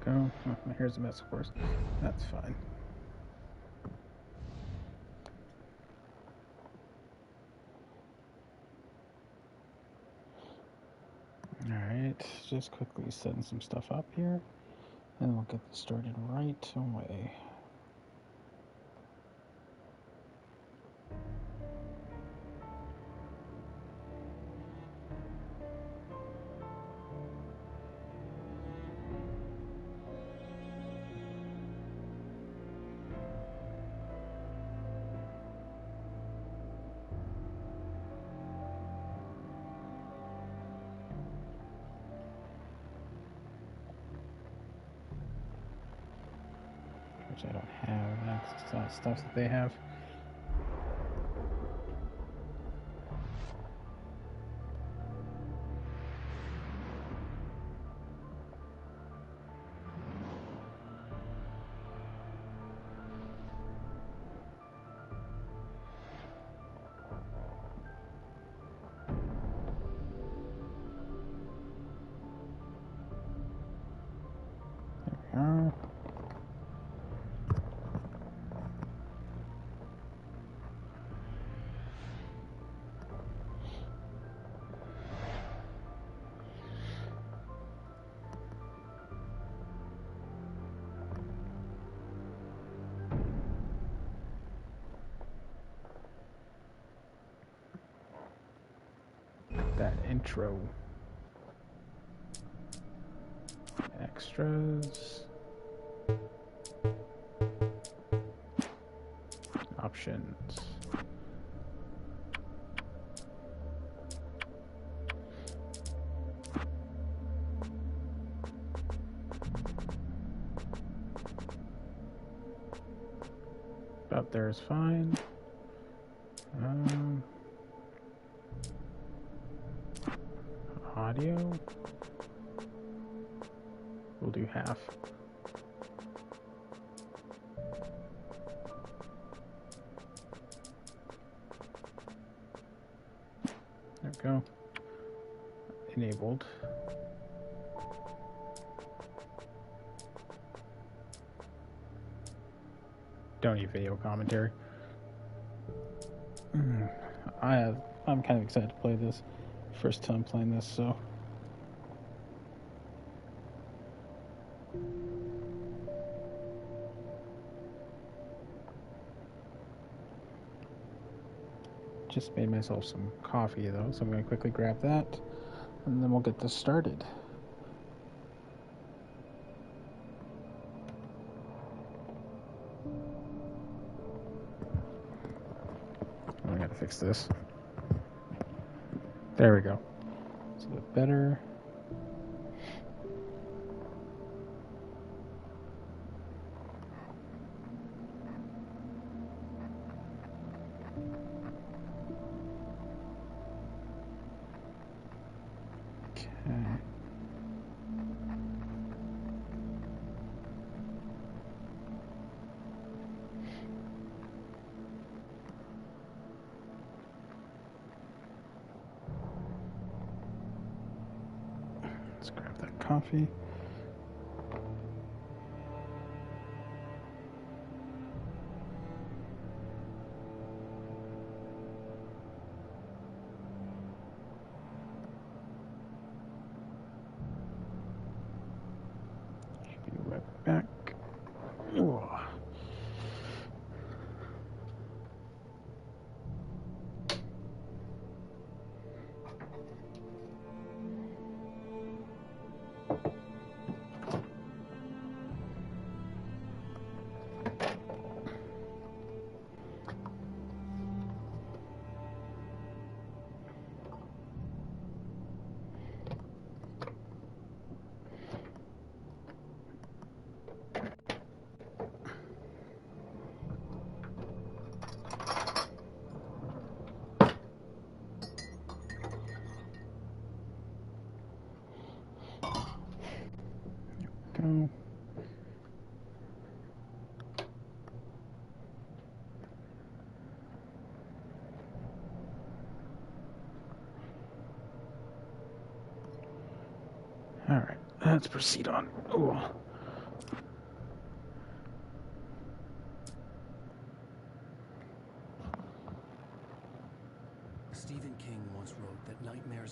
go. Oh, my hair's a mess, of course. That's fine. Alright, just quickly setting some stuff up here, and we'll get this started right away. Which I don't have access to that stuff that they have. There we are. That intro. Extras. Options. About there is fine. Audio. We'll do half. There we go. Enabled. Don't need video commentary. I'm kind of excited to play this. First time playing this, so. Just made myself some coffee though, so I'm going to quickly grab that, and then we'll get this started. I gotta fix this. There we go. It's a bit better. Let's grab that coffee. Should be right back. Ooh. Go. All right, let's proceed on. Ooh.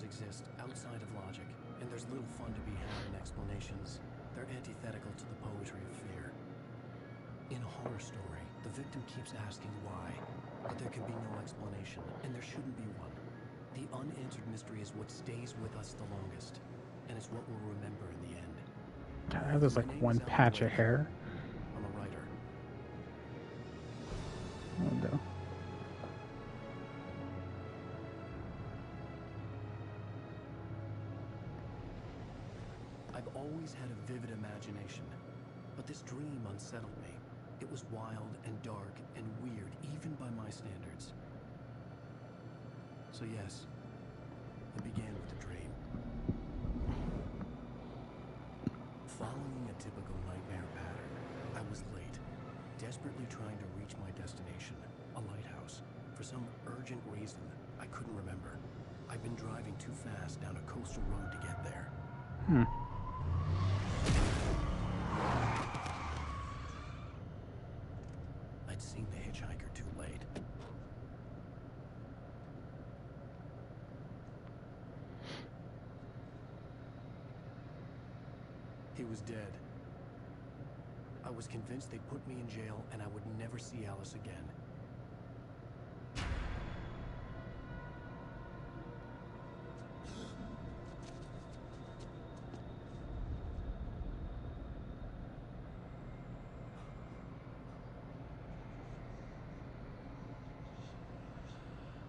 exist outside of logic, and there's little fun to be had in explanations. They're antithetical to the poetry of fear. In a horror story, the victim keeps asking why, but there can be no explanation, and there shouldn't be one. The unanswered mystery is what stays with us the longest, and it's what we'll remember in the end. I have this like one patch of hair. I'm a writer. Oh no. I've always had a vivid imagination, but this dream unsettled me. It was wild and dark and weird, even by my standards. So yes, it began with a dream. Following a typical nightmare pattern, I was late, desperately trying to reach my destination, a lighthouse. For some urgent reason, I couldn't remember. I'd been driving too fast down a coastal road to get there. I'd seen the hitchhiker too late. He was dead. I was convinced they'd put me in jail and I would never see Alice again.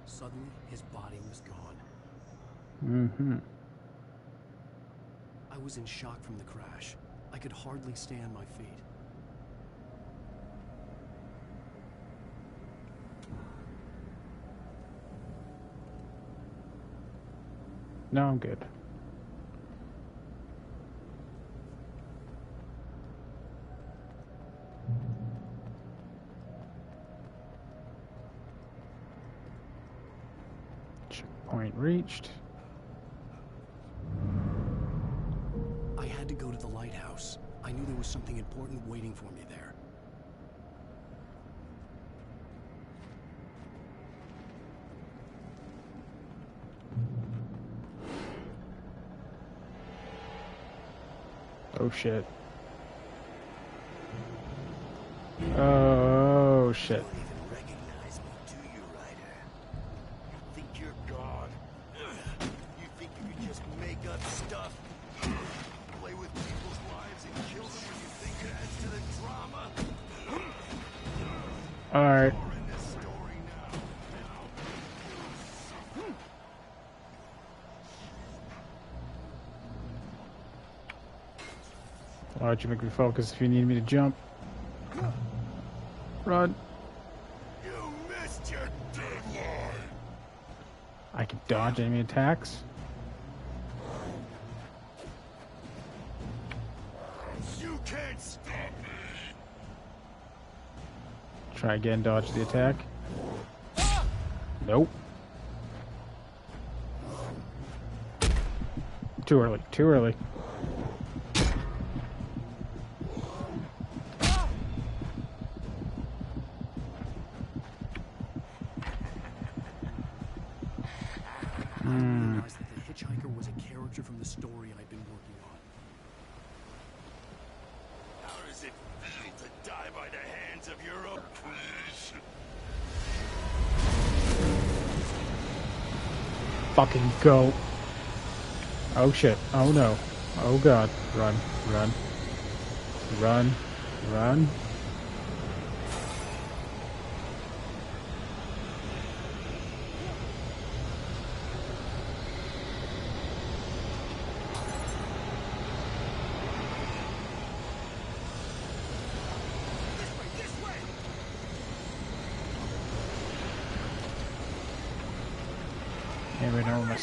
Suddenly, his body was gone. I was in shock from the crash. I could hardly stay on my feet. No, I'm good. Checkpoint reached. I had to go to the lighthouse. I knew there was something important waiting for me there. Oh shit. Oh shit. You don't even recognize me, do you, Ryder? You think you're God? You think you can just make up stuff? Play with people's lives and kill them when you think it adds to the drama? Alright. You're in this story now. Why don't you make me focus if you need me to jump? Run. You missed your deadline. I can dodge enemy attacks. You can't stop me. Try again, dodge the attack. Nope. Too early, too early. I realized that the hitchhiker was a character from the story I'd been working on. How does it feel to die by the hands of your own? Fucking go. Oh shit. Oh no. Oh god. Run. Run. Run. Run. Anybody know when my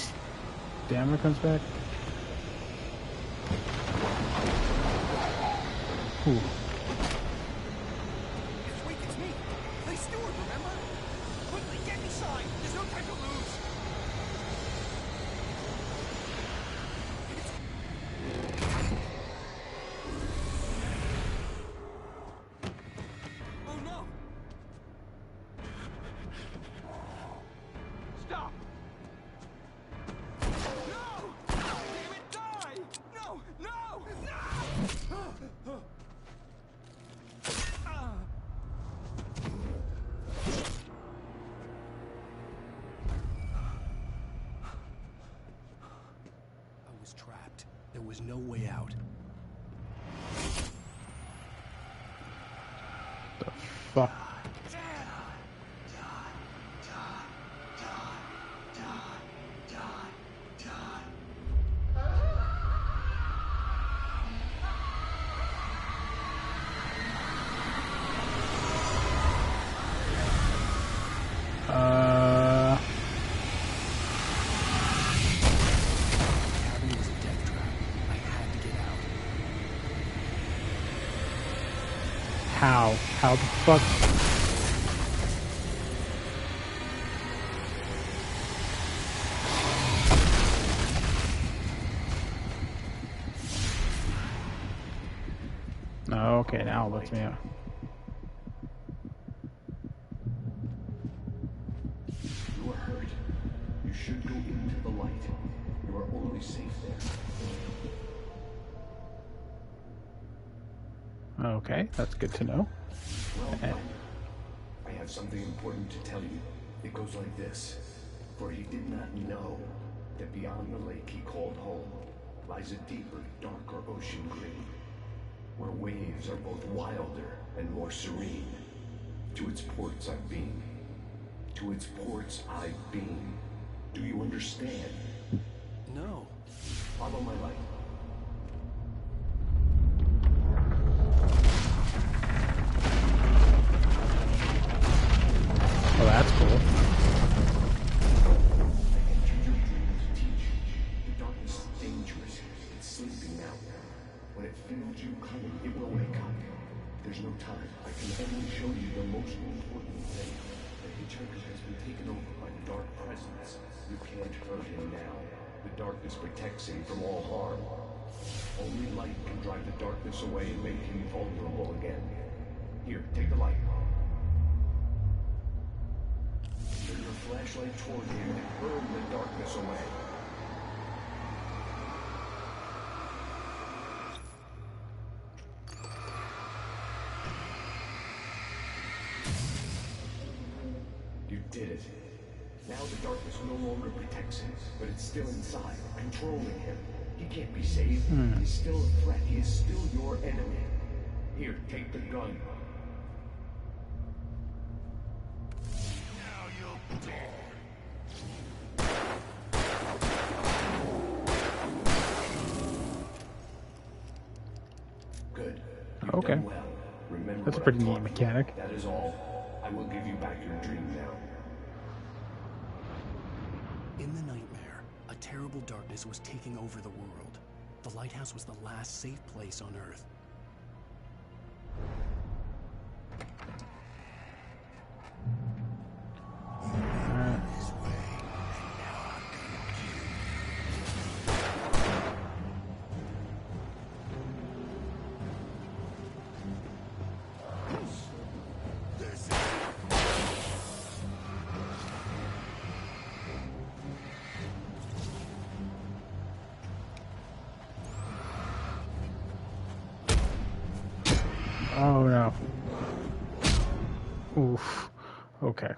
stamina comes back? Ooh. It's weak, it's me. Play steward, remember? Quickly, get inside. There's no time to lose. Oh no! Stop! I was trapped. There was no way out. The fuck? Cabin was a death trap. I had to get out. How? How the fuck? Oh, okay, now it lets me out. You are hurt. You should go into the light. You are only safe there. Okay, that's good to know. Well done. I have something important to tell you. It goes like this. For he did not know that beyond the lake he called home lies a deeper, darker ocean green, where waves are both wilder and more serene. To its ports I've been. To its ports I've been. Do you understand? No. Follow my light. Oh, that's cool. I entered your dream to teach you. The darkness is dangerous. It's sleeping now. When it feels you coming, it will wake up. There's no time. I can only show you the most important thing. The hitchhiker has been taken over by the dark presence. You can't hurt him now. The darkness protects him from all harm. Only light can drive the darkness away and make him vulnerable again. Here, take the light. Turn your flashlight toward him and burn the darkness away. You did it. Now the darkness no longer protects him, but it's still inside, controlling him. He can't be saved. He's still a threat. He is still your enemy. Here, take the gun. Now you'll die. Good. You've Okay. done well. Remember That's a what pretty I neat taught you. mechanic. That is all. I will give you back your dream now. In the nightmare, a terrible darkness was taking over the world. The lighthouse was the last safe place on Earth. Oh no. Oof. Okay.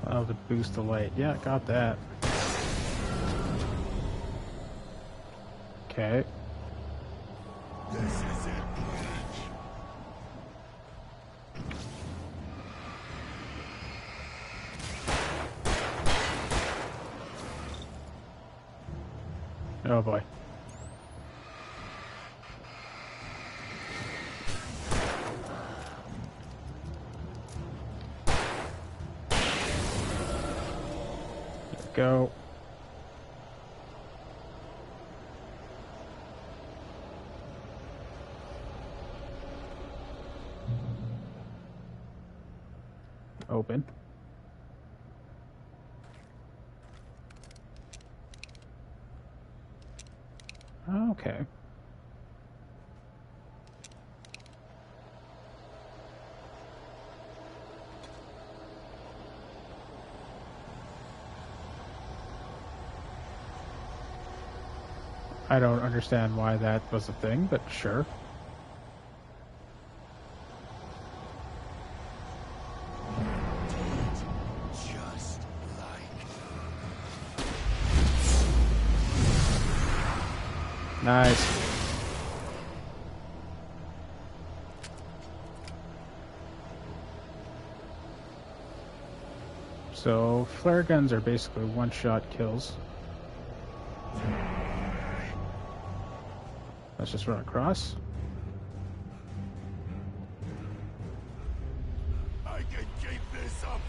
Oh, to boost the light. Yeah, got that. Okay. This is it. Oh boy. Let's go. Open. Okay. I don't understand why that was a thing, but sure. Just like. Nice. So, flare guns are basically one-shot kills. Let's just run across. I can keep this up.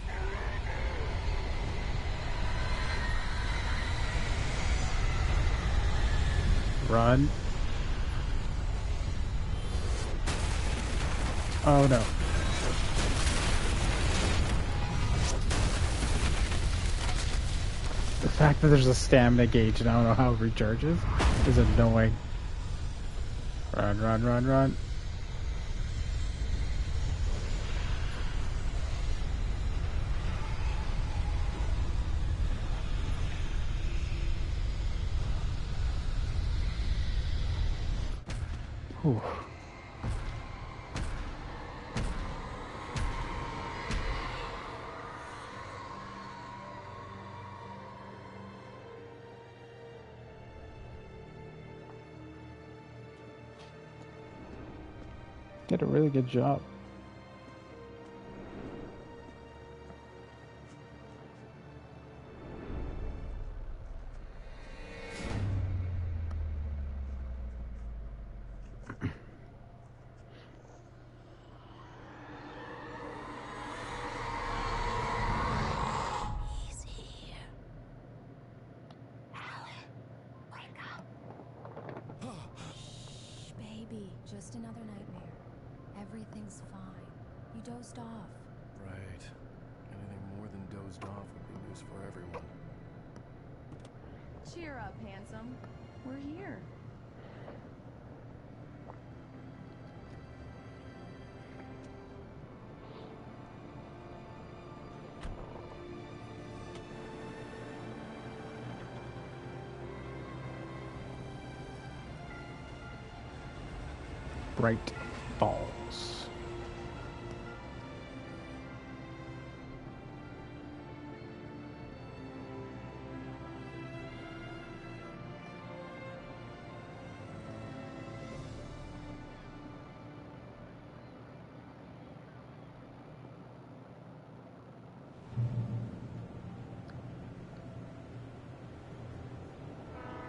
Run. Oh no. The fact that there's a stamina gauge and I don't know how it recharges is annoying. Run, run, run, run. Whew. Did a really good job. He's here. Alan, wake up. Shh, baby. Just another nightmare. Everything's fine. You dozed off. Right. Anything more than dozed off would be news for everyone. Cheer up, handsome. We're here. BrightFalls.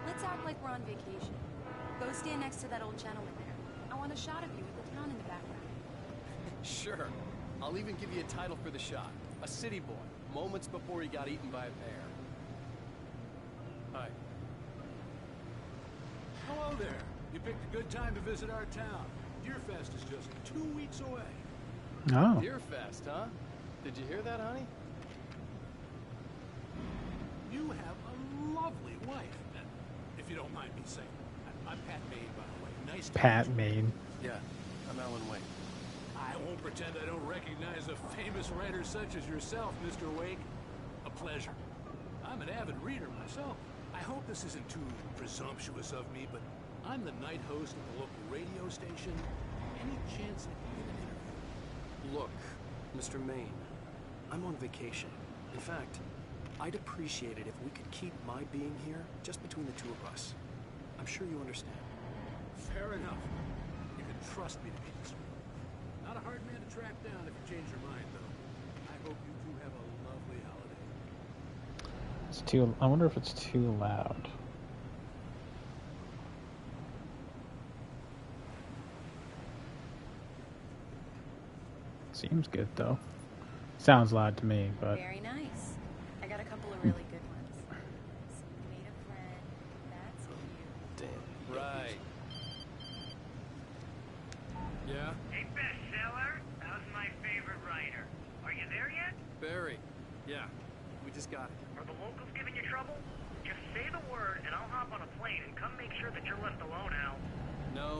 Let's act like we're on vacation. Go stand next to that old gentleman there. I want a shot of you with the town in the background. Sure. I'll even give you a title for the shot. A city boy, moments before he got eaten by a bear. Hi. Hello there. You picked a good time to visit our town. Deerfest is just 2 weeks away. Oh. Deerfest, huh? Did you hear that, honey? You have a lovely wife, if you don't mind me saying. I'm Pat Maine, by the way. Nice to Pat meet you. Maine. Yeah, I'm Alan Wake. I won't pretend I don't recognize a famous writer such as yourself, Mr. Wake. A pleasure. I'm an avid reader myself. I hope this isn't too presumptuous of me, but I'm the night host of the local radio station. Any chance I can get an interview? Look, Mr. Maine, I'm on vacation. In fact, I'd appreciate it if we could keep my being here just between the two of us. I'm sure you understand. Fair enough. You can trust me to be discreet. Not a hard man to track down if you change your mind, though. I hope you two have a lovely holiday. It's too. I wonder if it's too loud. Seems good though. Sounds loud to me, but Very nice. I got a couple of really good ones. So you made a friend. That's cute. Damn. Right. Yeah? Hey, bestseller, how's my favorite writer? Are you there yet? Barry. Yeah. We just got it. Are the locals giving you trouble? Just say the word and I'll hop on a plane and come make sure that you're left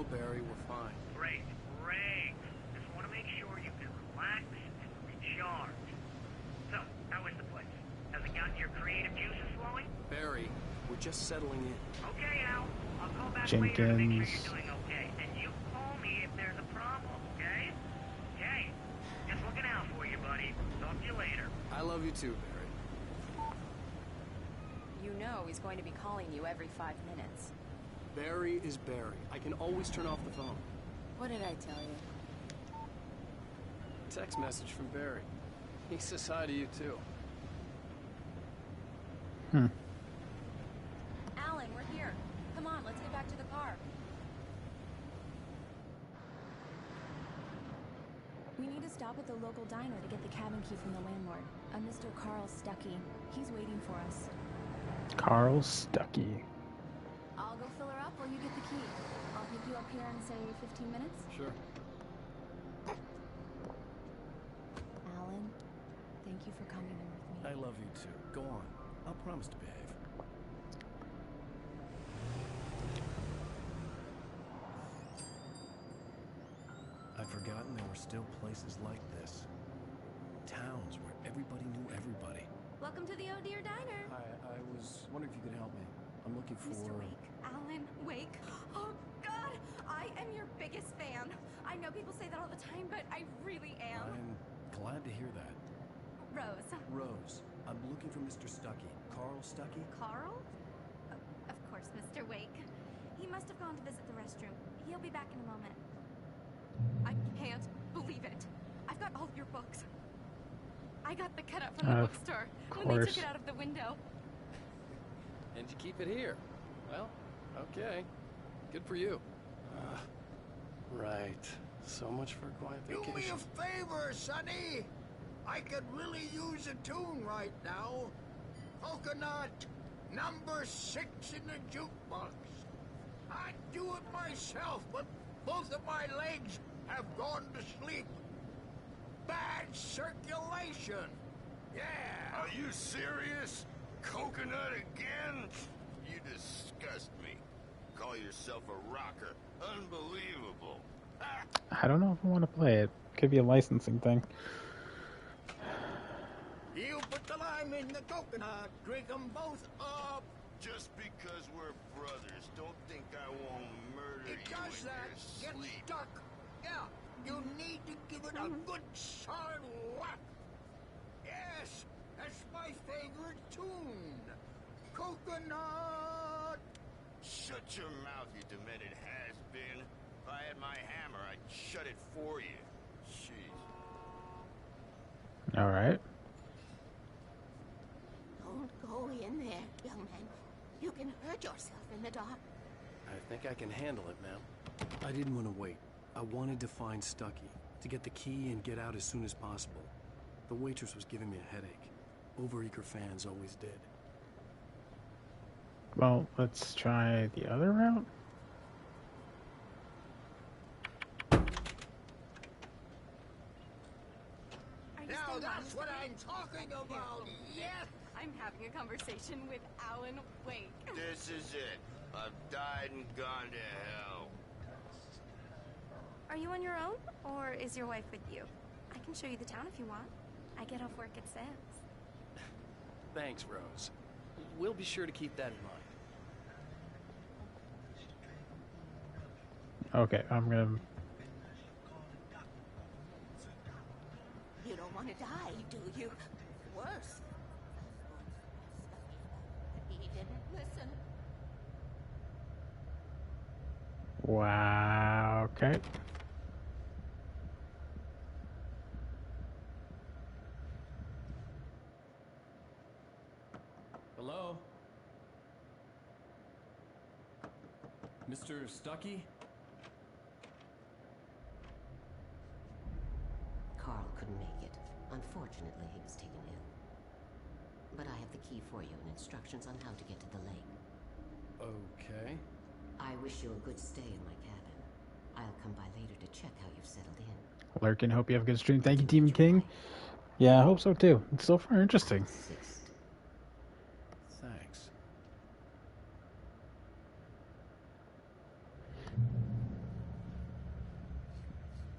No, Barry, we're fine. Great. Just want to make sure you can relax and recharge. So, how is the place? Has it gotten your creative juices flowing? Barry, we're just settling in. Okay, Al. I'll call back later to make sure Jenkins. you're doing okay. And you call me if there's a problem, okay? Okay. Just looking out for you, buddy. Talk to you later. I love you too, Barry. You know he's going to be calling you every 5 minutes. Barry is Barry. I can always turn off the phone. What did I tell you? Text message from Barry. He says hi to you too. Alan, we're here. Come on, let's get back to the car. We need to stop at the local diner to get the cabin key from the landlord, a Mr. Carl Stuckey. He's waiting for us. Carl Stuckey. I'll go fill her up while you get the key. I'll pick you up here in, say, 15 minutes. Sure. Alan, thank you for coming in with me. I love you too. Go on. I'll promise to behave. I'd forgotten there were still places like this. Towns where everybody knew everybody. Welcome to the Oh Dear Diner. Hi, I was wondering if you could help me. I'm looking for... Mr. Wake, Alan Wake. Oh, God, I am your biggest fan. I know people say that all the time, but I really am. I'm glad to hear that. Rose. Rose, I'm looking for Mr. Stuckey. Carl Stuckey? Carl? Of course, Mr. Wake. He must have gone to visit the restroom. He'll be back in a moment. I can't believe it. I've got all of your books. I got the cutout from the bookstore when they took it out of the window. And you keep it here. Well, okay. Good for you. Right. So much for a quiet vacation. Do me a favor, Sonny. I could really use a tune right now. Coconut, number 6 in the jukebox. I'd do it myself, but both of my legs have gone to sleep. Bad circulation. Yeah. Are you serious? Coconut again? You disgust me. Call yourself a rocker. Unbelievable. I don't know if I want to play it. Could be a licensing thing. You put the lime in the coconut. Drink them both up. Just because we're brothers, don't think I won't murder It you does in that. your Get sleep. stuck. Yeah. You need to give it a good solid whack. Yes, that's my favorite tune. Coconut. Shut your mouth, you demented has-been. If I had my hammer, I'd shut it for you. Jeez. All right. Don't go in there, young man. You can hurt yourself in the dark. I think I can handle it, ma'am. I didn't want to wait. I wanted to find Stuckey, to get the key and get out as soon as possible. The waitress was giving me a headache. Overeager fans always did. Well, let's try the other route. Now that's what I'm talking about. Yes. I'm having a conversation with Alan Wake. This is it. I've died and gone to hell. Are you on your own, or is your wife with you? I can show you the town if you want. I get off work at 6. Thanks, Rose. We'll be sure to keep that in mind. Okay, I'm gonna. You don't want to die, do you? Worse. He didn't listen. Wow. Okay. Hello? Mr. Stuckey? Carl couldn't make it. Unfortunately, he was taken ill. But I have the key for you and instructions on how to get to the lake. Okay. I wish you a good stay in my cabin. I'll come by later to check how you've settled in. Lurkin, hope you have a good stream. Thank you, Demon King. Yeah, I hope so too. It's so far interesting. Thanks.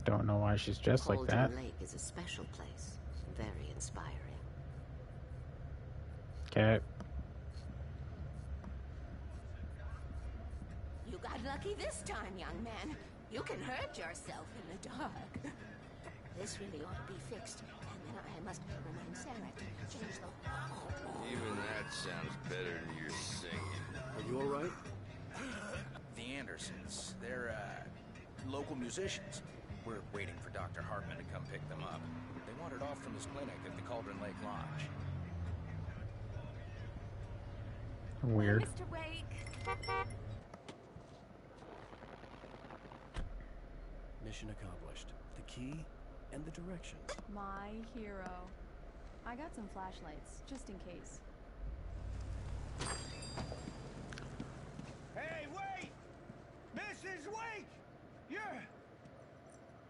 Don't know why she's dressed like that. Cauldron Lake is a special place. Very inspiring. Okay. You got lucky this time, young man. You can hurt yourself in the dark. This really ought to be fixed, and then I must remind Sarah to change the... Even that sounds better than your singing. Are you all right? The Andersons. They're, local musicians. We're waiting for Dr. Hartman to come pick them up. They wandered off from his clinic at the Cauldron Lake Lodge. Weird. Mr. Wake. Mission accomplished. The key and the direction. My hero. I got some flashlights, just in case. Hey, wait! Mrs. Wake!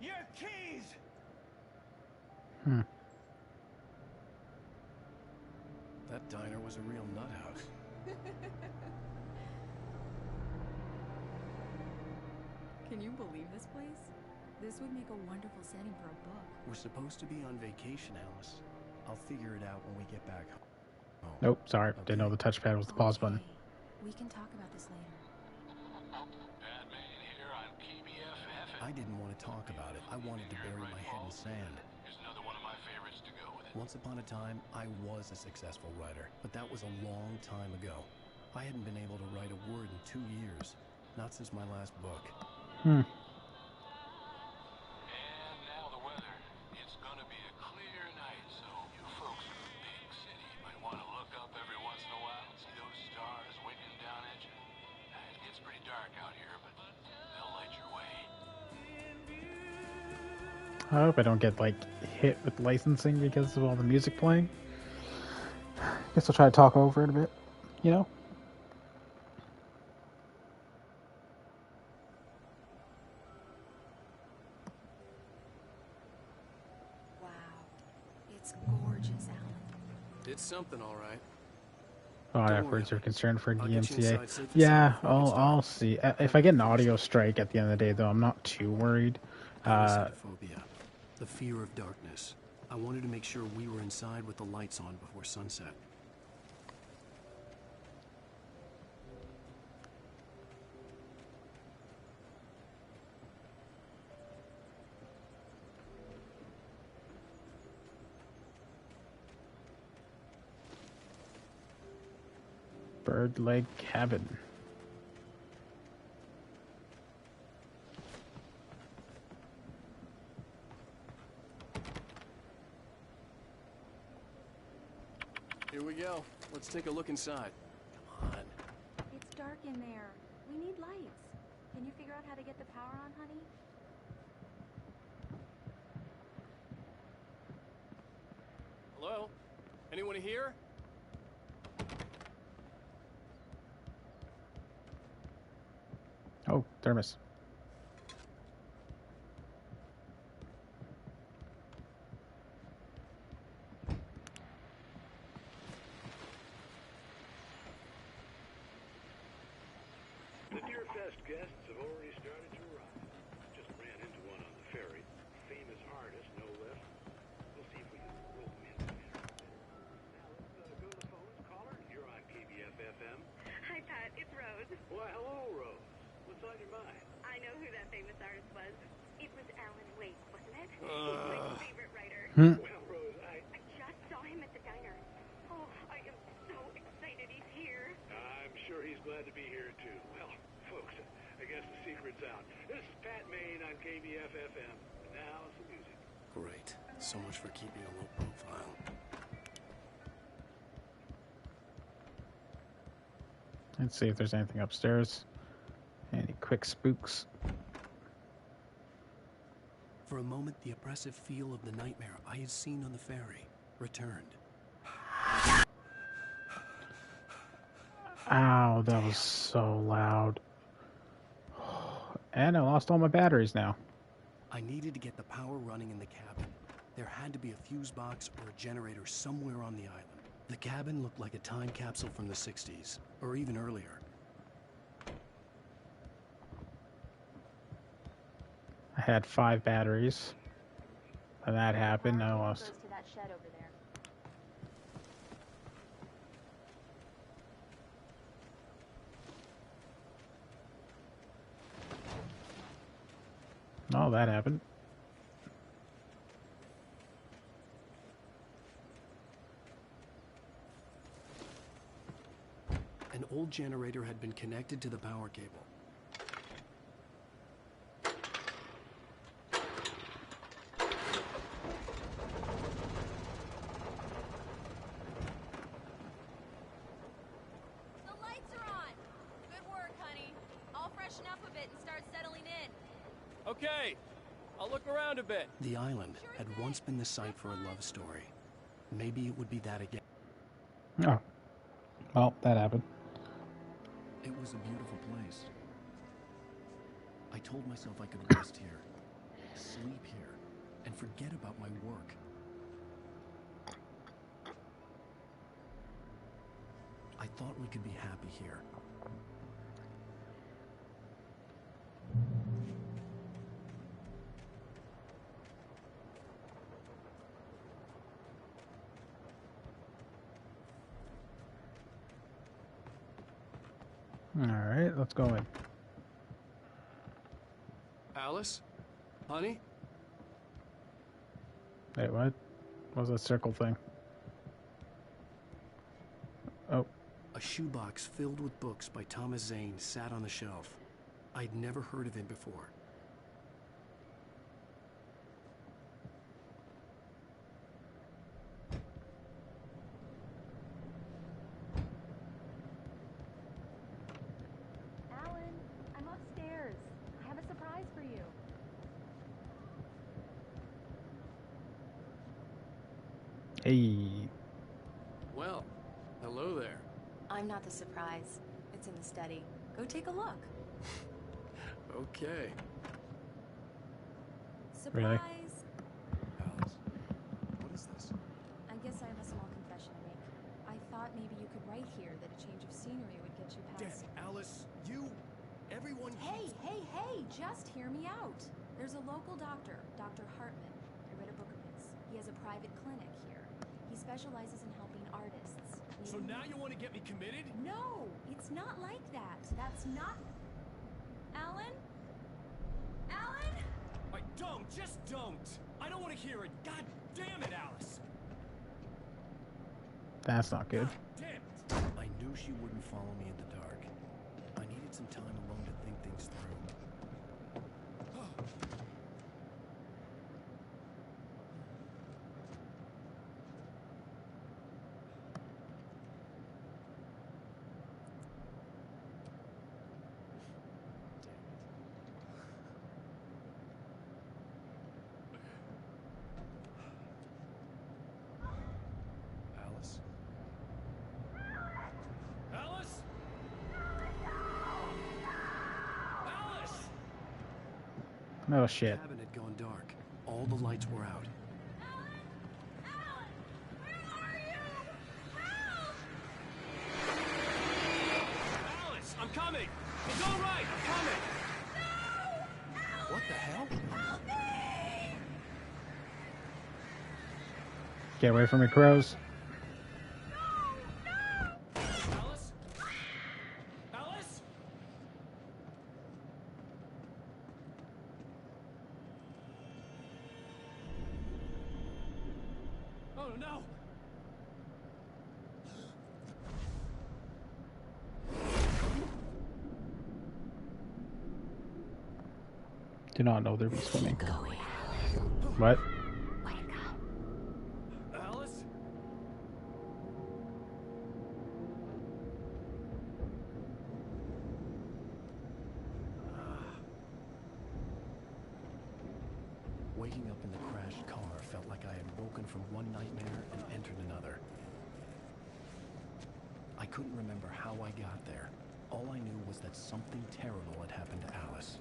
Your keys! That diner was a real nut house. Can you believe this place? This would make a wonderful setting for a book. We're supposed to be on vacation, Alice. I'll figure it out when we get back home. Nope, sorry. Didn't know the touchpad was the pause button. We can talk about this later. Batman here on KBFF. I didn't want to talk about it. I wanted to bury my head in sand. Here's another one of my favorites to go with it. Once upon a time, I was a successful writer, but that was a long time ago. I hadn't been able to write a word in 2 years. Not since my last book. And now the weather. It's gonna be a clear night, so you folks in the big city might want to look up every once in a while and see those stars winking down at you. It gets pretty dark out here, but they'll light your way. I hope I don't get, like, hit with licensing because of all the music playing. Guess I'll try to talk over it a bit, you know? Wow. It's gorgeous, Alan. It's something, all right. Oh, Don't efforts worry. are concerned for I'll get you DMCA. inside safe and Yeah, sound before we I'll start. see. If I get an audio strike at the end of the day, though, I'm not too worried. Phobia. The fear of darkness. I wanted to make sure we were inside with the lights on before sunset. Bird Leg Cabin. Here we go. Let's take a look inside. Come on. It's dark in there. We need lights. Can you figure out how to get the power on, honey? Hello? Anyone here? Oh, thermos. The Deerfest guests have already started to arrive. Just ran into one on the ferry. Famous artist, no less. We'll see if we can rope him in later. Now let's go to the phones. Caller, you're on KBFFM. Hi, Pat. It's Rose. Why, hello, Rose. What's on your mind? I know who that famous artist was. It was Alan Wake, wasn't it? He's my favorite writer. Well, Rose, I just saw him at the diner. Oh, I am so excited he's here. I'm sure he's glad to be here, too. Well, folks, I guess the secret's out. This is Pat Maine on KBFFM. Now, some music. Great. So much for keeping a low profile. Let's see if there's anything upstairs. Any quick spooks. For a moment, the oppressive feel of the nightmare I had seen on the ferry returned. Ow, that was so loud. And I lost all my batteries now. I needed to get the power running in the cabin. There had to be a fuse box or a generator somewhere on the island. The cabin looked like a time capsule from the 60s, or even earlier. I had 5 batteries. And that happened. I lost. Goes to that shed over there. Oh, that happened. An old generator had been connected to the power cable. The lights are on. Good work, honey. I'll freshen up a bit and start settling in. Okay, I'll look around a bit. The island had once been the site for a love story. Maybe it would be that again. Oh. Well, that happened. It was a beautiful place. I told myself I could rest here, sleep here, and forget about my work. I thought we could be happy here. Alright, let's go in. Alice? Honey? Wait, what? What was that circle thing? Oh. A shoebox filled with books by Thomas Zane sat on the shelf. I'd never heard of him before. Alan, I'm upstairs. I have a surprise for you. Hey. Well, hello there. I'm not the surprise. It's in the study. Go take a look. Okay. Surprise! Really? Alice, what is this? I guess I have a small confession to make. I thought maybe you could write here that a change of scenery would get you past... Alice, you... Everyone... Hey, just hear me out. There's a local doctor, Dr. Hartman. I read a book of his. He has a private clinic here. He specializes in helping artists. So now you want to get me committed? No, it's not like that. That's not... Alan? Alan? Just don't. I don't want to hear it. God damn it, Alice. That's not good. Damn it. I knew she wouldn't follow me in the dark. I needed some time alone to think things through. Alice? Alice? Alice! Oh shit. The cabin had gone dark. All the lights were out. Alice, I'm coming. It's all right. I'm coming. What the hell? Get away from me, crows. Alice? Alice? Oh no! Do not know they'll be swimming. What? Alice? Waking up in the crashed car felt like I had woken from one nightmare and entered another. I couldn't remember how I got there. All I knew was that something terrible had happened to Alice.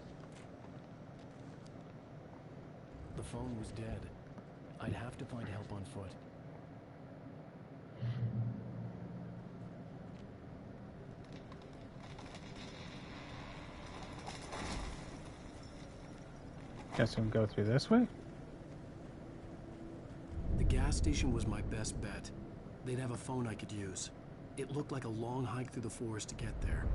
The phone was dead. I'd have to find help on foot. Guess we can go through this way. The gas station was my best bet. They'd have a phone I could use. It looked like a long hike through the forest to get there.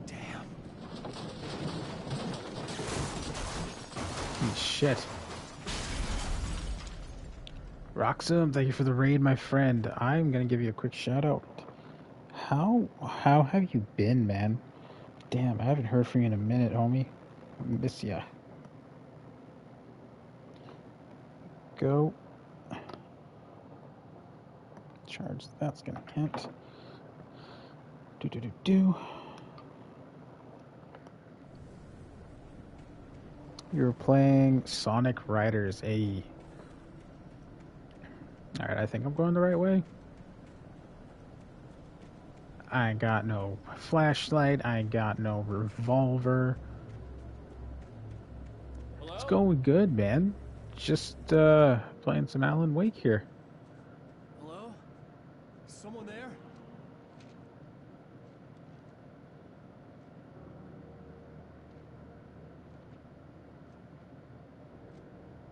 Damn. Holy shit. Roxum, thank you for the raid, my friend. I'm gonna give you a quick shout out. How have you been, man? Damn, I haven't heard from you in a minute, homie. Miss ya. Go. Charge. That's gonna count. Do. You're playing Sonic Riders AE. Alright, I think I'm going the right way. I ain't got no flashlight. I ain't got no revolver. Hello? It's going good, man. Just playing some Alan Wake here. Hello? Someone there?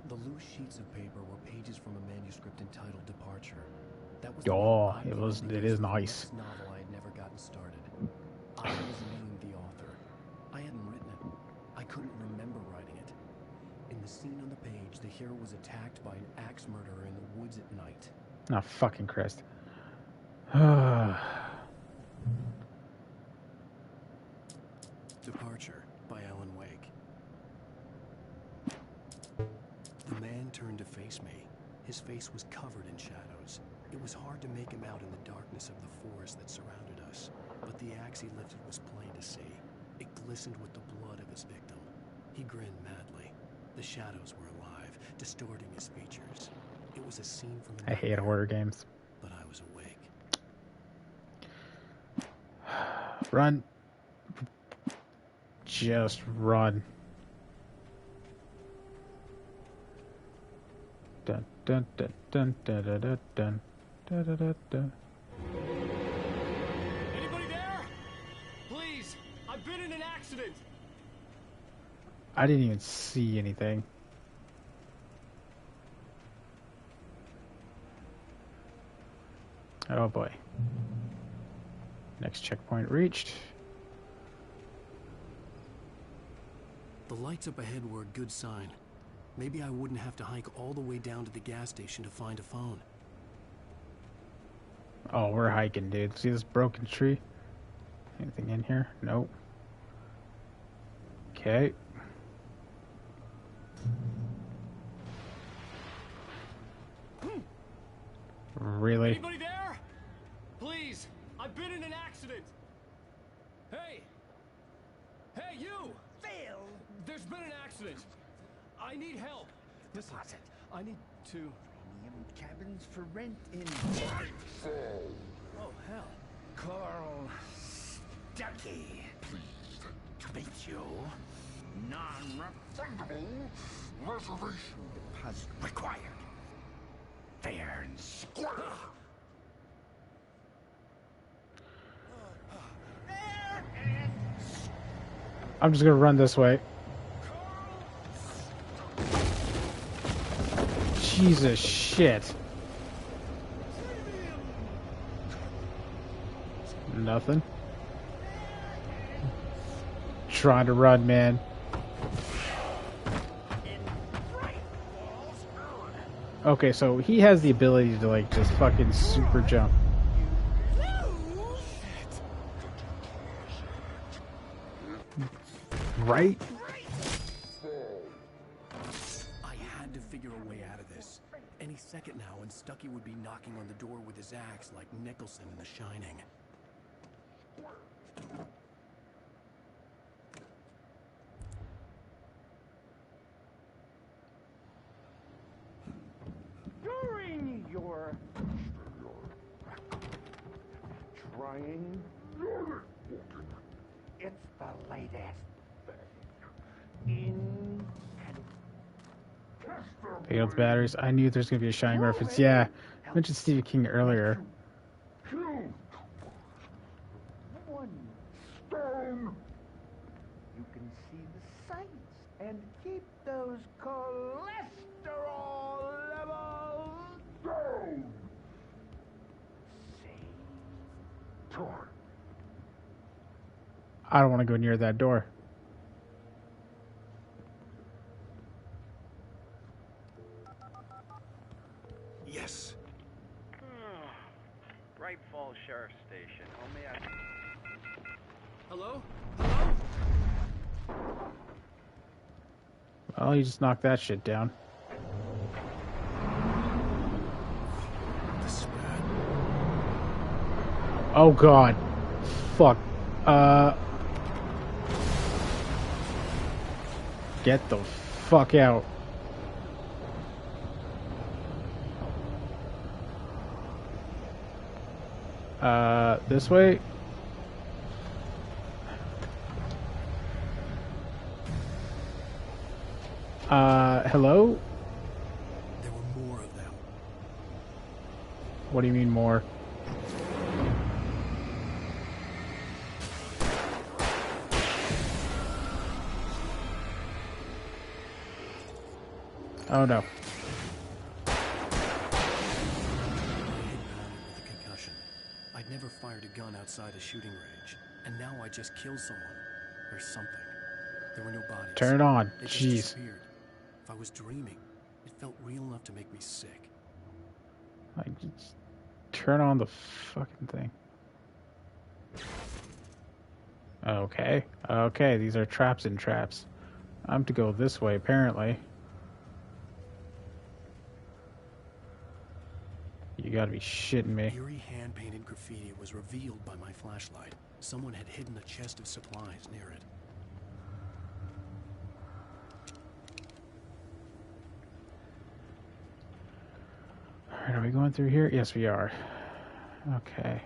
The loose sheets of paper were pages from a manuscript entitled Departure. That was Oh, it is nice. Novel I had never gotten started. I was named the author. I hadn't written it. I couldn't remember writing it. In the scene on the page, the hero was attacked by an axe murderer in the woods at night. Oh, fucking Christ. Departure by Alan Wake. The man turned to face me. His face was covered in shadows. It was hard to make him out in the darkness of the forest that surrounded us, but the axe he lifted was plain to see. It glistened with the blood of his victim. He grinned madly. The shadows were alive, distorting his features. It was a scene from I hate horror games. But I was awake. Run. Just run. Dun dun dun dun dun dun dun dun dun dun dun. Anybody there? Please, I've been in an accident. I didn't even see anything. Oh boy. Next checkpoint reached. The lights up ahead were a good sign. Maybe I wouldn't have to hike all the way down to the gas station to find a phone. Oh, we're hiking, dude. See this broken tree? Anything in here? Nope. Okay. Really? Anybody there? Please, I've been in an accident. Hey! Hey, you! Phil! There's been an accident. I need help. Listen, I need to... Premium cabins for rent in BrightFalls. Oh, hell. Carl Stuckey. Pleased to meet you. Non-refundable reservation deposit required. Fair and square. I'm just gonna run this way. Jesus shit. Nothing. Trying to run, man. Okay, so he has the ability to like just fucking super jump. Right? I had to figure a way out of this. Any second now, and Stuckey would be knocking on the door with his axe like Nicholson in The Shining. During your trying, it's the latest in Failed batteries. I knew there's gonna be a Shining reference. Yeah, I mentioned Stephen King earlier. those cholesterol levels down. Sator. I don't want to go near that door. Yes. BrightFalls Sheriff Station. Homie, Hello? Well, you just knocked that shit down. This is bad. Oh god. Fuck. Get the fuck out. This way? Hello? There were more of them. What do you mean more? Oh no. I'd never fired a gun outside a shooting range, and now I just killed someone. Or something. There were no bodies. Turn it on. They Jeez. just disappeared. If I was dreaming, it felt real enough to make me sick. Like, just turn on the fucking thing. Okay. Okay, these are traps in traps. I'm to go this way, apparently. You gotta be shitting me. Eerie hand-painted graffiti was revealed by my flashlight. Someone had hidden a chest of supplies near it. Alright, are we going through here? Yes, we are. Okay.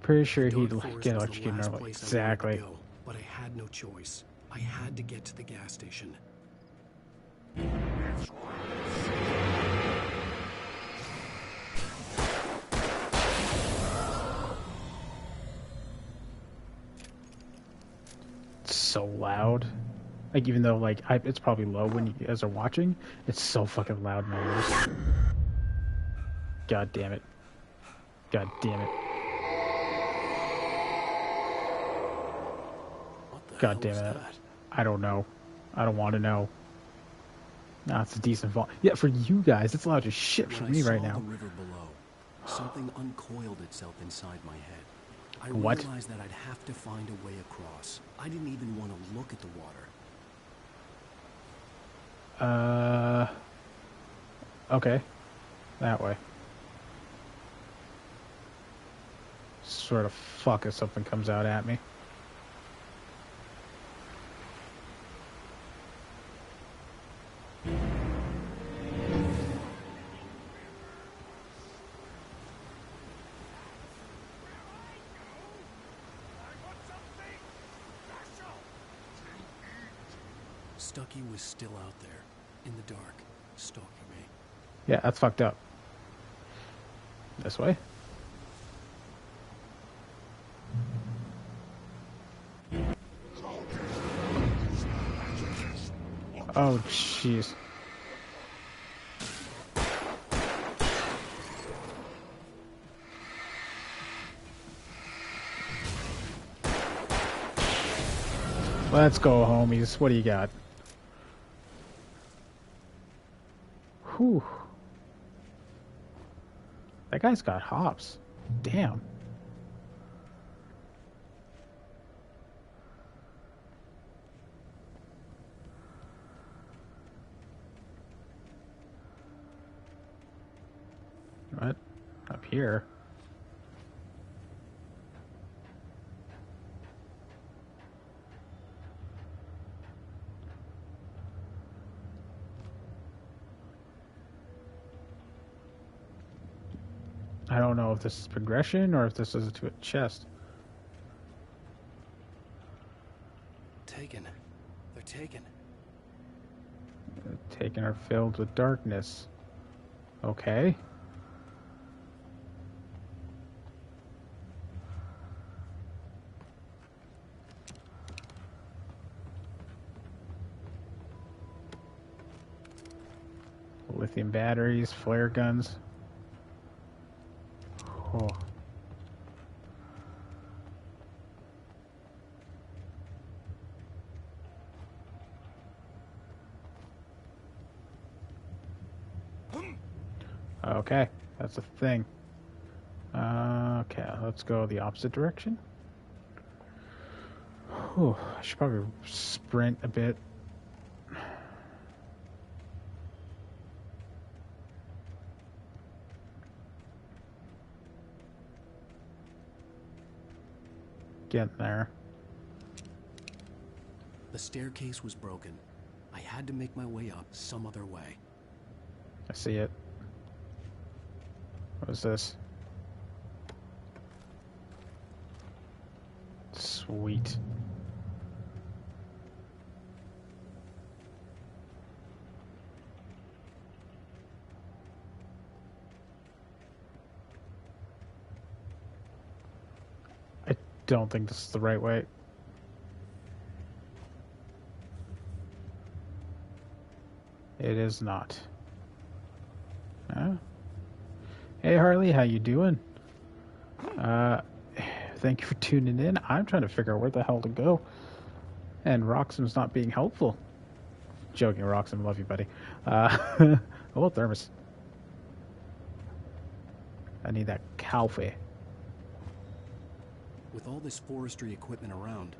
Pretty sure he'd get electrocuted normally. Exactly. Go, but I had no choice. I had to get to the gas station. It's so loud. Like, even though, like, it's probably low when you guys are watching, it's so fucking loud in my ears. God damn it. God damn it. God damn it. I don't know. I don't want to know. Nah, it's a decent volume. Yeah, for you guys, it's loud as shit for me right now. The river below, something uncoiled itself inside my head. I What? realized that I'd have to find a way across. I didn't even want to look at the water. Okay. That way. Sort of fuck if something comes out at me. Stucky was still out there, in the dark, stalking me. Yeah, that's fucked up. This way? Oh, jeez. Let's go, homies. What do you got? Whew. That guy's got hops. Damn. What? Up here? I don't know if this is progression or if this is to a chest. Taken. They're taken. Taken are filled with darkness. Okay. batteries, flare guns. Oh. Okay, that's a thing. Okay, let's go the opposite direction. Whew, I should probably sprint a bit. Get there. The staircase was broken. I had to make my way up some other way. I see it. What is this? Sweet. I don't think this is the right way. It is not. Huh? Hey Harley, how you doing? Thank you for tuning in. I'm trying to figure out where the hell to go. And Roxham's not being helpful. Joking, Roxham, love you, buddy. Oh, thermos. I need that coffee. With all this forestry equipment around,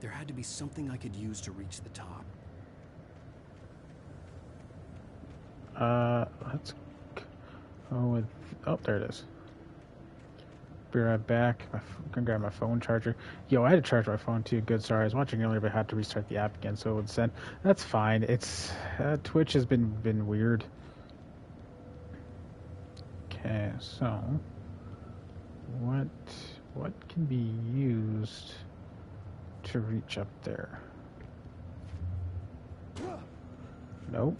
there had to be something I could use to reach the top. Let's go with... Oh, there it is. Be right back. I'm gonna grab my phone charger. Yo, I had to charge my phone too. Good, sorry. I was watching earlier, but I had to restart the app again, so it would send. That's fine. It's... Twitch has been weird. Okay, so... What can be used to reach up there? Nope.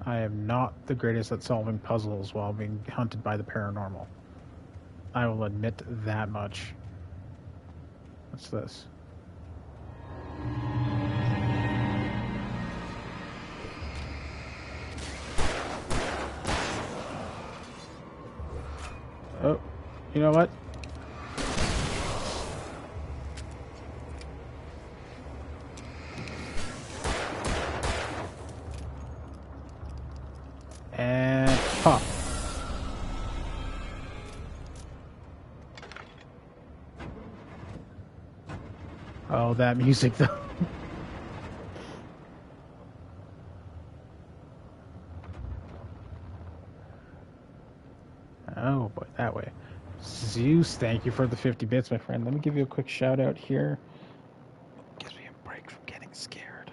I am not the greatest at solving puzzles while being hunted by the paranormal. I will admit that much. What's this? Oh, you know what? And pop. Oh, that music though. Oh boy, that way. Zeus, thank you for the 50 bits, my friend. Let me give you a quick shout out here. Gives me a break from getting scared.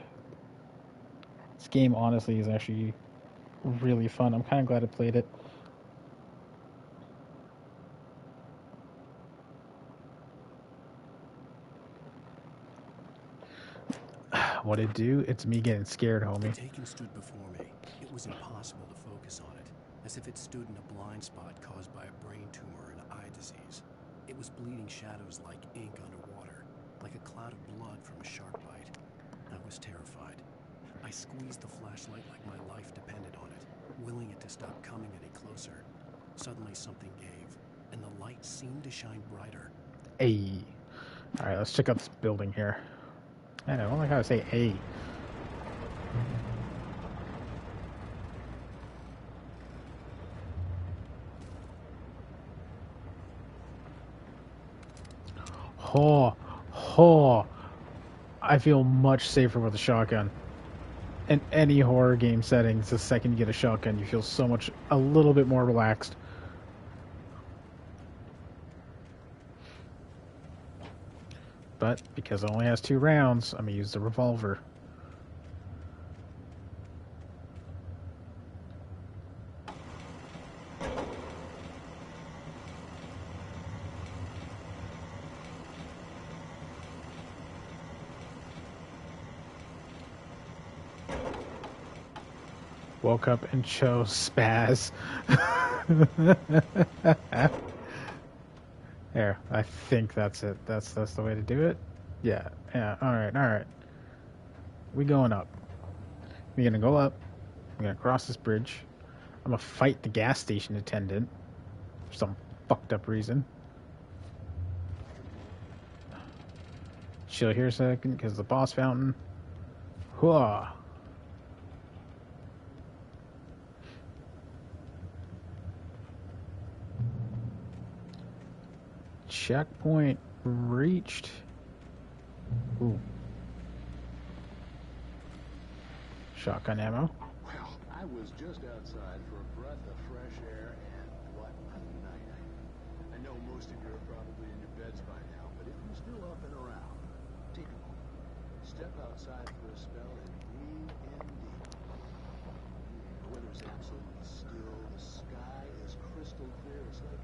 This game honestly is actually really fun. I'm kind of glad I played it. What it do? It's me getting scared, homie. The Taken stood before me. It was impossible to focus on it, as if it stood in a blind spot caused by a brain tumor and eye disease. It was bleeding shadows like ink underwater, like a cloud of blood from a shark bite. I was terrified. I squeezed the flashlight like my life depended on it, willing it to stop coming any closer. Suddenly something gave, and the light seemed to shine brighter. Hey. Alright, let's check out this building here. Man, I don't like how to say hey. I feel much safer with a shotgun. In any horror game settings, the second you get a shotgun, you feel so much, a little bit more relaxed. But because it only has 2 rounds, I'm gonna use the revolver. Woke up and chose spaz. There, I think that's it. That's the way to do it. Yeah. All right. We going up. We're gonna go up. We're gonna cross this bridge. I'm gonna fight the gas station attendant for some fucked up reason. Chill here a second, because the boss fountain. Hooah! Checkpoint reached. Ooh. Shotgun ammo. Well, I was just outside for a breath of fresh air, and what a night. I know most of you are probably in your beds by now, but if you're still up and around, take a moment. Step outside for a spell and breathe in deep. The weather's absolutely still. The sky is crystal clear. It's like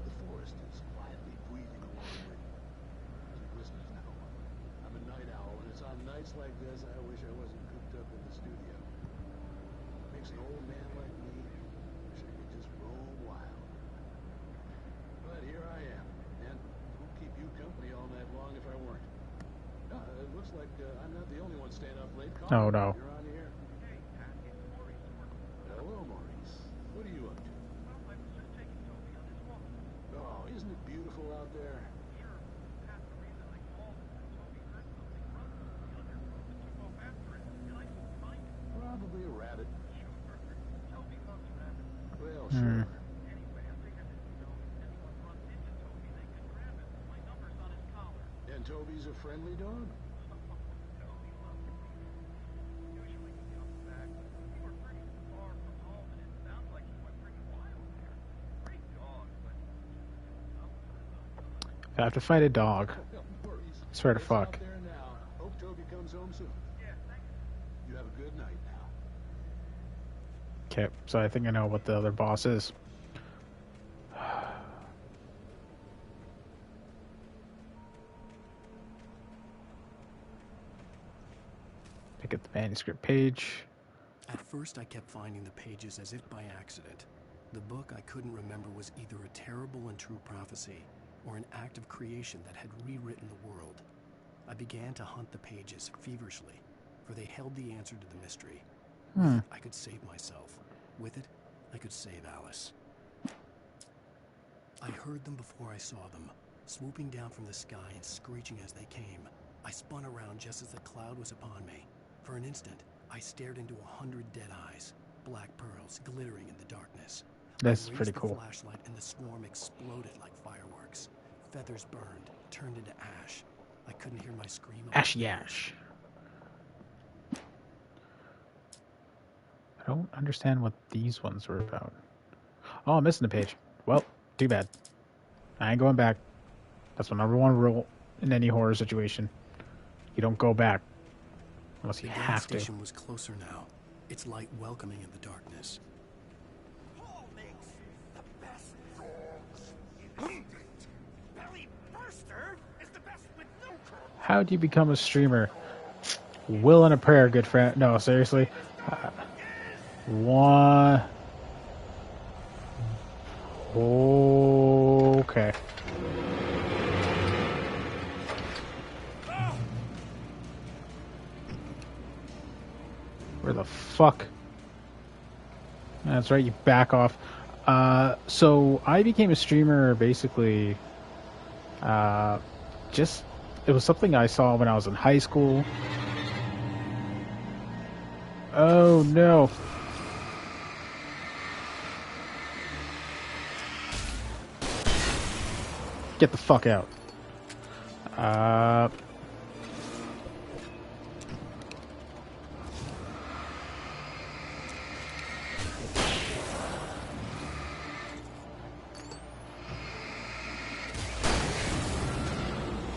the forest is quietly breathing along with you. Listeners know, I'm a night owl, and it's on nights like this I wish I wasn't cooped up in the studio. Makes an old man like me wish I could just roam wild. But here I am, and who'd keep you company all night long if I weren't? It looks like I'm not the only one staying up late. Oh no. You're on here. Hello, Maurice. What are you up to? Oh, isn't it beautiful out there? Probably a rabbit. Well, sure. And Toby's a friendly dog? I have to fight a dog. Swear to fuck. Hope Toby comes home soon. You have a good night now. Okay, so I think I know what the other boss is. Pick up the manuscript page. At first, I kept finding the pages as if by accident. The book I couldn't remember was either a terrible and true prophecy or an act of creation that had rewritten the world. I began to hunt the pages feverishly, for they held the answer to the mystery. With it, I could save myself. With it, I could save Alice. I heard them before I saw them, swooping down from the sky and screeching as they came. I spun around just as the cloud was upon me. For an instant, I stared into 100 dead eyes, black pearls glittering in the darkness. That's pretty cool. I raised the flashlight and the swarm exploded like fireworks. Feathers burned, turned into ash. I couldn't hear my scream. Ashy ash. I don't understand what these ones were about. Oh, I'm missing a page. Well, too bad. I ain't going back. That's my #1 rule in any horror situation. You don't go back. Unless you have to. The gas station was closer now, its light welcoming in the darkness. Paul makes the best dogs. Belly Burster is the best with no curl. How do you become a streamer? Will and a prayer, good friend. No, seriously. One. Okay. Where the fuck? That's right, you back off. So I became a streamer basically, just, it was something I saw when I was in high school. Oh no. Get the fuck out.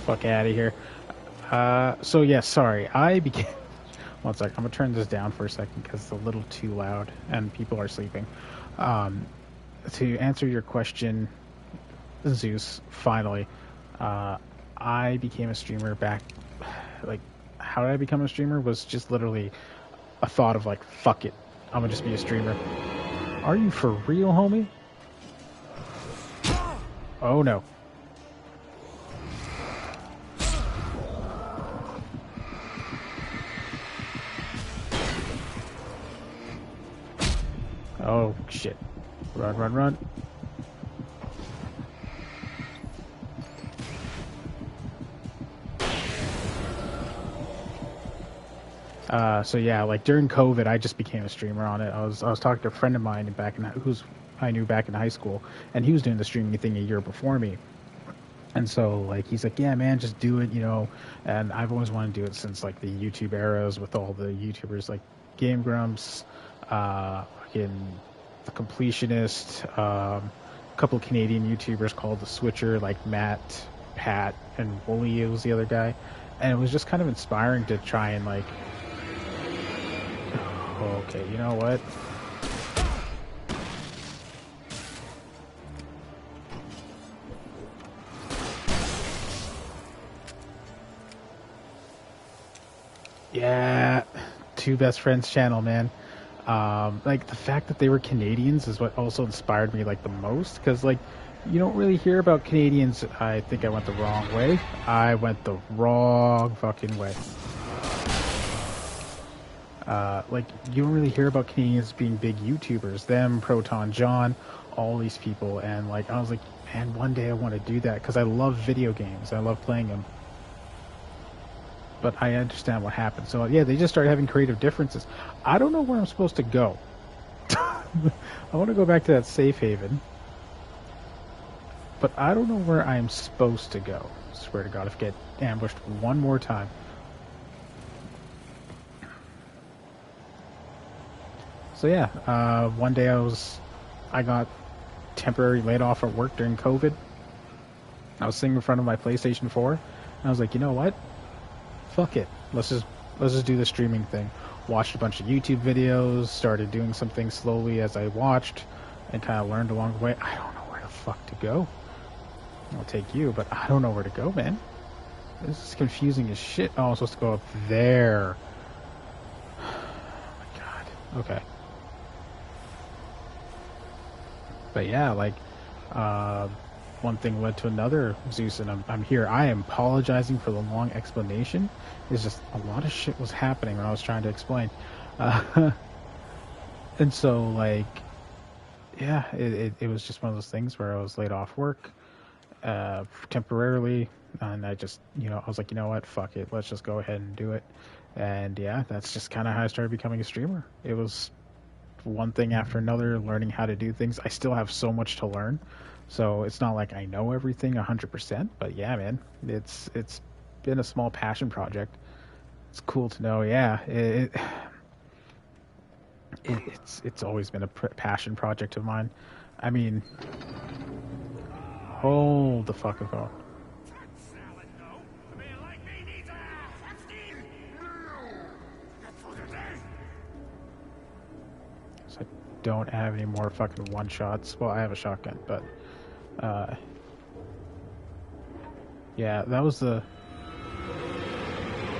Fuck out of here. So yeah, sorry. I became... One sec. I'm gonna turn this down for a second because it's a little too loud and people are sleeping. To answer your question, Zeus, finally, I became a streamer back, like, how did I become a streamer was just literally a thought of like, fuck it, I'm gonna just be a streamer. Are you for real, homie? Oh no. Oh shit! Run, run, run! So yeah, like during COVID, I just became a streamer on it. I was talking to a friend of mine who's I knew back in high school, and he was doing the streaming thing a year before me. And so like he's like, yeah, man, just do it, you know. And I've always wanted to do it since like the YouTube eras with all the YouTubers like Game Grumps, fucking the Completionist, a couple of Canadian YouTubers called the Switcher, like Matt, Pat, and Wooly was the other guy. And it was just kind of inspiring to try and like, okay, you know what? Yeah, Two Best Friends channel, man. Like the fact that they were Canadians is what also inspired me like the most, because like you don't really hear about Canadians. I think I went the wrong way. I went the wrong fucking way. Like you don't really hear about Canadians being big YouTubers. Them, Proton John, all these people, and like I was like, man, one day I want to do that because I love video games. I love playing them. But I understand what happened. So yeah, they just started having creative differences. I don't know where I'm supposed to go. I want to go back to that safe haven, but I don't know where I'm supposed to go. I swear to God, if I get ambushed one more time. So yeah, one day I got temporarily laid off at work during COVID. I was sitting in front of my PlayStation 4, and I was like, you know what? Fuck it. Let's just do the streaming thing. Watched a bunch of YouTube videos, started doing some things slowly as I watched, and kind of learned along the way. I don't know where the fuck to go. I'll take you, but I don't know where to go, man. This is confusing as shit. Oh, I'm supposed to go up there. Oh my god. Okay. But yeah, like, one thing led to another, Zeus, and I'm here. I am apologizing for the long explanation. It's just a lot of shit was happening when I was trying to explain. And so, like, yeah, it was just one of those things where I was laid off work temporarily, and I just, you know, I was like, you know what, fuck it, let's just go ahead and do it. And yeah, that's just kind of how I started becoming a streamer. It was one thing after another, learning how to do things. I still have so much to learn, so it's not like I know everything 100%. But yeah, man, it's been a small passion project. It's cool to know. Yeah, it's always been a passion project of mine. I mean, hold the fucking phone. So I don't have any more fucking one shots. Well, I have a shotgun, but yeah, that was the.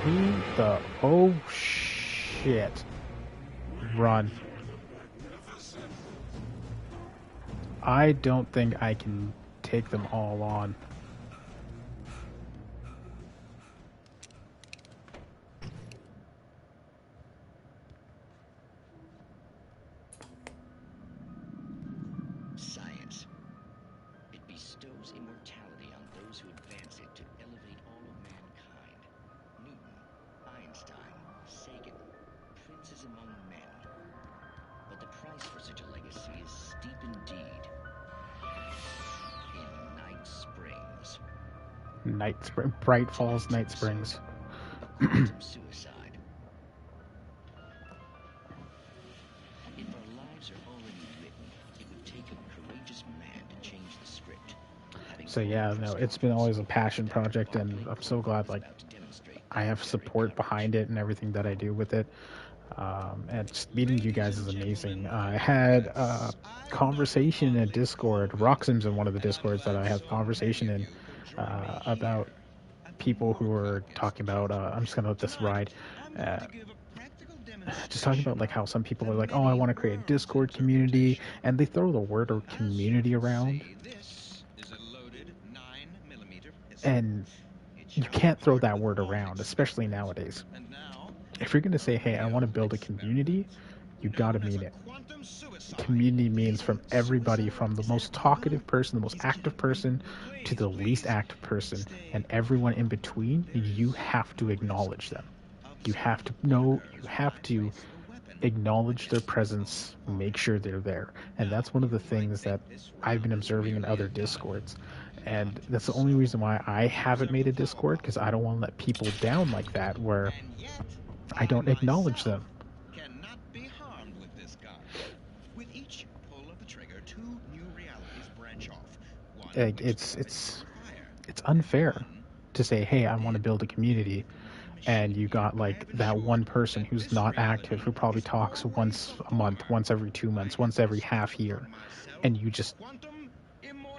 Who the? Oh shit! Run. I don't think I can take them all on. Science. It bestows immortality on those who advance it to elevate all of mankind. Newton, Einstein, Sagan, princes among men. But the price for such a legacy is steep indeed. In Night Springs. Night Spring, BrightFalls, Night Springs. Suicide. If our lives are already written, it would take a courageous man to change the script. So yeah, no, it's been always a passion project, and I'm so glad like I have support behind it and everything that I do with it. And just meeting you guys is amazing. I had a conversation in a Discord. Roxham's in one of the Discords that I have conversation in about people who were talking about. I'm just gonna let this ride. Just talking about like how some people are like, oh, I want to create a Discord community, and they throw the word or community around. And you can't throw that word around, especially nowadays. If you're going to say, hey, I want to build a community, you got to mean it. community means from everybody, from the most talkative person, the most active person, to the least active person, and everyone in between. You have to acknowledge them. You have to know. You have to acknowledge their presence, make sure they're there. And that's one of the things that I've been observing in other Discords. And that's the only reason why I haven't made a Discord, because I don't want to let people down like that, where I don't acknowledge them. Cannot be harmed with this gun. With each pull of the trigger, 2 new realities branch off. One It's unfair to say, hey, I want to build a community, and you got like that one person who's not active, who probably talks once a month, once every 2 months, once every half year, and you just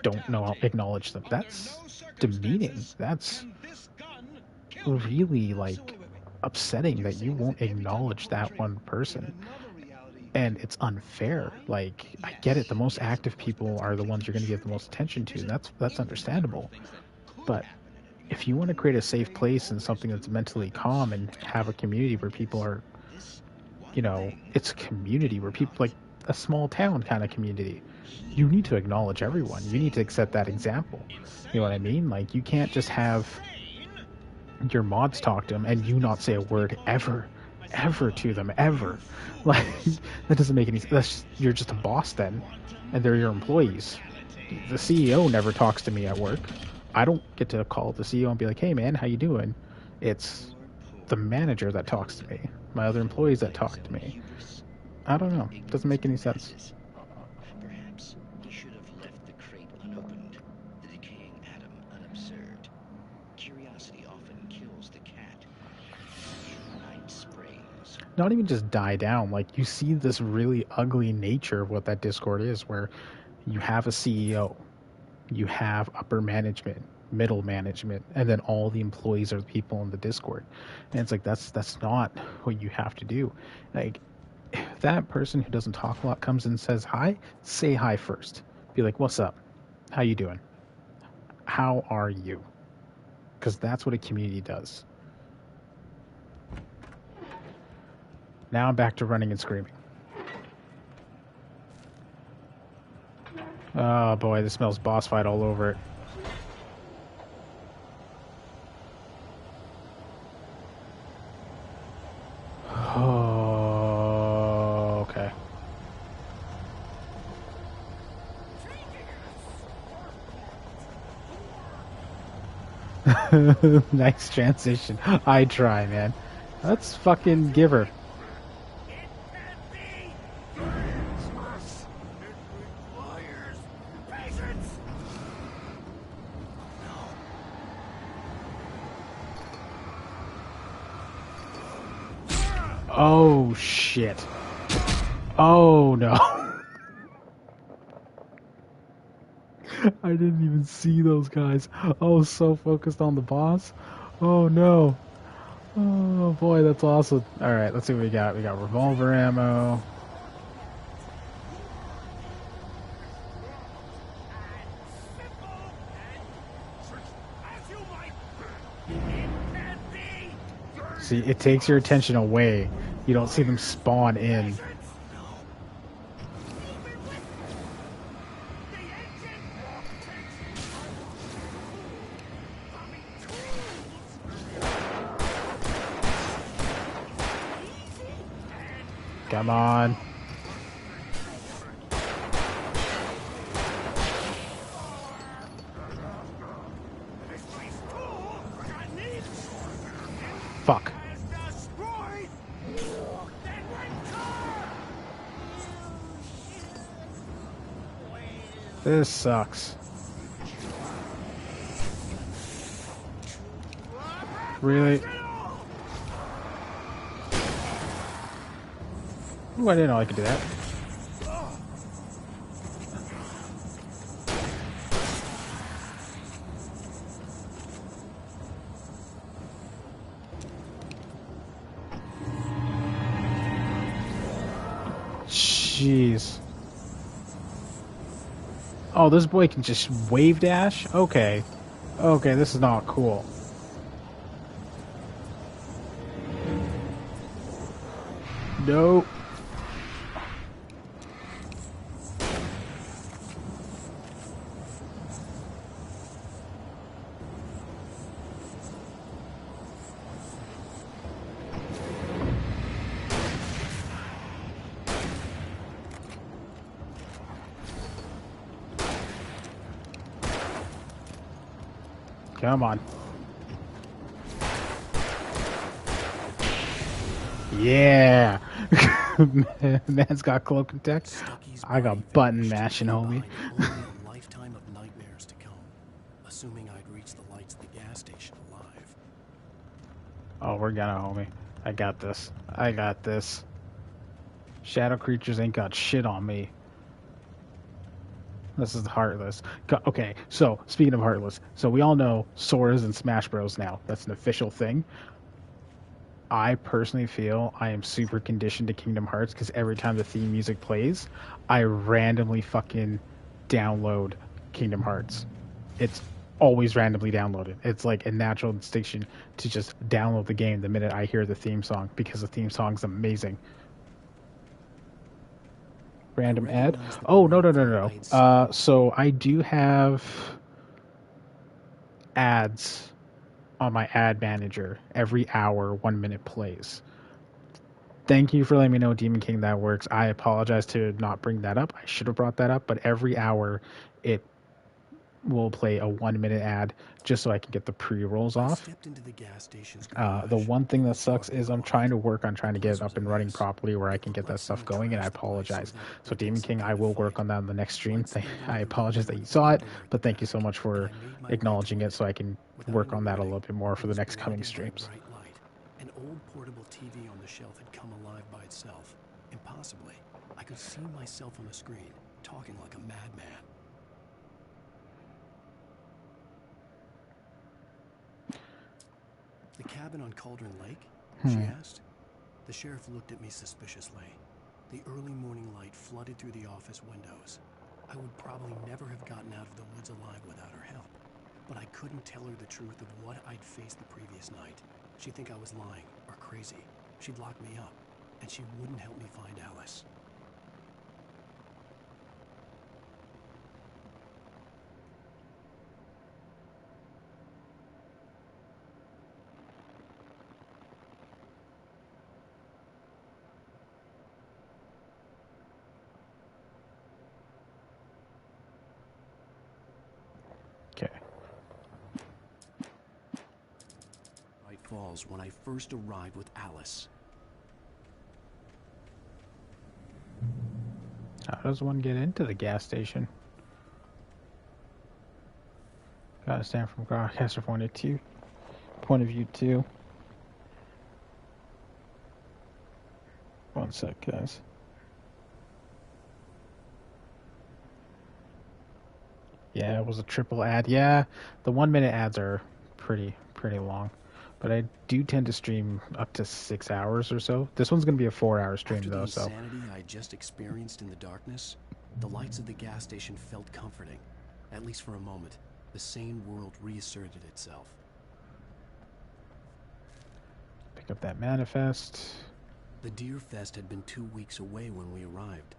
don't acknowledge them. That's demeaning. That's really like upsetting that you won't acknowledge that one person. And it's unfair. Like, I get it, the most active people are the ones you're going to give the most attention to, and that's understandable. But if you want to create a safe place and something that's mentally calm and have a community where people are, it's a community where people, like a small town kind of community, you need to acknowledge everyone. You need to set that example. You know what I mean? Like, you can't just have your mods talk to them and you not say a word ever to them, ever. Like, that doesn't make any sense. You're just a boss then, and they're your employees. The CEO never talks to me at work. I don't get to call the CEO and be like, hey man, how you doing? It's the manager that talks to me, my other employees that talk to me. I don't know. It doesn't make any sense. Perhaps he should have left the crate unopened, the decaying atom unobserved. Curiosity often kills the cat. Night springs. Not even just die down. Like, you see this really ugly nature of what that Discord is, where you have a CEO, you have upper management, middle management, and then all the employees are the people in the Discord. And it's like, that's not what you have to do. Like, if that person who doesn't talk a lot comes in and says hi, say hi first. Be like, what's up? How you doing? How are you? Because that's what a community does. Now I'm back to running and screaming. Oh boy, this smells boss fight all over it. Oh, okay. Nice transition. I try, man. Let's fucking give her. Oh, shit. Oh, no. I didn't even see those guys. I was so focused on the boss. Oh, no. Oh, boy, that's awesome. Alright, let's see what we got. We got revolver ammo. See, it takes your attention away. You don't see them spawn in. Come on. Fuck. This sucks. Really? Ooh, I didn't know I could do that. Jeez. Oh, this boy can just wave dash? Okay. Okay, this is not cool. Nope. Come on. Yeah. Man's got cloak and tech. I got button mashing, homie. Only a lifetime of nightmares to come, assuming I'd reach the lights of the gas station alive. Oh, we're gonna, homie. I got this. I got this. Shadow creatures ain't got shit on me. This is Heartless. Okay, so speaking of Heartless, so we all know Sora's in Smash Bros. Now. That's an official thing. I personally feel I am super conditioned to Kingdom Hearts because every time the theme music plays, I randomly fucking download Kingdom Hearts. It's always randomly downloaded. It's like a natural distinction to just download the game the minute I hear the theme song because the theme song's amazing. Random ad? Oh, no. So I do have ads on my ad manager. Every hour, 1 minute plays. Thank you for letting me know, Demon King, that works. I apologize to not bring that up. I should have brought that up, but every hour it will play a 1 minute ad just so I can get the pre-rolls off. The one thing that sucks is I'm trying to work on trying to get it up and running properly where I can get that stuff going, and I apologize. So Demon King, I will work on that in the next stream. I apologize that you saw it, but thank you so much for acknowledging it so I can work on that a little bit more for the next coming streams. An old portable TV on the shelf had come alive by itself. Impossibly, I could see myself on the screen, talking like a madman. The cabin on Cauldron Lake? She asked. The sheriff looked at me suspiciously. The early morning light flooded through the office windows. I would probably never have gotten out of the woods alive without her help. But I couldn't tell her the truth of what I'd faced the previous night. She'd think I was lying or crazy. She'd lock me up, and she wouldn't help me find Alice. Okay. BrightFalls when I first arrived with Alice. How does one get into the gas station? Gotta stand from broadcaster point of view too. One sec, guys. Yeah, it was a triple ad. Yeah, the 1 minute ads are pretty long. But I do tend to stream up to 6 hours or so. This one's going to be a 4-hour stream, After though, the so... insanity I just experienced in the darkness, the lights of the gas station felt comforting. At least for a moment, the sane world reasserted itself. Pick up that manifest. The Deer Fest had been 2 weeks away when we arrived.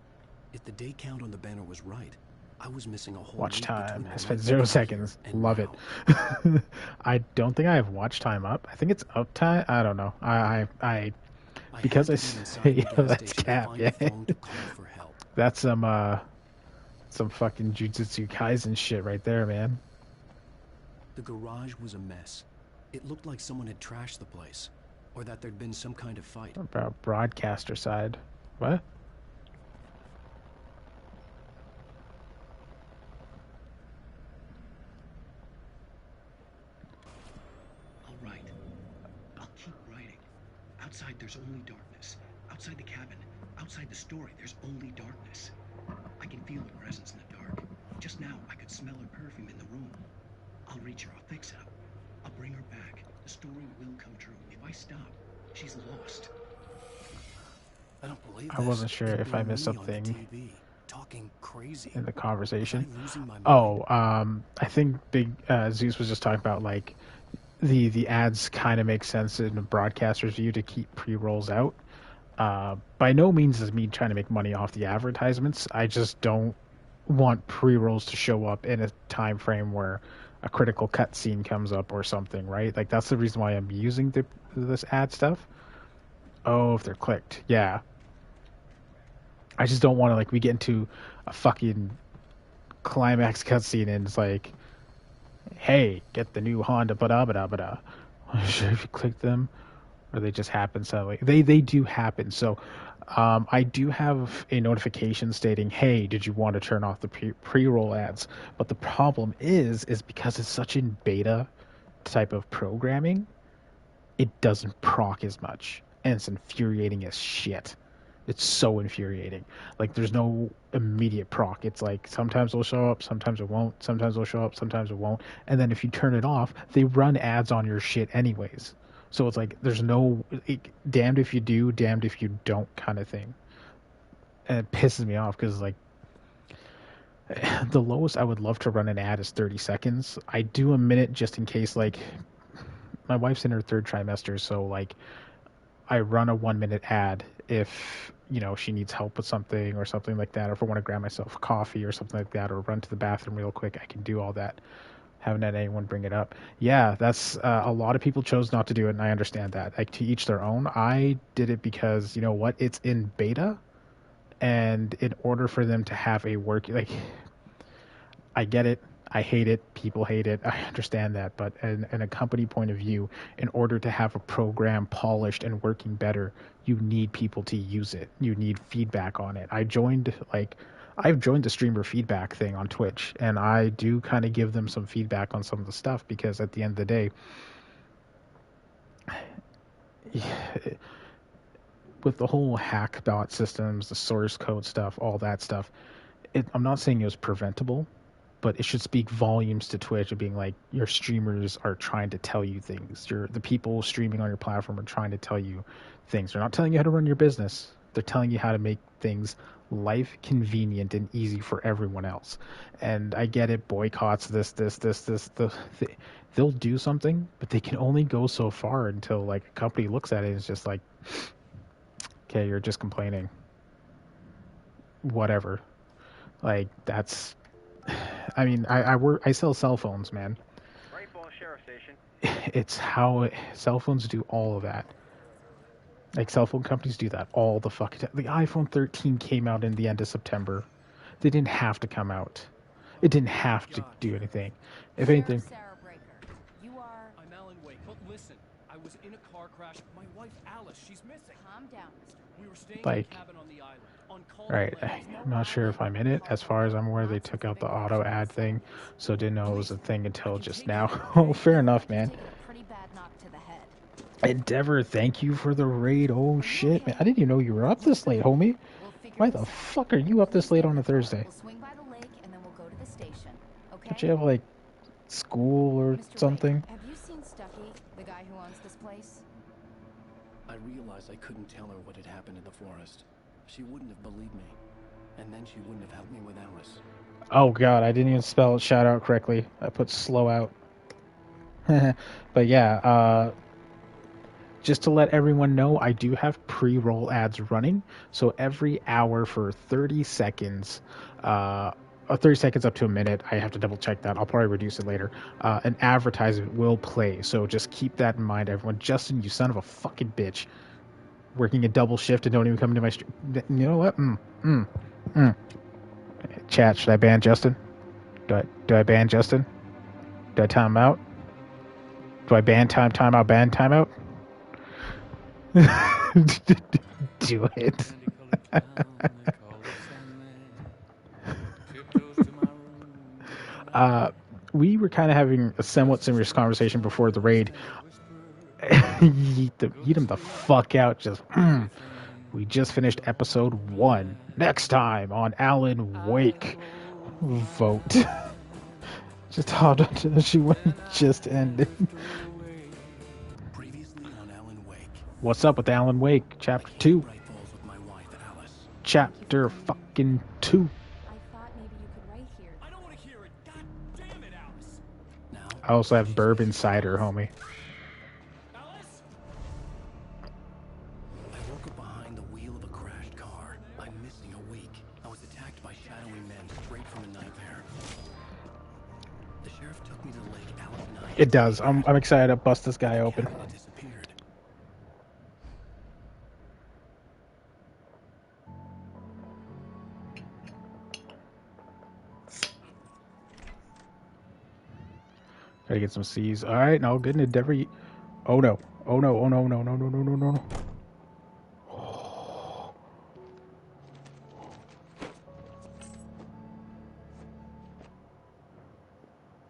If the day count on the banner was right, I was missing a whole Watch week time. between I the spent night 0 we seconds. were here and Love now. it. I don't think I have watch time up. I think it's up time. I don't know. I because I say that's cap. Yeah. That's some fucking Jujutsu Kaisen shit right there, man. The garage was a mess. It looked like someone had trashed the place, or that there'd been some kind of fight. What about broadcaster side? What? All right. I'll keep writing. Outside, there's only darkness. Outside the cabin, outside the story, there's only darkness. I can feel her presence in the dark. Just now, I could smell her perfume in the room. I'll reach her. I'll fix it up. I'll bring her back. The story will come true. If I stop, she's lost. I don't believe I wasn't sure It'd if been I missed me on something TV, talking crazy. in the conversation. Was I losing my mind? Oh, I think Big Zeus was just talking about like the ads kind of make sense in a broadcaster's view to keep pre-rolls out. By no means is me trying to make money off the advertisements. I just don't want pre-rolls to show up in a time frame where a critical cutscene comes up or something, right? Like that's the reason why I'm using this ad stuff. Oh, if they're clicked, yeah. I just don't want to, like, we get into a fucking climax cutscene and it's like Hey, get the new Honda, bada bada bada. Sure, if you click them, or they just happen suddenly. They do happen. So, I do have a notification stating, "Hey, did you want to turn off the pre-roll ads?" But the problem is because it's such in beta type of programming, it doesn't proc as much, and it's infuriating as shit. It's so infuriating. Like there's no immediate proc. It's like sometimes it'll show up, sometimes it won't. Sometimes it'll show up, sometimes it won't. And then if you turn it off, they run ads on your shit anyways. So it's like there's no damned if you do, damned if you don't kind of thing. And it pisses me off because like the lowest I would love to run an ad is 30 seconds. I do a minute just in case like my wife's in her third trimester, so like I run a 1 minute ad if she needs help with something or something like that, or if I want to grab myself coffee or something like that, or run to the bathroom real quick. I can do all that. Haven't had anyone bring it up. Yeah, that's a lot of people chose not to do it, and I understand that. Like to each their own. I did it because you know what? It's in beta, and in order for them to have a work like I get it. I hate it. People hate it. I understand that. But in a company point of view, in order to have a program polished and working better, you need people to use it. You need feedback on it. I've joined the streamer feedback thing on Twitch, and I do kind of give them some feedback on some of the stuff because at the end of the day, with the whole hack bot systems, the source code stuff, all that stuff, I'm not saying it was preventable, but it should speak volumes to Twitch of being like your streamers are trying to tell you things. The people streaming on your platform are trying to tell you things. They're not telling you how to run your business. They're telling you how to make things life convenient and easy for everyone else. And I get it, boycotts, they'll do something, but they can only go so far until like a company looks at it and is just like, okay, you're just complaining. Whatever. Like that's I mean, I sell cell phones, man. BrightFalls Sheriff Station. It's how cell phones do all of that. Like cell phone companies do that all the fucking time. The iPhone 13 came out in the end of September. They didn't have to come out. It didn't have to do anything. If anything, Sarah Breaker, you are... I'm Alan Wake, but listen, I was in a car crash. My wife, Alice, she's missing. Calm down, Mr. We were staying like, in a cabin on the island. On right, I'm not sure if I'm in it. As far as I'm aware, they took out the auto ad thing, so didn't know it was a thing until just now. Oh, fair enough, man. Pretty bad knock to the head. Endeavor, thank you for the raid. Oh shit, man. I didn't even know you were up this late, homie. Why the fuck are you up this late on a Thursday? We'll swing by the lake and then we'll go to the station. Okay? Don't you have like school or something? Have you seen Stucky, the guy who owns this place? I realized I couldn't tell her what had happened in the forest. She wouldn't have believed me. And then she wouldn't have helped me with Alice. Oh god, I didn't even spell shout out correctly. I put slow out. But yeah, just to let everyone know, I do have pre-roll ads running. So every hour for 30 seconds, 30 seconds up to a minute, I have to double check that. I'll probably reduce it later. An advertisement will play. So just keep that in mind, everyone. Justin, you son of a fucking bitch. Working a double shift and don't even come into my stream. You know what? Chat, should I ban Justin? Do I ban Justin? Do I time him out? Do I ban time out, ban time out? Do it. We were kind of having a somewhat serious conversation before the raid. Eat him the fuck out. We just finished episode 1. Next time on Alan Wake. Vote. Just hold on to the she when it just ended. Previously on Alan Wake. What's up with Alan Wake? Chapter 2. Chapter fucking 2. I also have bourbon cider, homie. I woke up behind the wheel of a crashed car. I'm missing a week. I was attacked by shadowy men straight from a nightmare. The sheriff took me to the lake Alice and I. It does. I'm excited to bust this guy open. Gotta get some C's. All right, no, good endeavor. Oh no! Oh no! Oh no! No! No! No! No! No! No!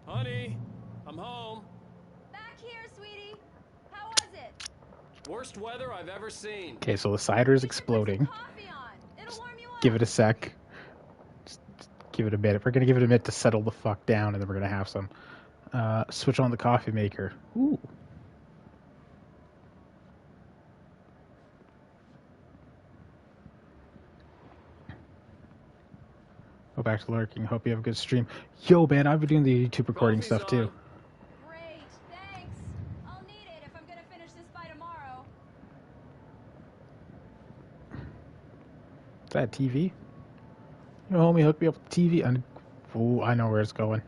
Honey, I'm home. Back here, sweetie. How was it? Worst weather I've ever seen. Okay, so the cider is exploding. Coffee on. It'll warm you up. Give it a sec. Just give it a minute. We're gonna give it a minute to settle the fuck down, and then we're gonna have some. Switch on the coffee maker. Ooh. Go back to lurking. Hope you have a good stream. Yo, man, I've been doing the YouTube recording stuff too. Great, thanks. I'll need it if I'm gonna finish this by tomorrow. Is that TV? Yo, homie, hook me up with TV. Ooh, I know where it's going.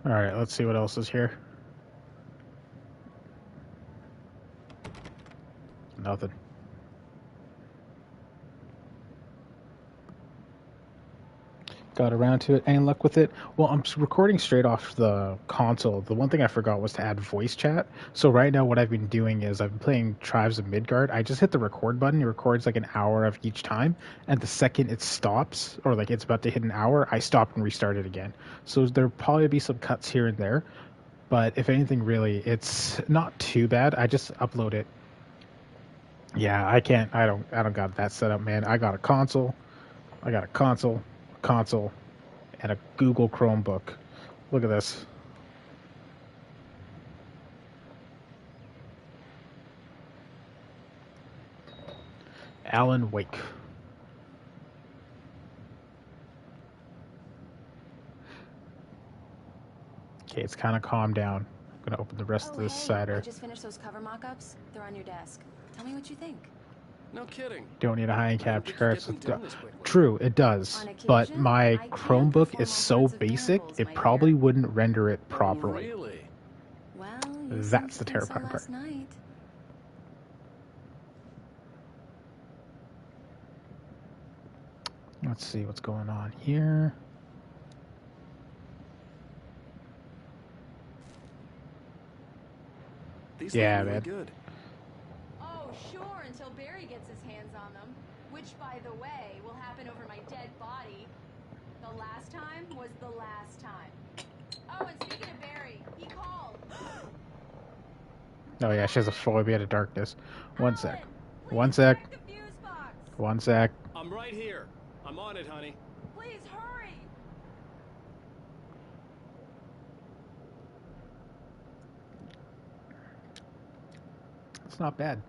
Alright, let's see what else is here. Nothing. Got around to it. Any luck with it? Well, I'm recording straight off the console. The one thing I forgot was to add voice chat. So right now what I've been doing is I've been playing Tribes of Midgard. I just hit the record button. It records like an hour of each time. And the second it stops, or like it's about to hit an hour, I stop and restart it again. So there'll probably be some cuts here and there. But if anything, really, it's not too bad. I just upload it. Yeah, I don't got that set up, man. I got a console, and a Google Chromebook. Look at this. Alan Wake. Okay, it's kind of calmed down. I'm gonna open the rest of this cider. I just finished those cover mock-ups. They're on your desk. Tell me what you think. No kidding. Don't need a high-end capture card. True, it does. But my Chromebook is so basic, it probably wouldn't render it properly. Really? Well, that's the terrifying part. Let's see what's going on here. These yeah, look really man. Good. Oh, sure, until Barry gets his hands on them. Which, by the way, will happen over my dead body. The last time was the last time. Oh, and speaking of Barry, he called. Oh yeah, she has a phobia to darkness. One sec. One sec. One sec. I'm right here. I'm on it, honey. Please hurry. It's not bad.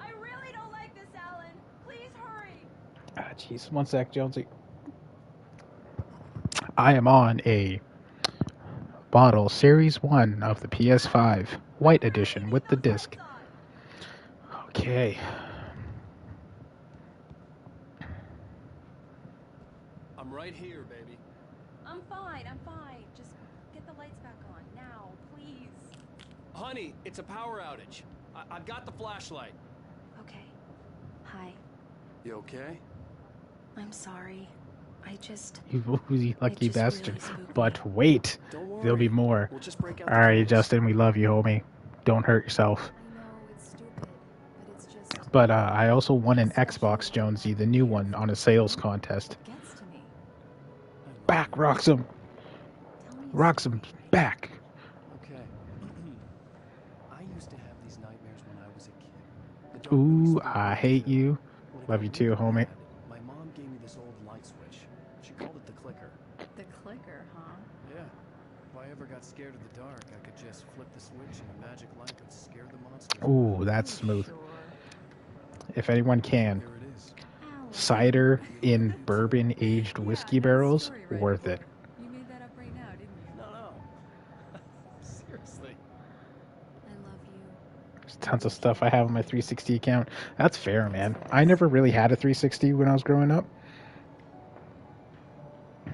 I really don't like this, Alan. Please hurry. Ah, jeez. One sec, Jonesy. I am on a bottle Series 1 of the PS5 White Edition with the disc. Okay. I'm right here, baby. I'm fine. Just get the lights back on now, please. Honey, it's a power outage. I've got the flashlight. Okay. Hi. You okay? I'm sorry. You lucky bastard. Really but wait, there'll be more. We'll just break out Alright, Justin, we love you, homie. Don't hurt yourself. I know it's stupid, but it's just. But I also won an Xbox, Jonesy, the new one, on a sales contest. It gets to me. Back, Roxham! Roxham, back! Okay. I used to have these nightmares when I was a kid. Ooh, I hate you. Love you too, homie. My mom gave me this old light switch. She called it the clicker. The clicker, huh? Yeah. If I ever got scared of the dark, I could just flip the switch and a magic light would scare the monsters. Ooh, that's smooth. Sure. If anyone can. There it is. Cider in bourbon-aged whiskey barrels, worth it. You made that up right now, didn't you? No. Seriously. I love you. There's tons of stuff I have on my 360 account. That's fair, man. I never really had a 360 when I was growing up.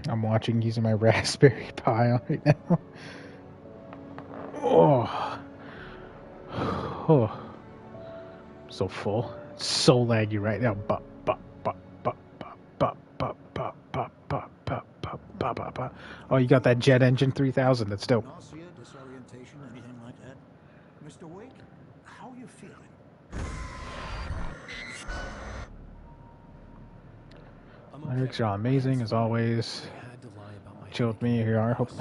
I'm watching using my Raspberry Pi on right now. Oh. Oh. So full. So laggy right now. Oh, you got that jet engine 3000. That's dope. Nausea, disorientation, anything like that? Mr. Wake, how you feeling? Lyrics are amazing as always. Chill with me. Here you are. Hope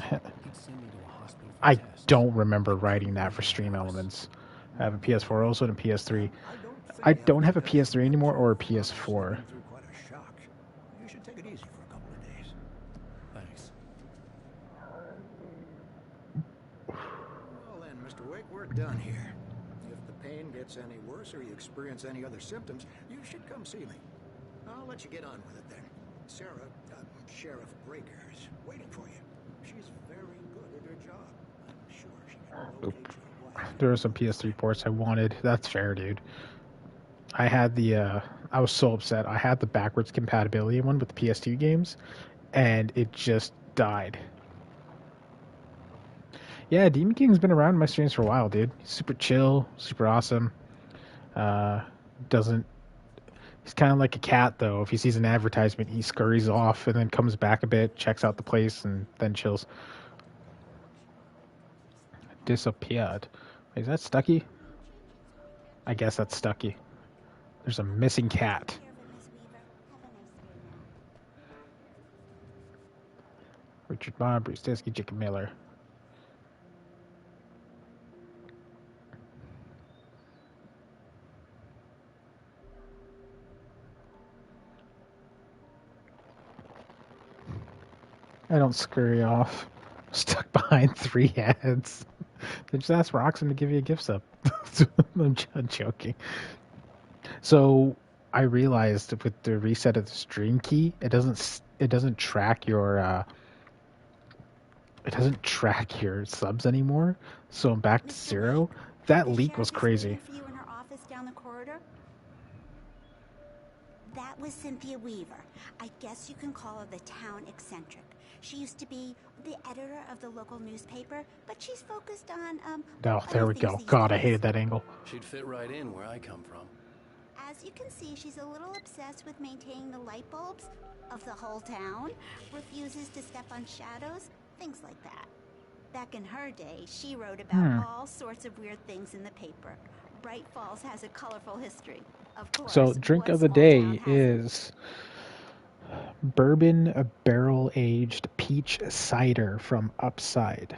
I don't remember writing that for Stream Elements. I have a PS4 also and a PS3. I don't have a PS3 anymore or a PS4. Through quite a shock. You should take it easy for a couple of days. Thanks. Well then, Mr. Wake, we're done here. If the pain gets any worse or you experience any other symptoms, you should come see me. I'll let you get on with it then. Sarah, Sheriff Breaker, is waiting for you. She's very good at her job. I'm sure she can locate your wife. There were some PS3 ports I wanted. That's fair, dude. I had the, I was so upset. I had the backwards compatibility one with the PS2 games, and it just died. Yeah, Demon King's been around in my streams for a while, dude. He's super chill, super awesome. He's kind of like a cat, though. If he sees an advertisement, he scurries off and then comes back a bit, checks out the place, and then chills. Disappeared. Wait, is that Stucky? I guess that's Stucky. There's a missing cat. Richard Bond, Bruce Tiskey, Jacob Miller. I don't scurry off. Stuck behind 3 ads. They just ask Roxanne to give you a gift sub. I'm joking. So I realized with the reset of the stream key, it doesn't track your subs anymore. So I'm back to 0. That leak was crazy. For you in her office down the corridor? That was Cynthia Weaver. I guess you can call her the town eccentric. She used to be the editor of the local newspaper, but she's focused on Oh, there we go. God, I hated that angle. She'd fit right in where I come from. As you can see, she's a little obsessed with maintaining the light bulbs of the whole town, refuses to step on shadows, things like that. Back in her day, she wrote about all sorts of weird things in the paper. BrightFalls has a colorful history. Of course, So, drink of the day is bourbon barrel-aged peach cider from Upside.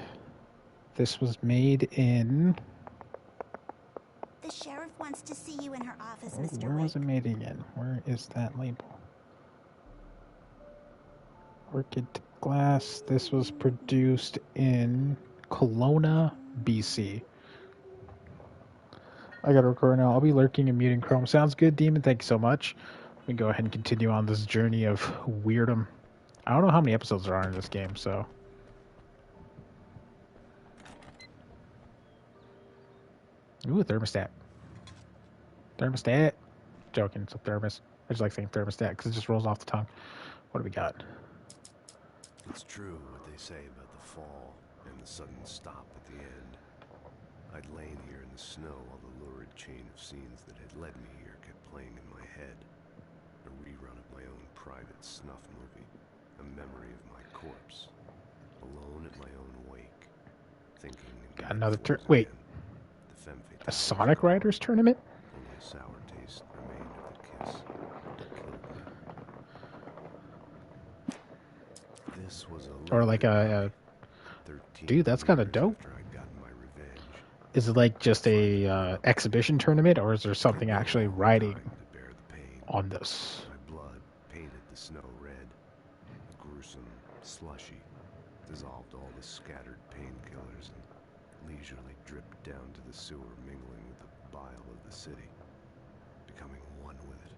This was made in... The sheriff wants to see you in her office, Oh, Mr. where Wake. was it made again? Where is that label? Orchid Glass. This was produced in Kelowna, BC. I gotta record now. I'll be lurking and muting Chrome. Sounds good, Demon. Thank you so much. Let me go ahead and continue on this journey of weirdom. I don't know how many episodes there are in this game, so... Ooh, thermostat. Thermostat. Joking, it's a thermos. I just like saying thermostat because it just rolls off the tongue. What do we got? It's true what they say about the fall and the sudden stop at the end. I'd lain here in the snow while the lurid chain of scenes that had led me here kept playing in my head. A rerun of my own private snuff movie. A memory of my corpse. Alone at my own wake. Thinking... Got another turn. Wait. A Sonic Riders tournament? Only a sour taste remained of the kiss that killed me. This was a... Or like a dude, that's kind of dope. Is it like just a exhibition tournament, or is there something actually riding on this? My blood painted the snow red. A gruesome slushy dissolved all the scattered painkillers and leisurely dripped down to the sewer, mingling with the bile of the city, becoming one with it.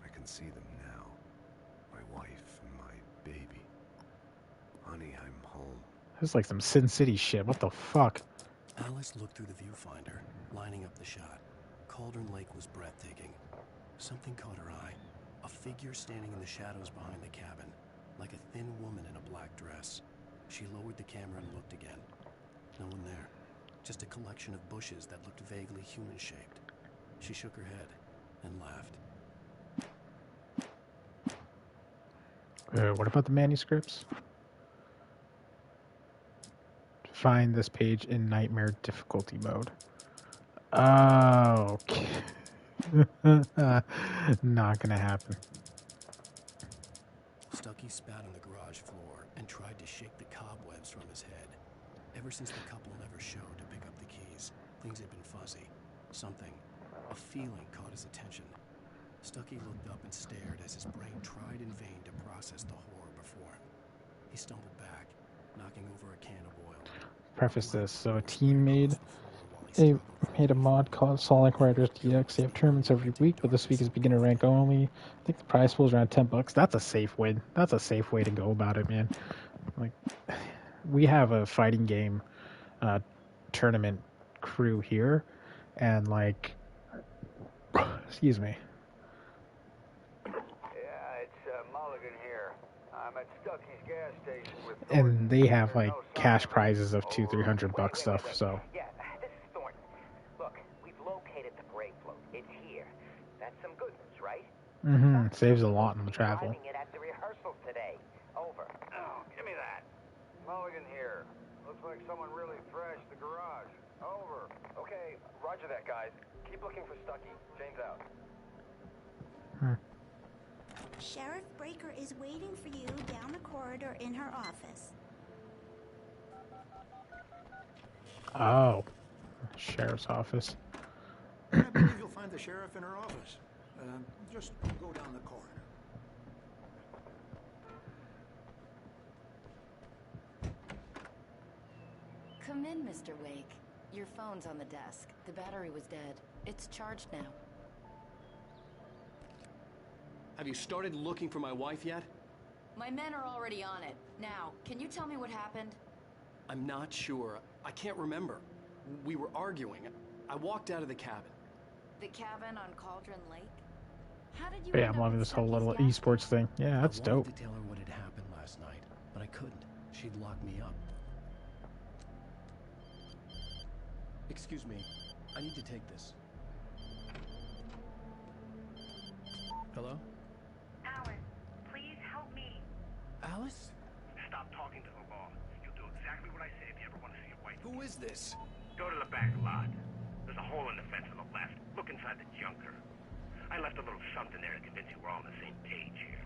I can see them now. My wife and my baby. Honey, I'm home. This is like some Sin City shit. What the fuck? Alice looked through the viewfinder, lining up the shot. Cauldron Lake was breathtaking. Something caught her eye. A figure standing in the shadows behind the cabin, like a thin woman in a black dress. She lowered the camera and looked again. No one there. Just a collection of bushes that looked vaguely human-shaped. She shook her head and laughed. What about the manuscripts? find this page in nightmare difficulty mode. Oh, okay. Not gonna happen. Stucky spat on the garage floor and tried to shake the cobwebs from his head. Ever since the couple never showed to pick up the keys, things had been fuzzy. Something, a feeling caught his attention. Stucky looked up and stared as his brain tried in vain to process the horror before him. He stumbled back, knocking over a can of oil. Preface this. So a team made a mod called Sonic Riders DX. They have tournaments every week, but this week is beginner rank only. I think the prize pool is around $10. That's a safe win. That's a safe way to go about it, man. Like, we have a fighting game tournament crew here, and like, excuse me. Yeah, it's Mulligan here. I'm at Stucky's gas station with And they have like cash prizes of $200-300 stuff. So. Yeah, this is Thornton. Look, we've located the brake float. It's here. That's some good news, right? Mm-hmm. Saves a lot in the travel. Driving it at the rehearsals today. Over. Oh, give me that. Mulligan here. Looks like someone really thrashed the garage. Over. Okay, roger that, guys. Keep looking for Stucky. James out. Sheriff Breaker is waiting for you down the corridor in her office. Oh, sheriff's office. I believe you'll find the sheriff in her office. Just go down the corridor. Come in, Mr. Wake. Your phone's on the desk. The battery was dead. It's charged now. Have you started looking for my wife yet? My men are already on it. Now, can you tell me what happened? I'm not sure. I can't remember. We were arguing. I walked out of the cabin. The cabin on Cauldron Lake? How did you Yeah, end I'm up loving at this whole Stucky's little gas esports thing. Yeah, that's I wanted dope. to tell her what had happened last night, but I couldn't. She'd locked me up. Excuse me. I need to take this. Hello? Alan, please help me. Alice? Stop talking to the law. You'll do exactly what I say if you ever want to see your wife. Who is this? Go to the back lot. There's a hole in the fence on the left. Look inside the junker. I left a little something there to convince you we're all on the same page here.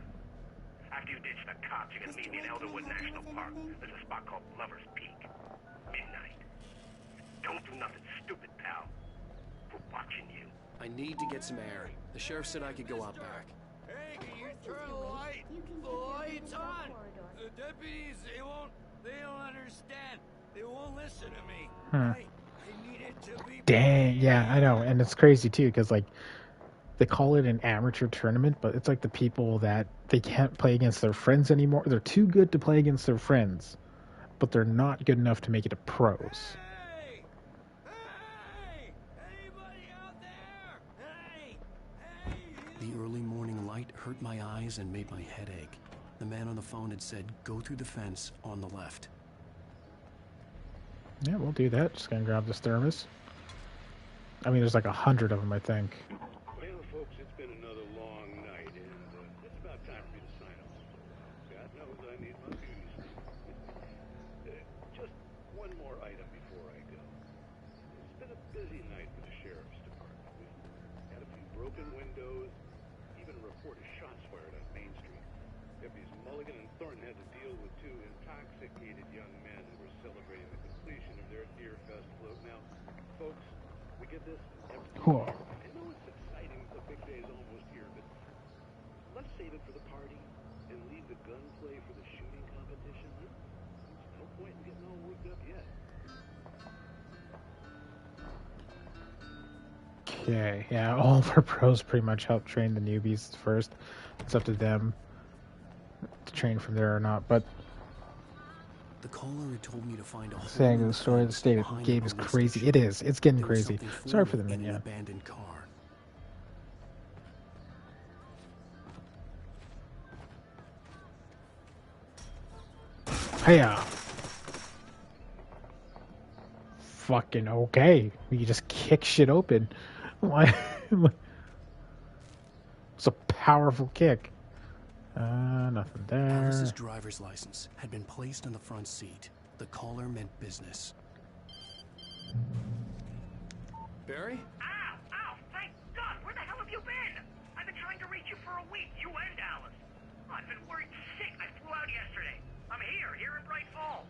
After you ditch the cops, you're gonna meet me in Elderwood National Park. There's a spot called Lover's Peak. Midnight. Don't do nothing stupid, pal. We're watching you. I need to get some air. The sheriff said I could go out back. Hey, can you turn the light? The light's on! The deputies, they don't understand. They won't listen to me. I need it to be... Dang, yeah, I know, and it's crazy too, because like they call it an amateur tournament, but it's like the people that they can't play against their friends anymore. They're too good to play against their friends, but they're not good enough to make it to pros. Hey! Hey! Anybody out there? Hey! The early morning light hurt my eyes and made my head ache. The man on the phone had said, go through the fence on the left. Yeah, we'll do that. Just gonna grab this thermos. I mean, there's like 100 of them, I think. Well, folks, it's been another long night, and it's about time for me to sign off. God knows I need my beauty sleep. Just one more item before I go. It's been a busy night for the sheriff's department. We've had a few broken windows, even a report of shots fired on Main Street. Deputies Mulligan and Thornton had to deal with two intoxicated young men who were celebrating the completion of their Deer Fest float. Now, folks, we get this every Cool. year. I know it's exciting, the big day is almost here, but let's save it for the party and leave the gunplay for the shooting competition, huh? There's no point in getting all worked up yet. Okay, yeah, all of our pros pretty much help train the newbies first. It's up to them to train from there or not, but The caller had told me to find a hole saying in the story of the fence state behind game the is police crazy. station. It is. It's getting There was crazy. something Sorry for me the in an minute. abandoned car. Hiya. Fucking okay. You just kick shit open. Why? It's a powerful kick. Nothing there. Alice's driver's license had been placed on the front seat. The The caller meant business. Barry? Ow! Ow! Thank God! Where the hell have you been? I've been trying to reach you for a week, you and Alice. I've been worried sick. I flew out yesterday. I'm here in BrightFalls.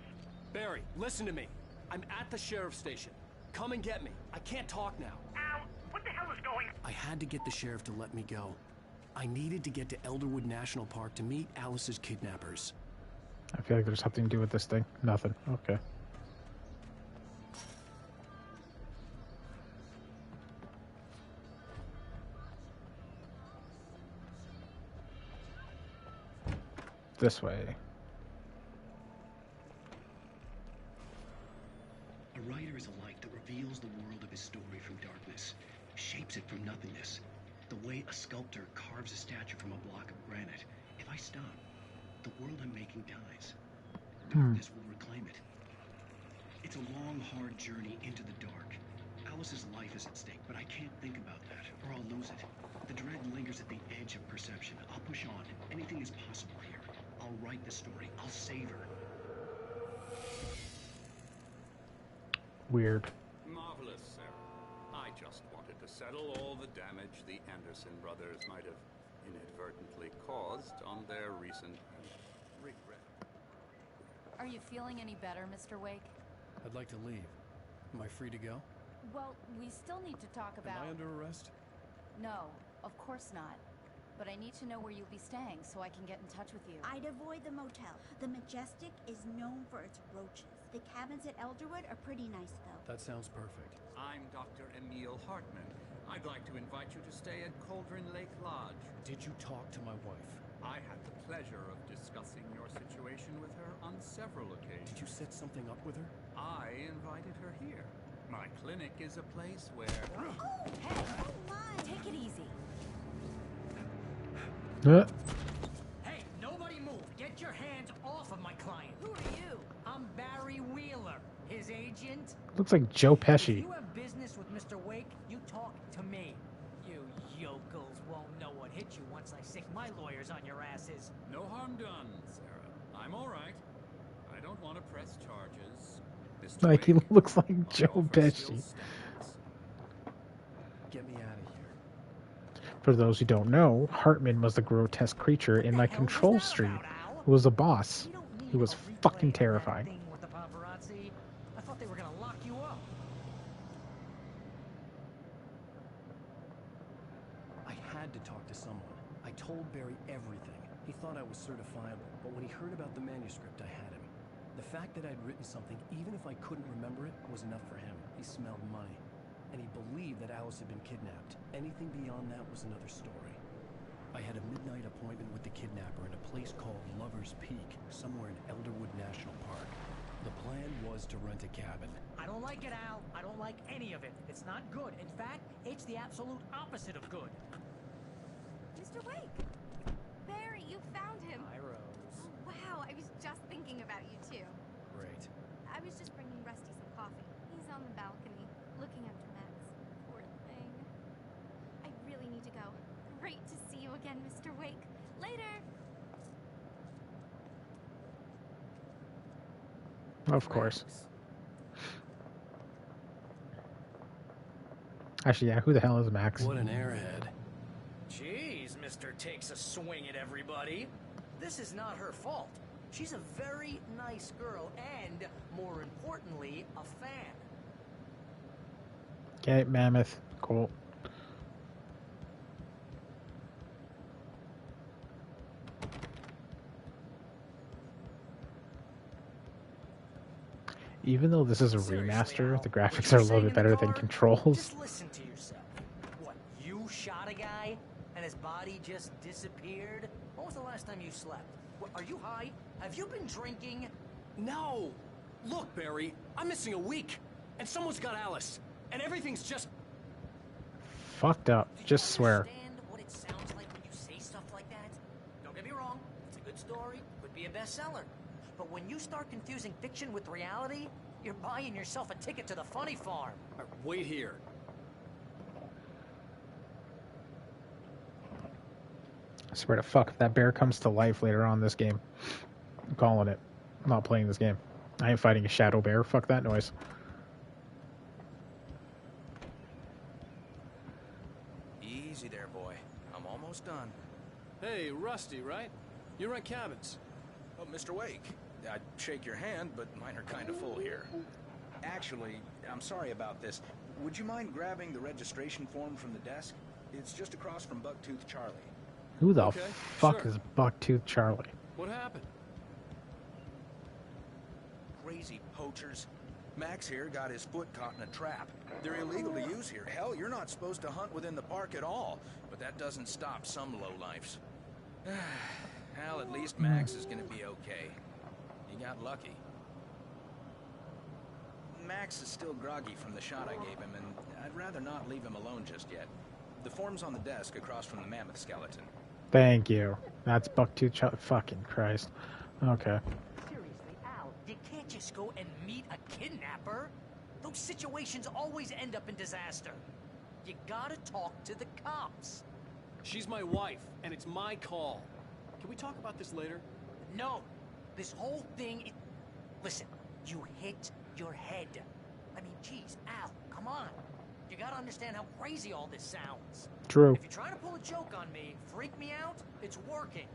Barry, listen to me. I'm at the sheriff's station. Come and get me. I can't talk now. Ow! What the hell is going on? I had to get the sheriff to let me go. I needed to get to Elderwood National Park to meet Alice's kidnappers. I feel like there's something to do with this thing. Nothing. Okay. This way. A writer is a light that reveals the world of his story from darkness, shapes it from nothingness. The way a sculptor carves a statue from a block of granite. If I stop, the world I'm making dies. Darkness will reclaim it. It's a long, hard journey into the dark. Alice's life is at stake, but I can't think about that, or I'll lose it. The dread lingers at the edge of perception. I'll push on. Anything is possible here. I'll write the story. I'll save her. Weird. Marvelous, sir. I just wanted to settle all the damage the Anderson brothers might have inadvertently caused on their recent regret. Are you feeling any better, Mr. Wake? I'd like to leave. Am I free to go? Well, we still need to talk about... Am I under arrest? No, of course not. But I need to know where you'll be staying so I can get in touch with you. I'd avoid the motel. The Majestic is known for its roaches. The cabins at Elderwood are pretty nice, though. That sounds perfect. I'm Dr. Emil Hartman. I'd like to invite you to stay at Cauldron Lake Lodge. Did you talk to my wife? I had the pleasure of discussing your situation with her on several occasions. Did you set something up with her? I invited her here. My clinic is a place where... Oh, hey! Oh, my! Take it easy. Hey, nobody move! Get your hands off of my client! Who are you? I'm Barry Wheeler, his agent. Looks like Joe If Pesci. you have business with Mr. Wake, you talk to me. You yokels won't know what hit you once I sick my lawyers on your asses. No harm done, Sarah. I'm all right. I don't want to press charges. Mr. Like, he Wake, looks like my Joe offer Pesci. still stands. Get me out of here. For those who don't know, Hartman was the grotesque creature in my Control Street, who was a boss. He was fucking terrifying. Thing with the paparazzi. I thought they were gonna lock you up. I had to talk to someone. I told Barry everything. He thought I was certifiable, but when he heard about the manuscript, I had him. The fact that I'd written something, even if I couldn't remember it, was enough for him. He smelled money. And he believed that Alice had been kidnapped. Anything beyond that was another story. I had a midnight appointment with the kidnapper in a place called Lover's Peak, somewhere in Elderwood National Park. The plan was to rent a cabin. I don't like it, Al. I don't like any of it. It's not good. In fact, it's the absolute opposite of good. Mr. Wake! Barry, you found him! Hi, Rose. Oh, wow, I was just thinking about you, too. Great. I was just bringing Rusty some coffee. He's on the balcony, looking after Max. Poor thing. I really need to go. Great to see you again, Mr. Wake. Later! Of course. Actually, yeah, who the hell is Max? What an airhead. Jeez, Mr. Takes a swing at everybody. This is not her fault. She's a very nice girl and, more importantly, a fan. Okay, Mammoth. Cool. Even though this is a remaster, the graphics are a little bit better than Controls. Just listen to yourself. What, you shot a guy and his body just disappeared? When was the last time you slept? What, are you high? Have you been drinking? No! Look, Barry, I'm missing a week, and someone's got Alice, and everything's just... Fucked up. Just swear. Understand what it sounds like when you say stuff like that? Don't get me wrong. It's a good story. Could be a bestseller. But when you start confusing fiction with reality, you're buying yourself a ticket to the funny farm. All right, wait here. I swear to fuck, if that bear comes to life later on in this game, I'm calling it. I'm not playing this game. I ain't fighting a shadow bear. Fuck that noise. Easy there, boy. I'm almost done. Hey, Rusty, right? You rent cabins. Oh, Mr. Wake. I'd shake your hand, but mine are kind of full here. Actually, I'm sorry about this. Would you mind grabbing the registration form from the desk? It's just across from Bucktooth Charlie. Who the Okay, fuck sure. is Bucktooth Charlie? What happened? Crazy poachers. Max here got his foot caught in a trap. They're illegal to use here. Hell, you're not supposed to hunt within the park at all. But that doesn't stop some lowlifes. Hell, at least Max is gonna be okay. He got lucky. Max is still groggy from the shot I gave him, and I'd rather not leave him alone just yet. The form's on the desk across from the mammoth skeleton. Thank you. That's Bucktooth Charlie. Fucking Christ. Okay. Seriously, Al, you can't just go and meet a kidnapper. Those situations always end up in disaster. You gotta talk to the cops. She's my wife, and it's my call. Can we talk about this later? No. This whole thing... Listen, you hit your head. I mean, geez, Al, come on. You gotta understand how crazy all this sounds. True. If you're trying to pull a joke on me, freak me out, it's working.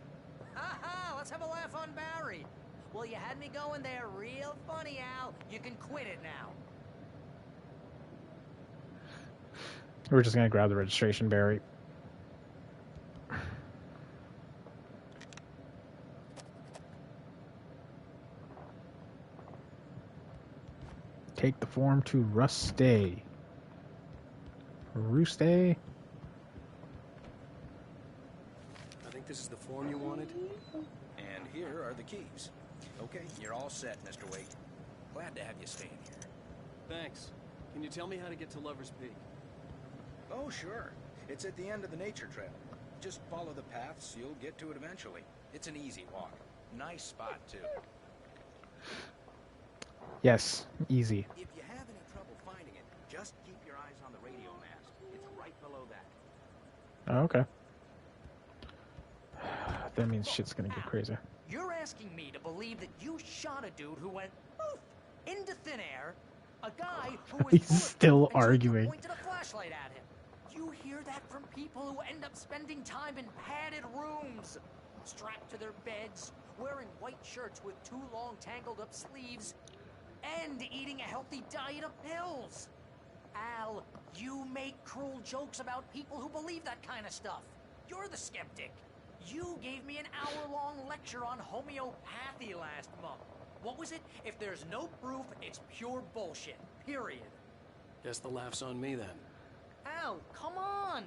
Ha ha, let's have a laugh on Barry. Well, you had me going there real funny, Al. You can quit it now. We're just gonna grab the registration, Barry. Take the form to Rusty. Rusty? I think this is the form you wanted. And here are the keys. Okay, you're all set, Mr. Wake. Glad to have you staying here. Thanks. Can you tell me how to get to Lover's Peak? Oh, sure. It's at the end of the nature trail. Just follow the paths, you'll get to it eventually. It's an easy walk. Nice spot, too. Yes, easy. If you have any trouble finding it, just keep your eyes on the radio mast. It's right below that. Oh, okay. That means shit's gonna get crazy. You're asking me to believe that you shot a dude who went poof into thin air, a guy who was He's still arguing. pointed a flashlight at him. You hear that from people who end up spending time in padded rooms, strapped to their beds, wearing white shirts with too long tangled up sleeves, and eating a healthy diet of pills. Al, you make cruel jokes about people who believe that kind of stuff. You're the skeptic. You gave me an hour-long lecture on homeopathy last month. What was it? If there's no proof, it's pure bullshit. Period. Guess the laugh's on me then. Al, come on!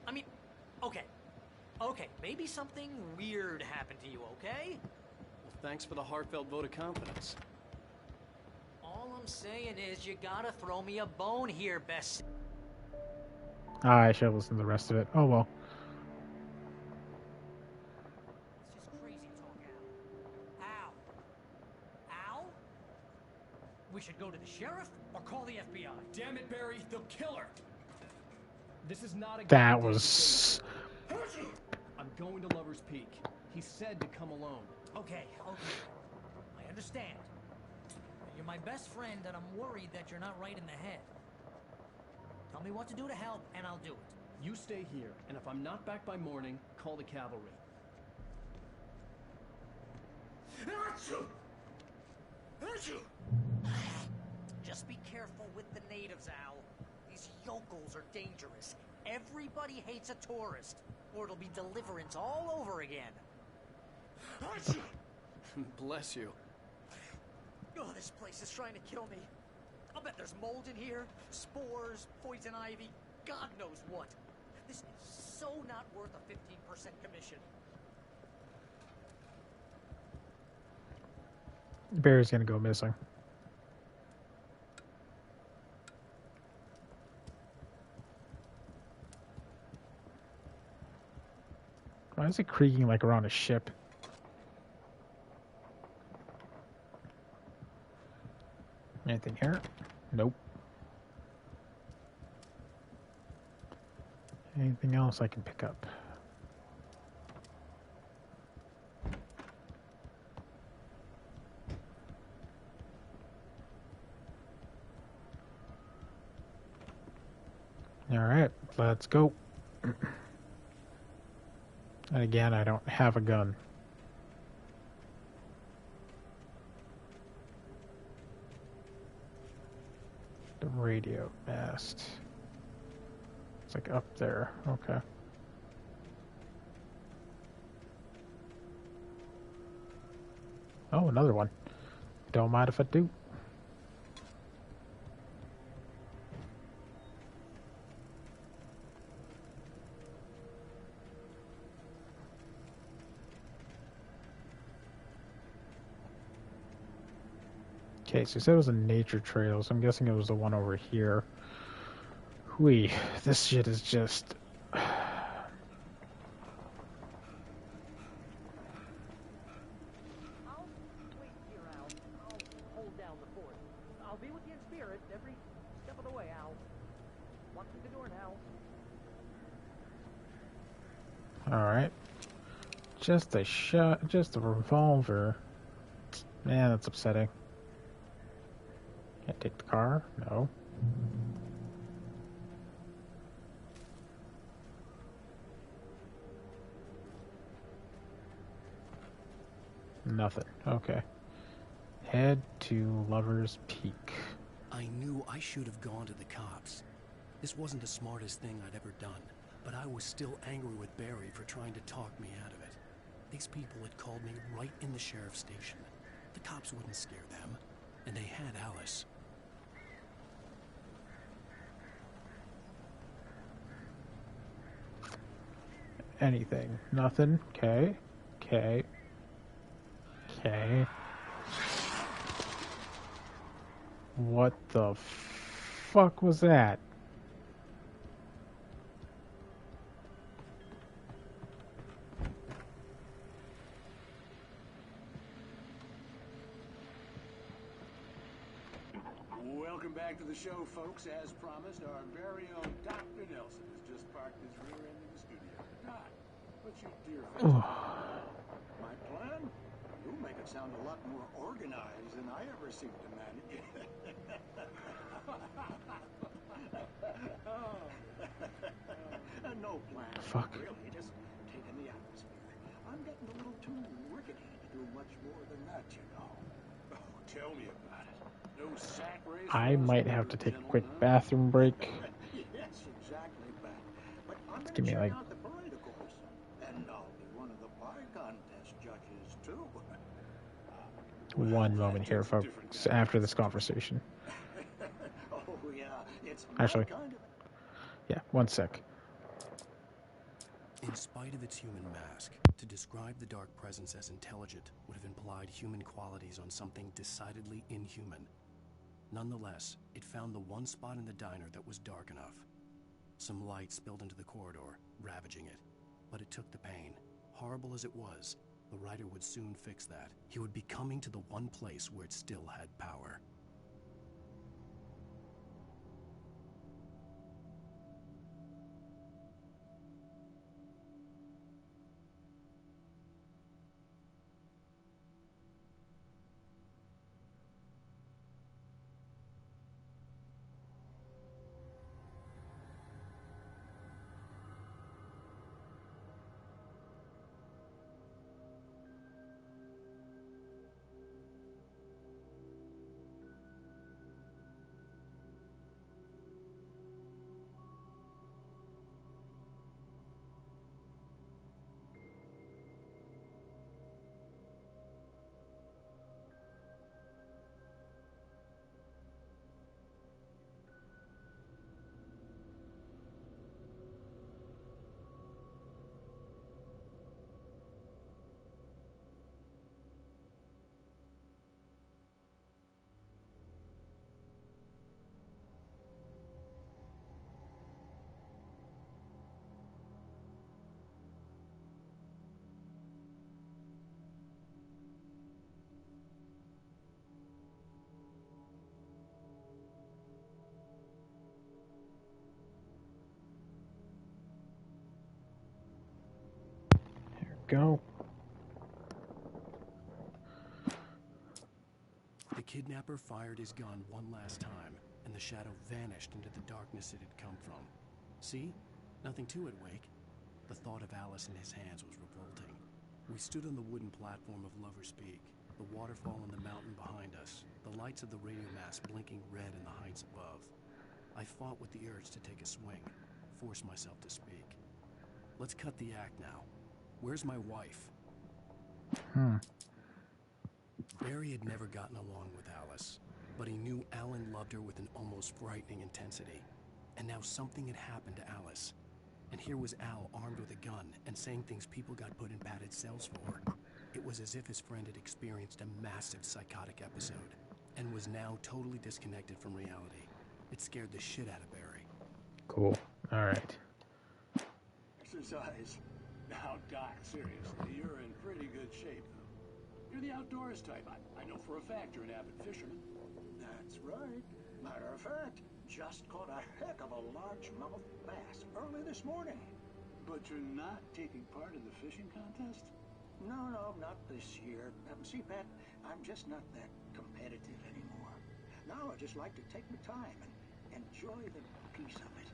I mean, okay. Okay, maybe something weird happened to you, okay? Well, thanks for the heartfelt vote of confidence. All I'm saying is you gotta throw me a bone here, best... I should have listened to the rest of it. Oh well. It's just crazy talk, Al. Al? Al? We should go to the sheriff or call the FBI. Damn it, Barry, they'll kill her. This is not a That goddamn was... debate. I'm going to Lover's Peak. He said to come alone. Okay. I understand. You're my best friend, and I'm worried that you're not right in the head. Tell me what to do to help, and I'll do it. You stay here, and if I'm not back by morning, call the cavalry. Just be careful with the natives, Al. These yokels are dangerous. Everybody hates a tourist, or it'll be deliverance all over again. Bless you. Oh, this place is trying to kill me. I'll bet there's mold in here, spores, poison ivy, God knows what. This is so not worth a 15% commission. Barry's gonna go missing. Why is it creaking like we're on a ship? Anything here? Nope. Anything else I can pick up? Alright, let's go. And again, I don't have a gun. The radio mast. It's like up there. Okay. Oh, another one. Don't mind if I do. Okay, so you said it was a nature trail, so I'm guessing it was the one over here. Whee, this shit is just... I'll wait here, Al. I'll hold down the fort. I'll be with you in spirit every step of the way, Al. Walk through the door now. Alright. Just a shot, just a revolver. Man, that's upsetting. Can't take the car? No. Nothing. Okay. Head to Lover's Peak. I knew I should have gone to the cops. This wasn't the smartest thing I'd ever done, but I was still angry with Barry for trying to talk me out of it. These people had called me right in the sheriff's station. The cops wouldn't scare them, and they had Alice. Anything. Nothing. Okay. Okay. Okay. What the fuck was that? Welcome back to the show, folks. As promised, our very own Dr. Nelson has just parked his rear end in the studio. Doc, what's your dear face? My plan? You'll make it sound a lot more organized than I ever seem to manage. No plan. Fuck. Really, just taking the atmosphere. I'm getting a little too rickety to do much more than that, you know. Oh, tell me about it. No sack race. I might have to take a quick bathroom break. Yes, exactly, but I'm Give me like out the parade, of course. And I'll be one of the pie contest judges, too. one moment here, folks, after this conversation. Oh, yeah, it's Actually, kind of... yeah, one sec. In spite of its human mask, to describe the dark presence as intelligent would have implied human qualities on something decidedly inhuman. Nonetheless, it found the one spot in the diner that was dark enough. Some light spilled into the corridor, ravaging it. But it took the pain. Horrible as it was, the writer would soon fix that. He would be coming to the one place where it still had power. Go. The kidnapper fired his gun one last time, and the shadow vanished into the darkness it had come from. See? Nothing to it, Wake. The thought of Alice in his hands was revolting. We stood on the wooden platform of Lover's Peak, the waterfall on the mountain behind us, the lights of the radio mast blinking red in the heights above. I fought with the urge to take a swing, force myself to speak. Let's cut the act now. Where's my wife? Barry had never gotten along with Alice, but he knew Alan loved her with an almost frightening intensity. And now something had happened to Alice. And here was Al armed with a gun and saying things people got put in padded cells for. It was as if his friend had experienced a massive psychotic episode and was now totally disconnected from reality. It scared the shit out of Barry. Cool. All right. Exercise. Now, Doc, seriously, you're in pretty good shape, though. You're the outdoors type. I know for a fact you're an avid fisherman. That's right. Matter of fact, just caught a heck of a largemouth bass early this morning. But you're not taking part in the fishing contest? No, not this year. See, Pat, I'm just not that competitive anymore. Now I just like to take my time and enjoy the peace of it.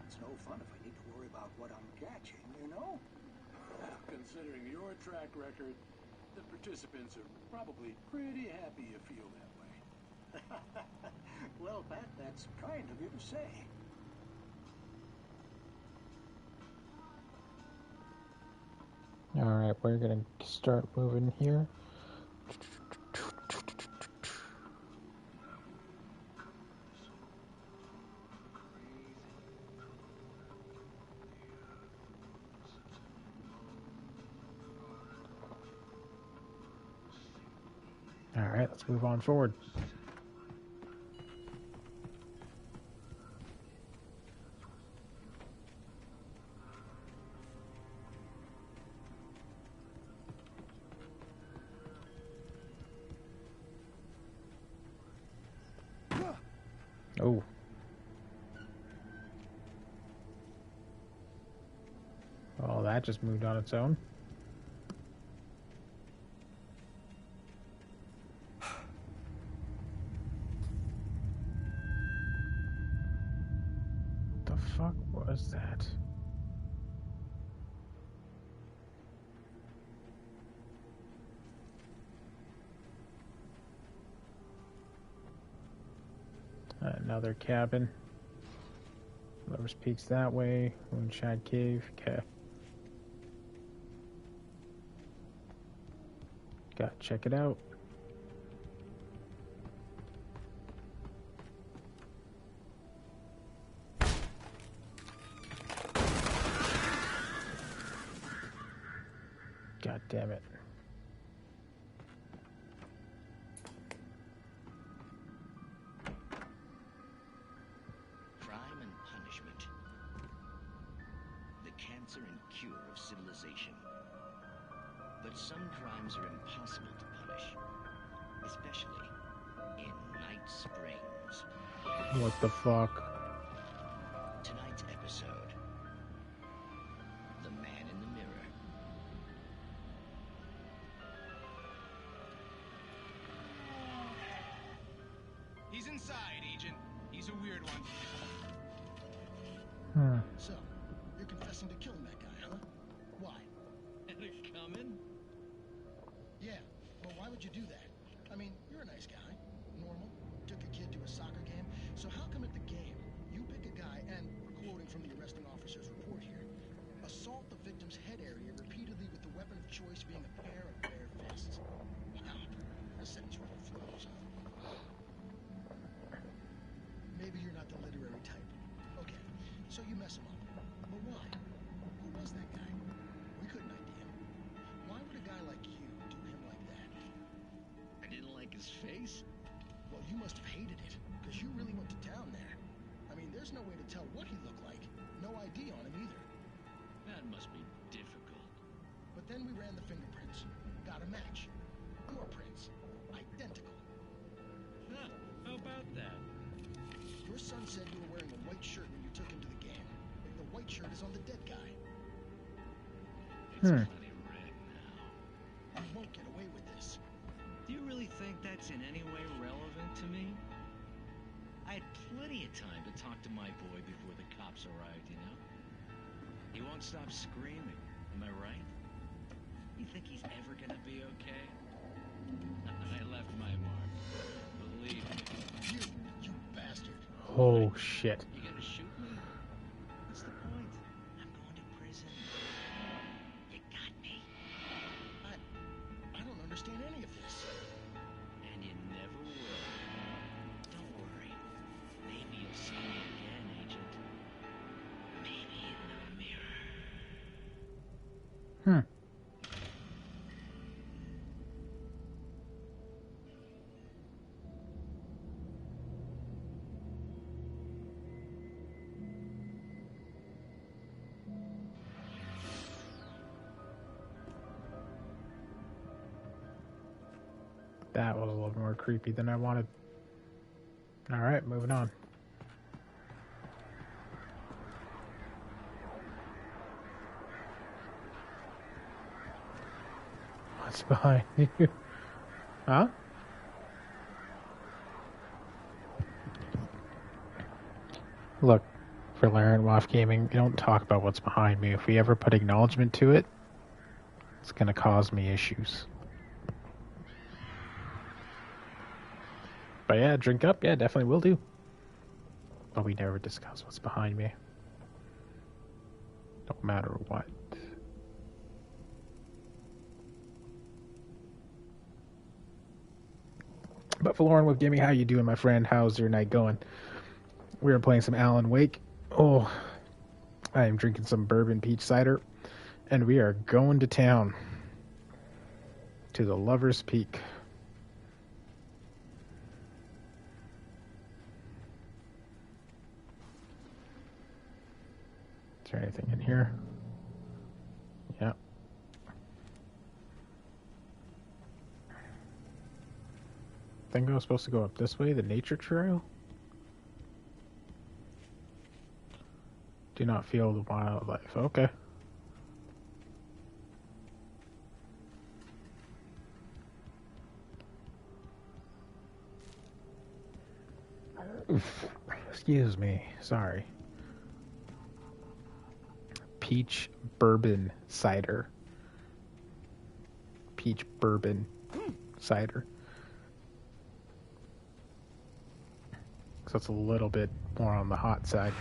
It's no fun if I need to worry about what I'm catching, you know? Considering your track record, the participants are probably pretty happy you feel that way. Well, Pat, that's kind of you to say. Alright, we're gonna start moving here. Alright, let's move on forward. Oh. Oh, that just moved on its own. The fuck was that? Another cabin. Lover's Peak's that way. Moonshine Cave. Okay. Gotta check it out. God damn it. Crime and punishment. The cancer and cure of civilization. But some crimes are impossible to punish. Especially in Night Springs. What the fuck? Tonight's episode. The Man in the Mirror. He's inside, Agent. He's a weird one. So, you're confessing to killing that guy, huh? Why? And it coming? Yeah, well, why would you do that? I mean, you're a nice guy. Normal. Took a kid to a soccer game. So how come at the game, you pick a guy and, quoting from the arresting officer's report here, assault the victim's head area repeatedly with the weapon of choice being a pair of bare fists? Wow, that sentence overflows. Maybe you're not the literary type. Okay, so you mess him up. But why? Who was that guy? We couldn't ID him. Why would a guy like you do him like that? I didn't like his face. Well, you must have hated it, because you really went to town there. I mean, there's no way to tell what he looked like. No ID on him either. That must be difficult. But then we ran the fingerprints. Got a match. Your prints. Identical. Huh, how about that? Your son said you were wearing a white shirt when you took him to the game. The white shirt is on the dead guy. It's plenty red now. You won't get away with this. Do you really think that's in any way relevant to me? I had plenty of time to talk to my boy before the cops arrived, you know? He won't stop screaming, am I right? You think he's ever gonna be okay? I left my mark. Believe me. You bastard. Oh, shit. You gonna shoot me? What's the point? I'm going to prison. You got me. I don't understand any of this. And you never will. Don't worry. Maybe you'll see me again, Agent. Maybe in the mirror. Hmm. That was a little more creepy than I wanted. Alright, moving on. What's behind you? Huh? Look, for Larry Waff Gaming, we don't talk about what's behind me. If we ever put acknowledgement to it, it's gonna cause me issues. But yeah, drink up, yeah, definitely will do. But we never discuss what's behind me. No matter what. But for Lauren with Gimme, how you doing, my friend? How's your night going? We are playing some Alan Wake. Oh, I am drinking some bourbon peach cider. And we are going to town. To the Lover's Peak. Is there anything in here? Yeah. I think I was supposed to go up this way, the nature trail. Do not feel the wildlife. Okay. Excuse me. Sorry. Peach bourbon cider. Peach bourbon cider. So it's a little bit more on the hot side.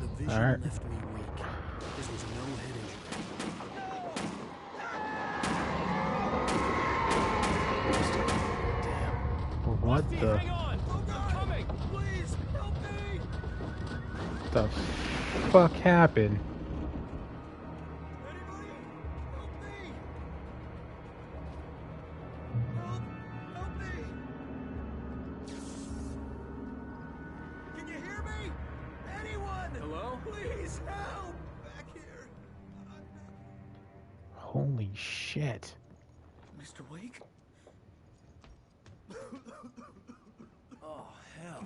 The vision left me weak. This was no head injury. What the? Hang on! I'm coming! Please, help me! The fuck happened? Can you hear me? Anyone? Hello? Please help! Back here. Holy shit. Mr. Wake? Oh, hell.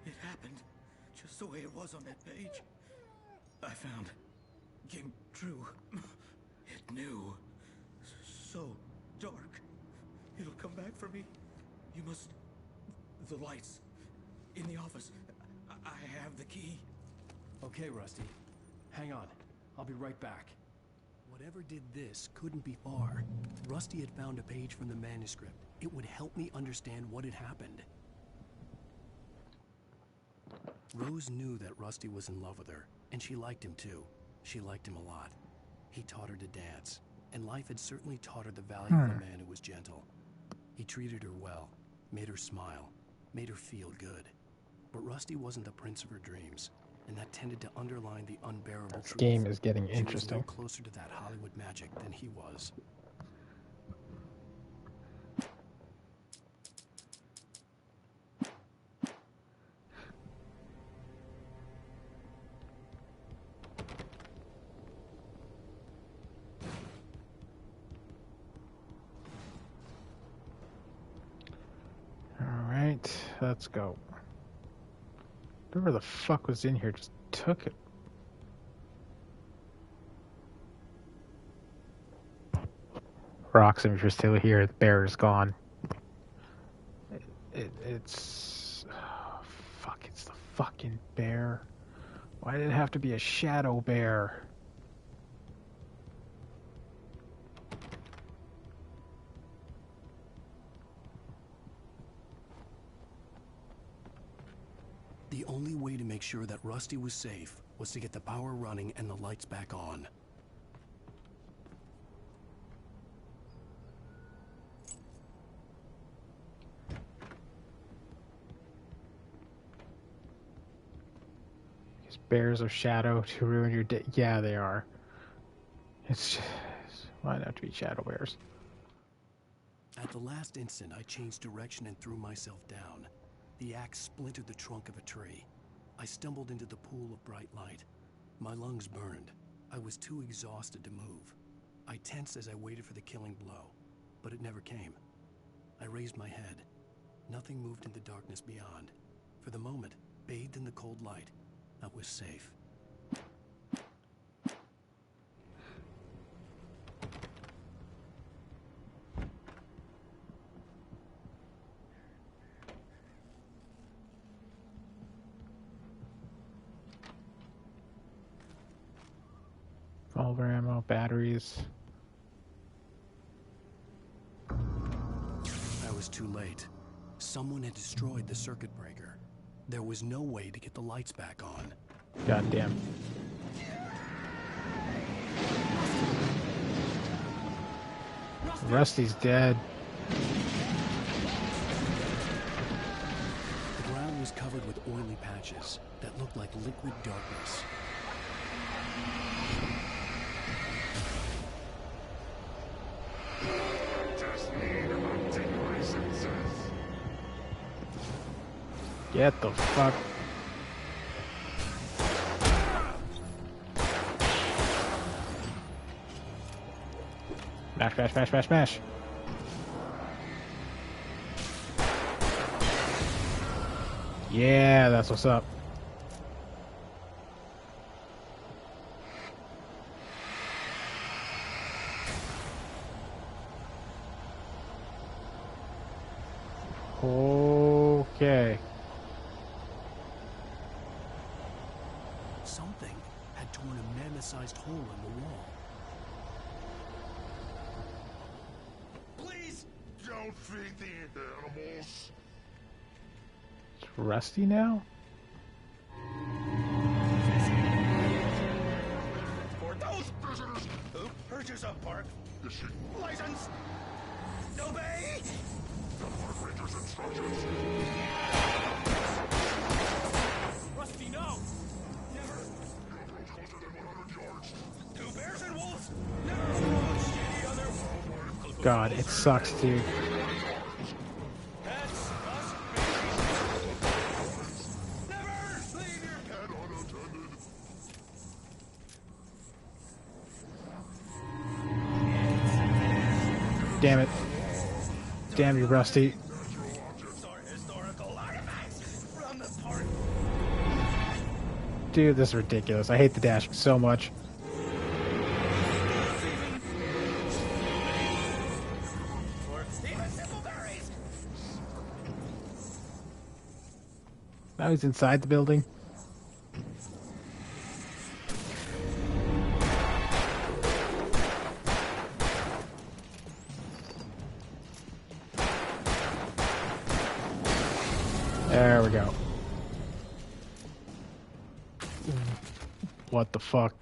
It happened just the way it was on that page. I found. Came true. It knew. So dark. It'll come back for me. You must. The lights. In the office. I have the key. Okay, Rusty. Hang on. I'll be right back. Whatever did this couldn't be far. Rusty had found a page from the manuscript. It would help me understand what had happened. Rose knew that Rusty was in love with her, and she liked him too. She liked him a lot. He taught her to dance, and life had certainly taught her the value of a man who was gentle. He treated her well, made her smile, made her feel good. But Rusty wasn't the prince of her dreams, and that tended to underline the unbearable This truth. game is getting She was interesting. no closer to that Hollywood magic than he was. Alright, let's go. Whoever the fuck was in here just took it. Roxham, if you're still here, the bear is gone. It's... oh, fuck, it's the fucking bear. Why did it have to be a shadow bear? The only way to make sure that Rusty was safe was to get the power running and the lights back on. These bears are shadow to ruin your day. Yeah, they are. It's just... why not to be shadow bears? At the last instant, I changed direction and threw myself down. The axe splintered the trunk of a tree. I stumbled into the pool of bright light. My lungs burned. I was too exhausted to move. I tensed as I waited for the killing blow, but it never came. I raised my head. Nothing moved in the darkness beyond. For the moment, bathed in the cold light, I was safe. Revolver ammo, batteries. I was too late. Someone had destroyed the circuit breaker. There was no way to get the lights back on. Goddamn. Rusty's dead. The ground was covered with oily patches that looked like liquid darkness. Get the fuck. Smash, smash, smash, smash, smash. Yeah, that's what's up. Okay. Something had torn a mammoth-sized hole in the wall. Please don't feed the animals. It's Rusty now? For those visitors who purchase a park license, obey the park ranger's instructions. Rusty, no! Never approach closer than 100 yards. Two bears and wolves. Never approach any other wildlife. God, it sucks, dude. Pets must be. Never leave your pet unattended. Damn it. Damn you, Rusty. Dude, this is ridiculous. I hate the dashing so much. Now he's inside the building. There we go. What the fuck?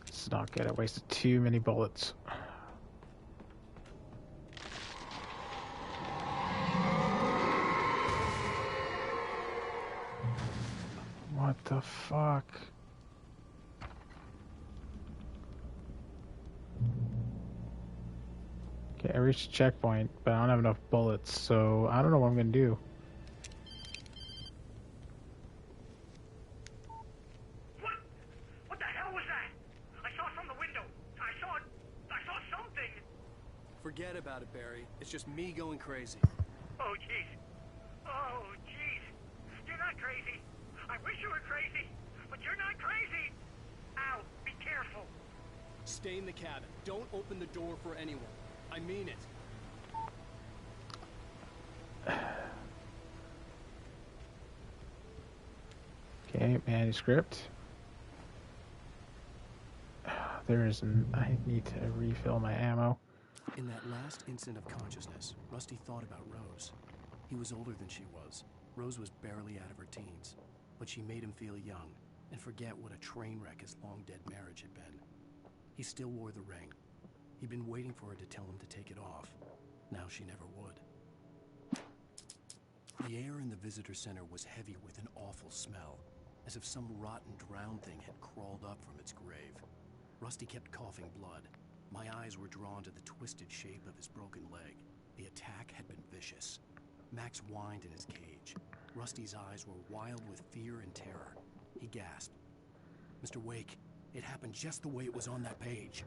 It's not good. I wasted too many bullets. What the fuck? Okay, I reached the checkpoint, but I don't have enough bullets, so I don't know what I'm gonna do. What the hell was that? about it, Barry. It's just me going crazy. Oh, jeez. Oh, jeez. You're not crazy. I wish you were crazy, but you're not crazy. Ow, be careful. Stay in the cabin. Don't open the door for anyone. I mean it. Okay, manuscript. I need to refill my ammo. In that last instant of consciousness, Rusty thought about Rose. He was older than she was. Rose was barely out of her teens, but she made him feel young and forget what a train wreck his long-dead marriage had been. He still wore the ring. He'd been waiting for her to tell him to take it off. Now she never would. The air in the visitor center was heavy with an awful smell, as if some rotten drowned thing had crawled up from its grave. Rusty kept coughing blood. My eyes were drawn to the twisted shape of his broken leg. The attack had been vicious. Max whined in his cage. Rusty's eyes were wild with fear and terror. He gasped. Mr. Wake, it happened just the way it was on that page.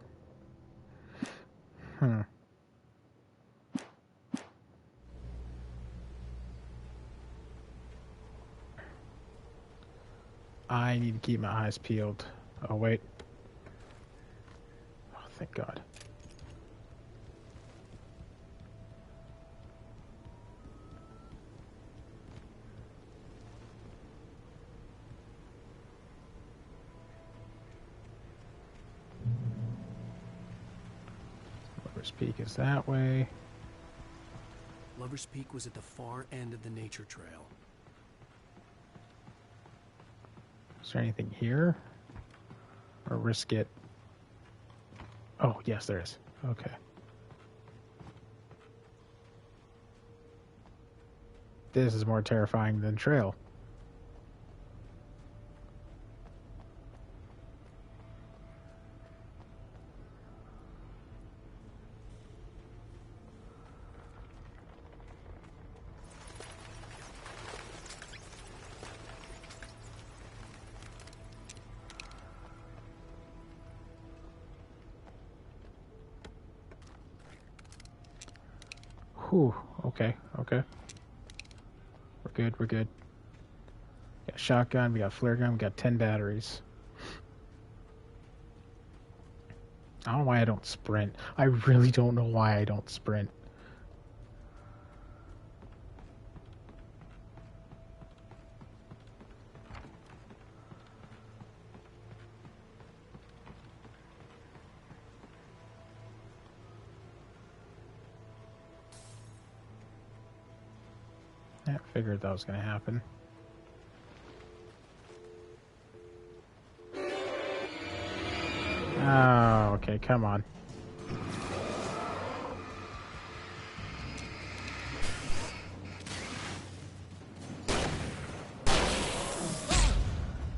I need to keep my eyes peeled. Oh, wait. Oh, thank God. Lover's Peak is that way. Lover's Peak was at the far end of the nature trail. Is there anything here? Or risk it? Oh, yes, there is. Okay. This is more terrifying than trail. Whew, okay. We're good. We got a shotgun, we got a flare gun, we got 10 batteries. I don't know why I don't sprint. I really don't know why I don't sprint. I figured that was going to happen. Oh, okay, come on.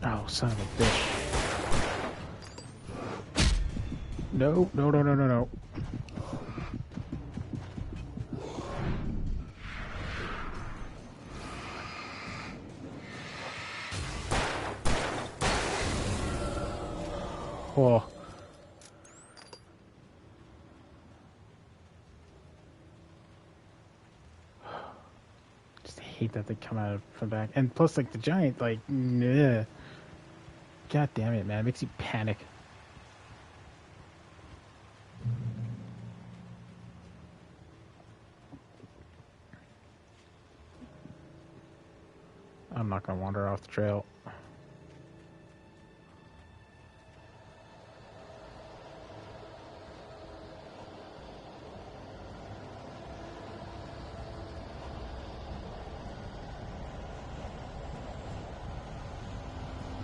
Oh, son of a bitch. No. Oh. Just hate that they come out from back. And plus, like, the giant, like, ugh. God damn it, man. It makes you panic. I'm not gonna wander off the trail.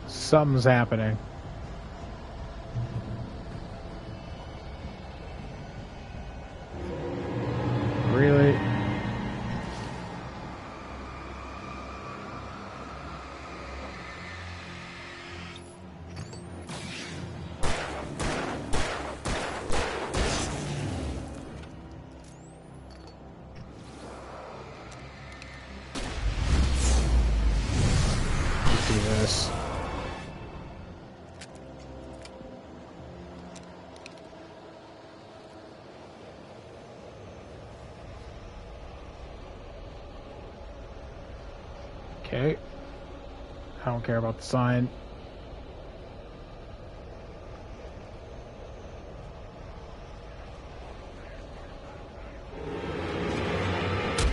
Something's happening. Really? Do this. don't care about the sign.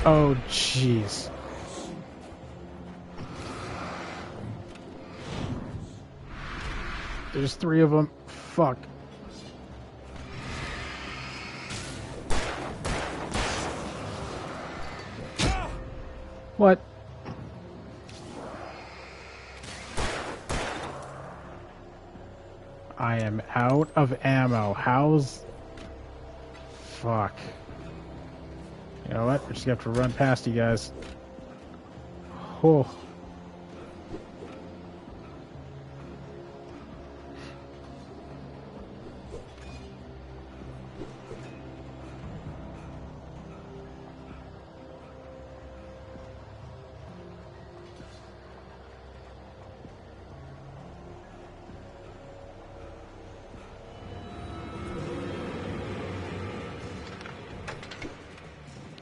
Oh, jeez. There's 3 of them. Fuck. What? I am out of ammo. How's... Fuck. You know what? We're just gonna have to run past you guys. Oh.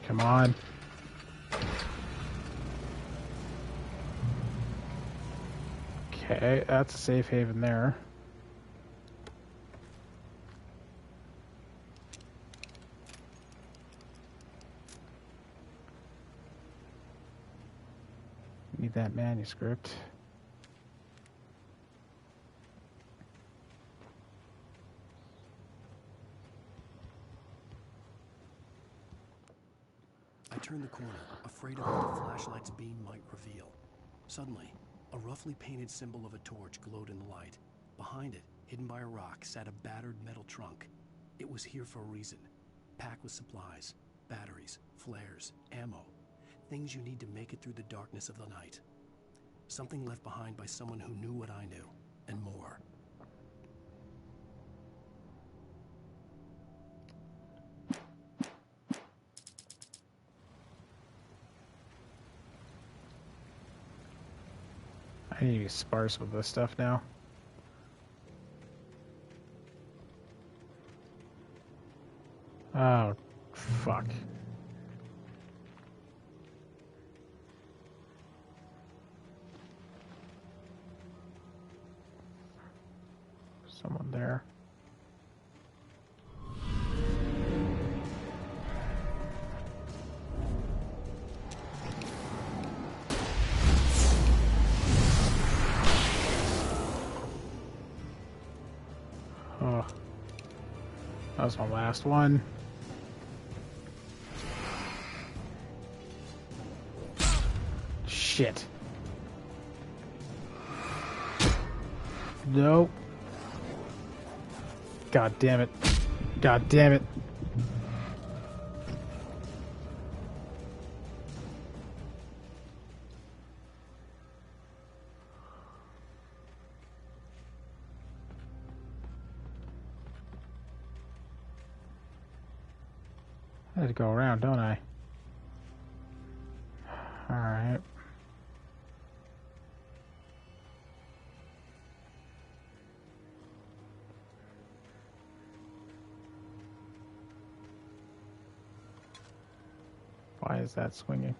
Come on. Okay, that's a safe haven there. Need that manuscript. I turned the corner, afraid of what the flashlight's beam might reveal. Suddenly, a roughly painted symbol of a torch glowed in the light. Behind it, hidden by a rock, sat a battered metal trunk. It was here for a reason. Packed with supplies, batteries, flares, ammo. Things you need to make it through the darkness of the night. Something left behind by someone who knew what I knew, and more. I need to be sparse with this stuff now. Oh, fuck. Someone there. Oh, that was my last one. Shit. Nope. God damn it. God damn it. I had to go around, don't I? Alright. Why is that swinging?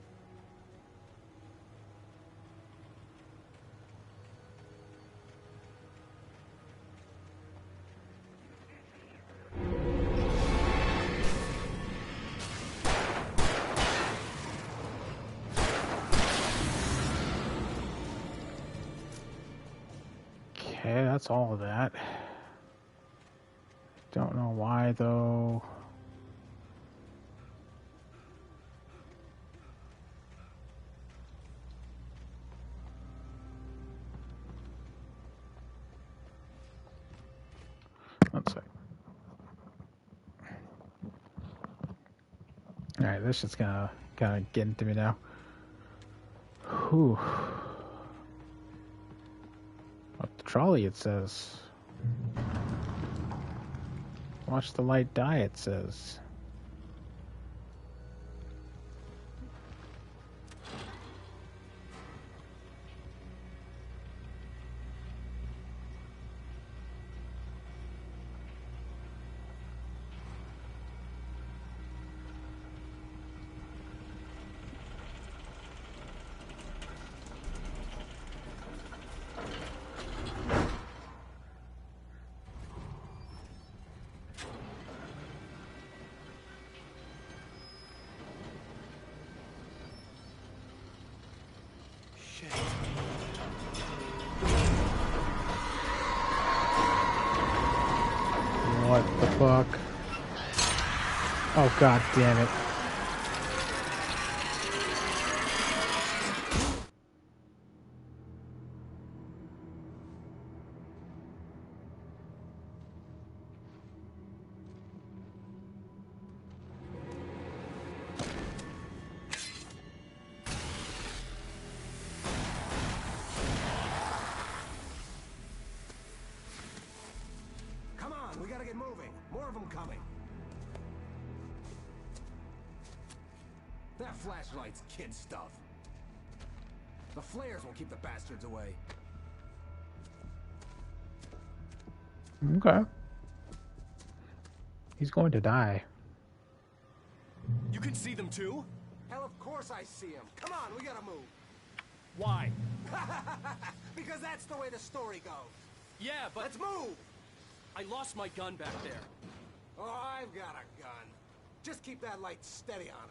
Okay, that's all of that. Don't know why though. One sec. Alright, this shit's gonna get into me now. Whew. Up the trolley, it says. Watch the light die, it says. fuck? Oh, god damn it. Come on, we gotta get moving. More of them coming. That flashlight's kid stuff. The flares will keep the bastards away. Okay. He's going to die. You can see them too? Hell, of course I see them. Come on, we gotta move. Why? Because that's the way the story goes. Yeah, but... Let's move! I lost my gun back there. Oh, I've got a gun. Just keep that light steady on him.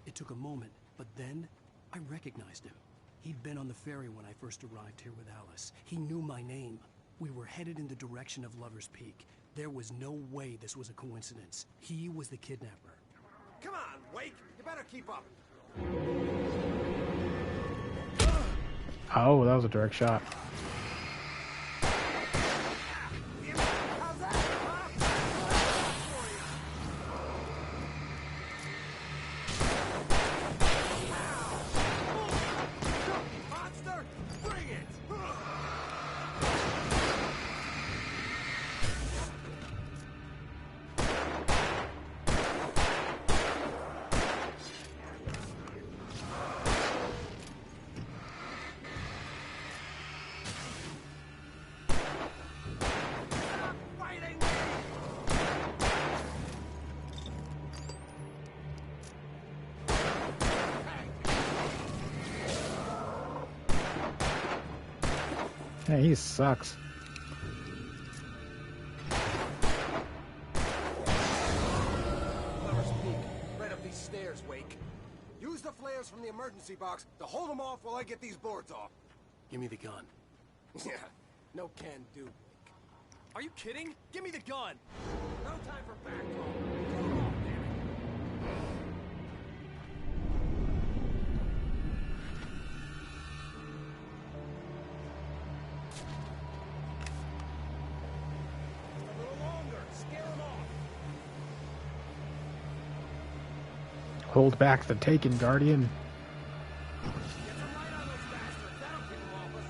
It took a moment, but then I recognized him. He'd been on the ferry when I first arrived here with Alice. He knew my name. We were headed in the direction of Lover's Peak. There was no way this was a coincidence. He was the kidnapper. Come on, Wake. You better keep up. Oh, that was a direct shot. Monster, bring it! Yeah, he sucks. Lover's Peak, right up these stairs, Wake. Use the flares from the emergency box to hold them off while I get these boards off. Give me the gun. Yeah, no can do. Are you kidding? Give me the gun! No time for back talk. Pull 'em off, damn it. Just a little longer. Scare 'em off. Hold back the taken, Guardian. Get some light on those bastards. That'll keep 'em off us.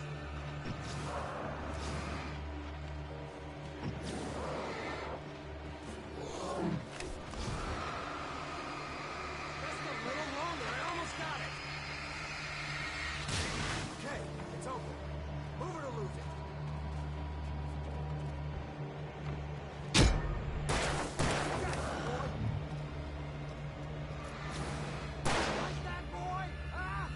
Just a little longer. I almost got it. Okay, it's open. Move it or lose it. Like that, boy? Ah!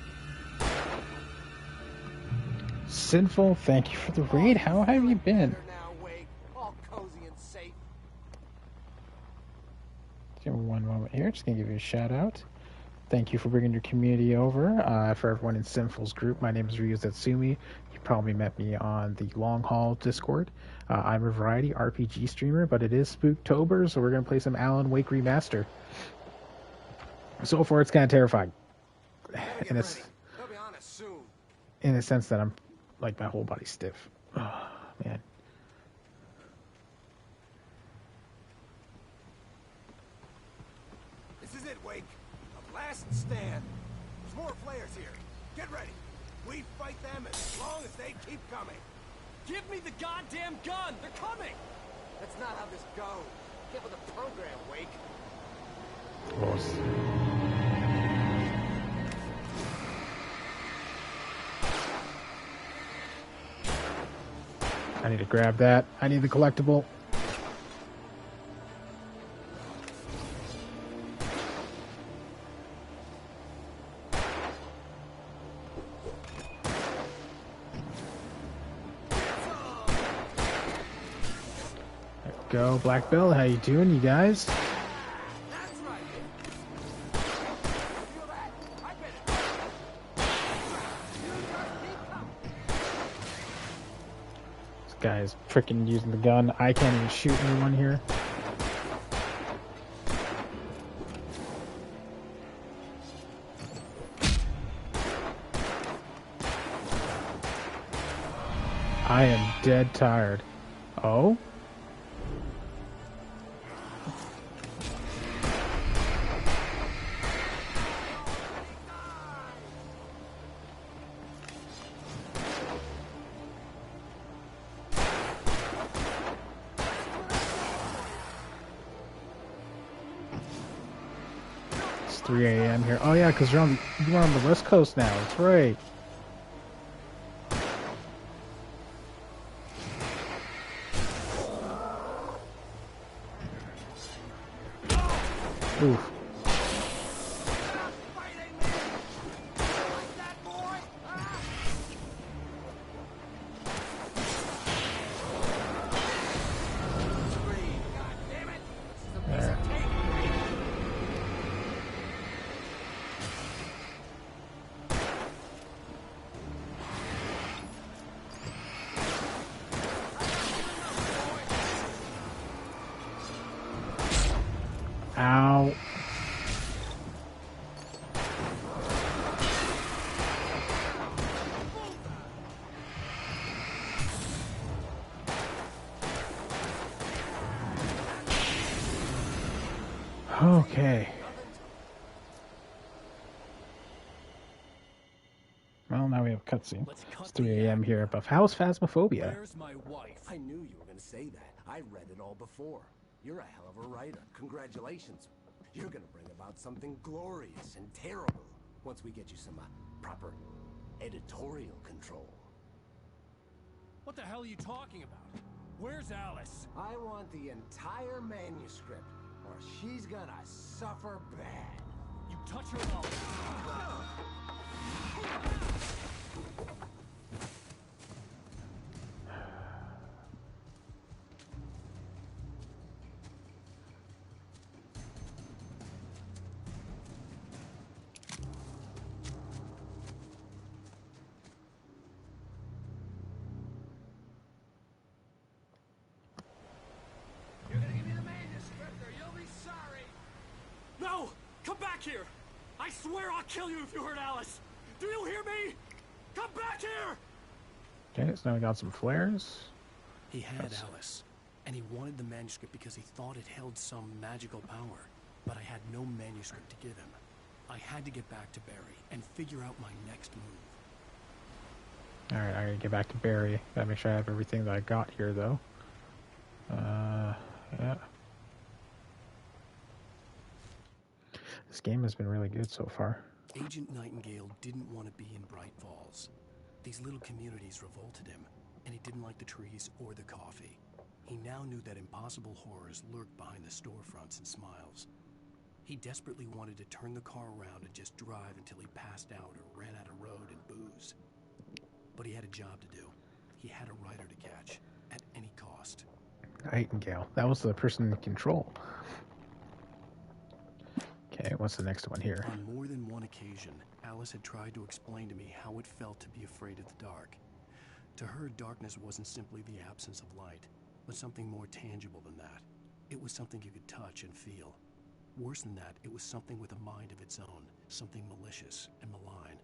Sinful, thank you for the raid. How have you been? Now, Wake. All cozy and safe. Give me one moment here. Just gonna give you a shout out. Thank you for bringing your community over. For everyone in Sinful's group, my name is Ryu Zatsumi. You probably met me on the Long Haul Discord. I'm a variety RPG streamer, but it is Spooktober, so we're gonna play some Alan Wake Remaster. So far, it's kind of terrifying. And it's They'll be on us soon. in the sense that I'm like my whole body's stiff. Oh, man. This is it, Wake. A last stand. There's more flares here. Get ready. We fight them as long as they keep coming. Give me the goddamn gun! They're coming! That's not how this goes. Get with the program, Wake. I need to grab that. I need the collectible. There we go. Black Belt, how you doing, you guys? This guy is freaking using the gun. I can't even shoot anyone here. I am dead tired. Oh? It's 3 a.m. here. Oh yeah, because you're on the West Coast now. That's right. Oof. Ow. Okay. Well, now we have a cutscene. It's 3 a.m. here above. How's Phasmophobia? Where's my wife? I knew you were going to say that. I read it all before. You're a hell of a writer. Congratulations. You're going to bring about something glorious and terrible once we get you some proper editorial control. What the hell are you talking about? Where's Alice? I want the entire manuscript, or she's gonna suffer bad. You touch her mouth. You're gonna give me the manuscript, or you'll be sorry. No! Come back here! I swear I'll kill you if you hurt Alice! Do you hear me? Come back here! Okay, so now we got some flares. He had Alice, and he wanted the manuscript because he thought it held some magical power. But I had no manuscript to give him. I had to get back to Barry and figure out my next move. Alright, I gotta get back to Barry. Gotta make sure I have everything that I got here, though. Yeah. This game has been really good so far. Agent Nightingale didn't want to be in BrightFalls. These little communities revolted him, and he didn't like the trees or the coffee. He now knew that impossible horrors lurked behind the storefronts and smiles. He desperately wanted to turn the car around and just drive until he passed out or ran out of road and booze. But he had a job to do. He had a rider to catch, at any cost. Nightingale. That was the person in control. Okay, what's the next one here? On more than one occasion, Alice had tried to explain to me how it felt to be afraid of the dark. To her, darkness wasn't simply the absence of light, but something more tangible than that. It was something you could touch and feel. Worse than that, it was something with a mind of its own, something malicious and malign.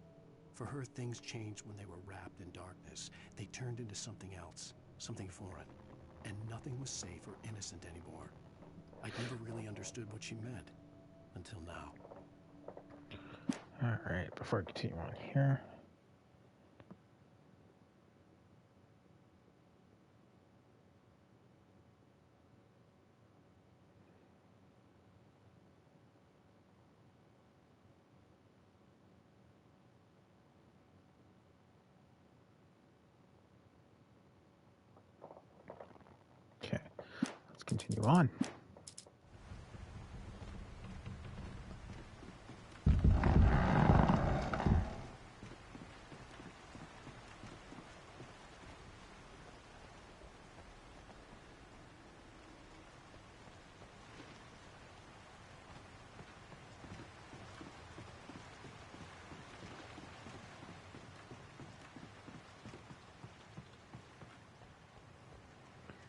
For her, things changed when they were wrapped in darkness. They turned into something else, something foreign. And nothing was safe or innocent anymore. I'd never really understood what she meant, until now. Alright, before I continue on here. Okay, let's continue on.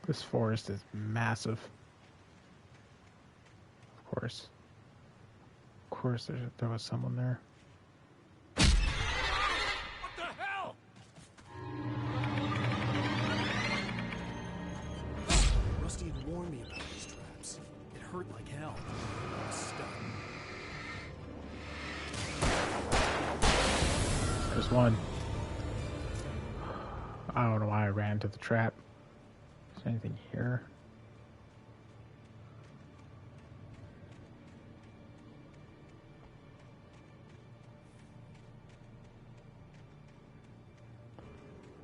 This forest is massive. Of course. Of course, there was someone there. What the hell? hurt like hell. I'm stuck. There's one. I don't know why I ran to the trap. Is there anything here?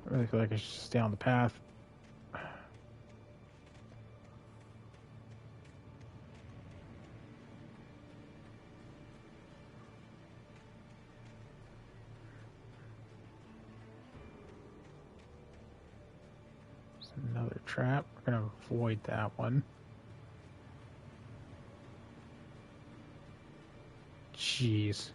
I really feel like I should stay on the path. Another trap. We're gonna avoid that one. Jeez.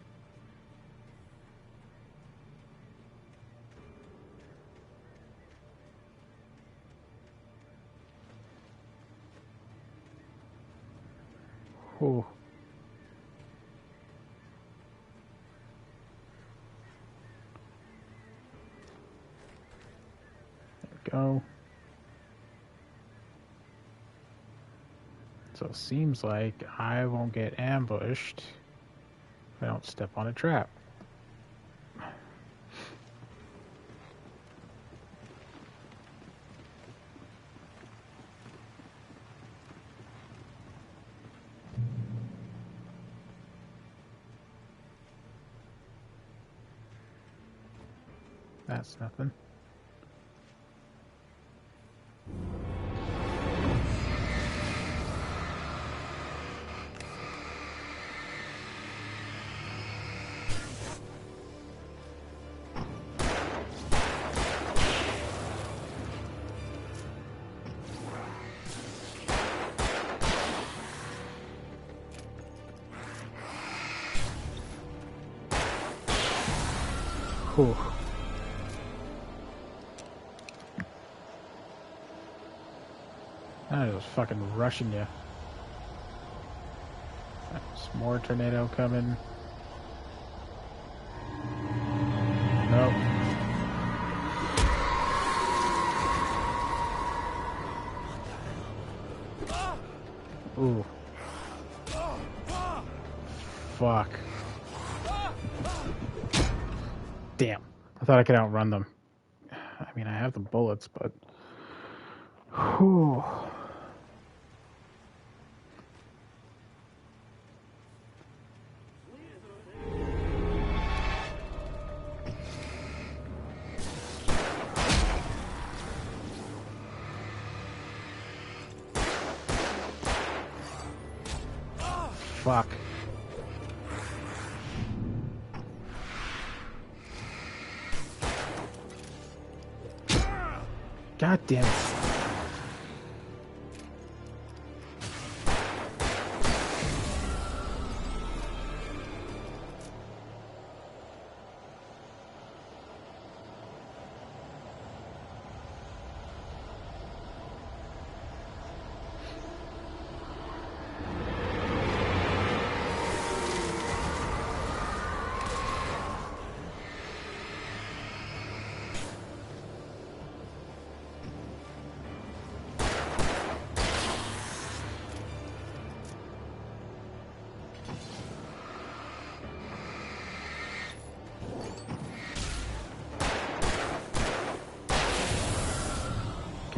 Oh. There we go. So it seems like I won't get ambushed if I don't step on a trap. That's nothing. Whew. I was fucking rushing you. There's more tornado coming. Nope. Ooh. Fuck. Damn. I thought I could outrun them. I mean, I have the bullets, but... Whew. Fuck. God damn it.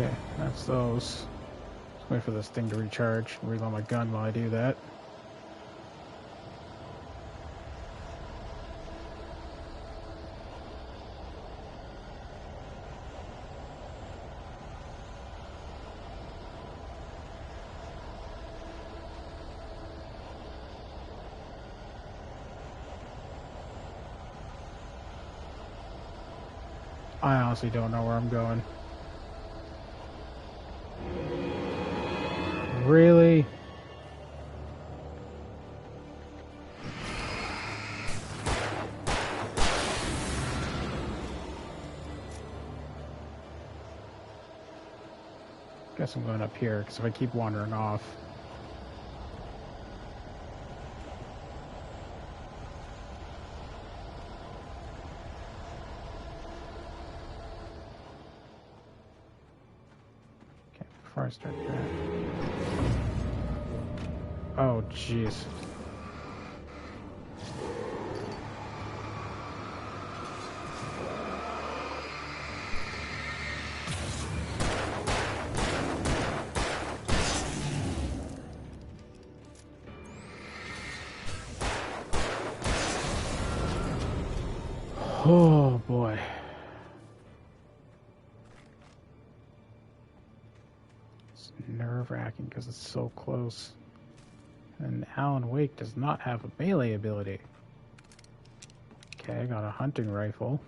Okay, that's those. Just wait for this thing to recharge. Reload my gun while I do that. I honestly don't know where I'm going. Really? Guess I'm going up here, because if I keep wandering off... Okay, before I start that... Oh, jeez. Oh boy. It's nerve-wracking because it's so close. And Alan Wake does not have a melee ability. Okay, I got a hunting rifle.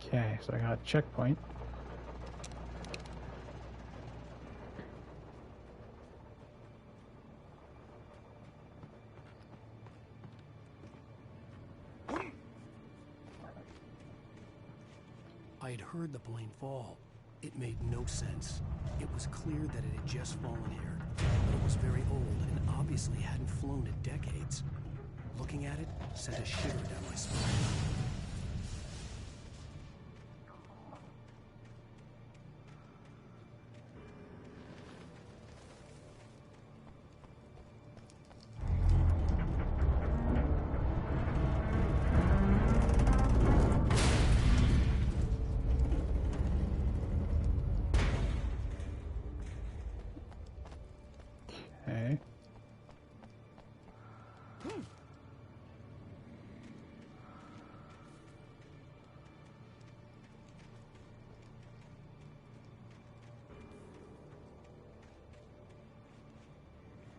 Okay, so I got a checkpoint. I had heard the plane fall. It made no sense. It was clear that it had just fallen here, but it was very old and obviously hadn't flown in decades. Looking at it sent a shiver down my spine. Okay.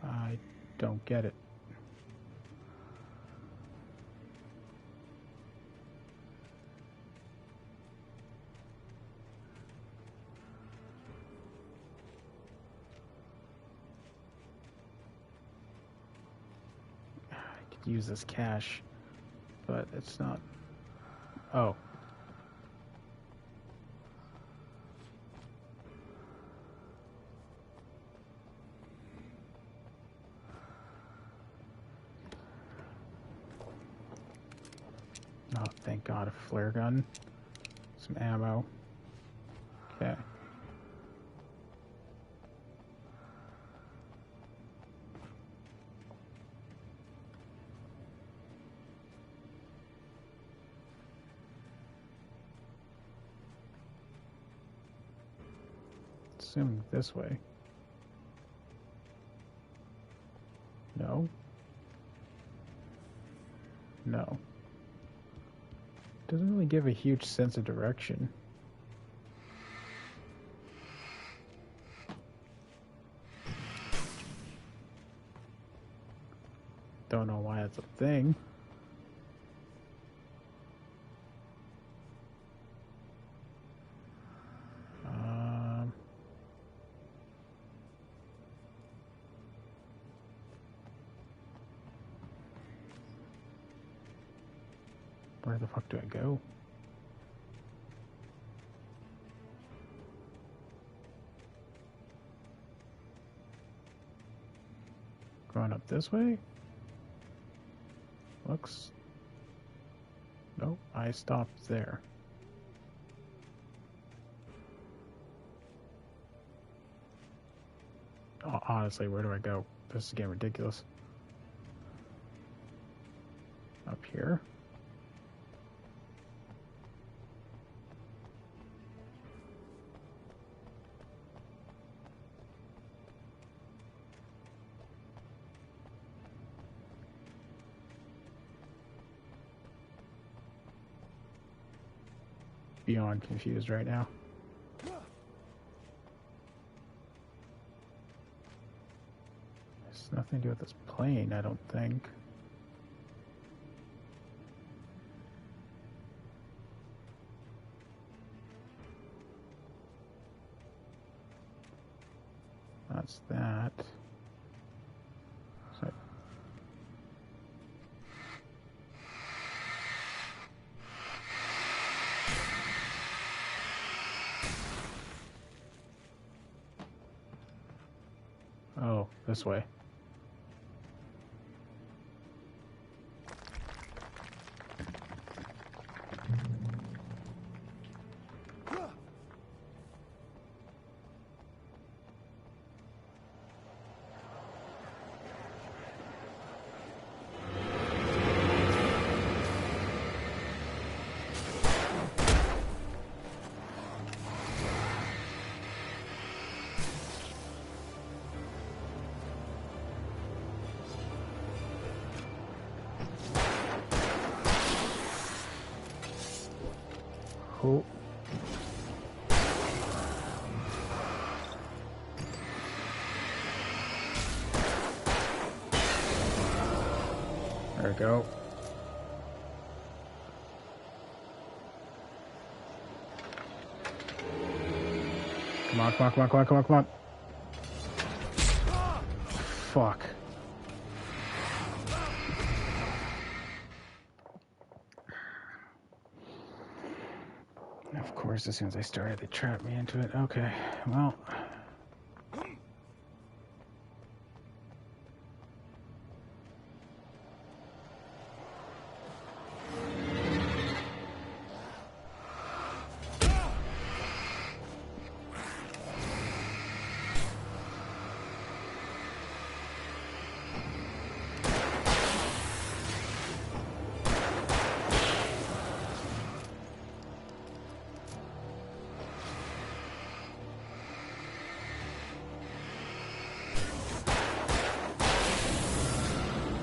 I don't get it. I could use this cash, but it's not. Oh. Oh, thank God, a flare gun. Some ammo. Okay. Assuming this way. No. No. Doesn't really give a huge sense of direction. Don't know why that's a thing. Where the fuck do I go? Going up this way? Looks... Nope, I stopped there. Oh, honestly, where do I go? This is getting ridiculous. Up here? Beyond confused right now. It's nothing to do with this plane, I don't think. That's that. So this way. Oh. There we go. Come on, come on, come on, come on, come on, come on. Fuck. Of course, as soon as I started, they trapped me into it. Okay, well.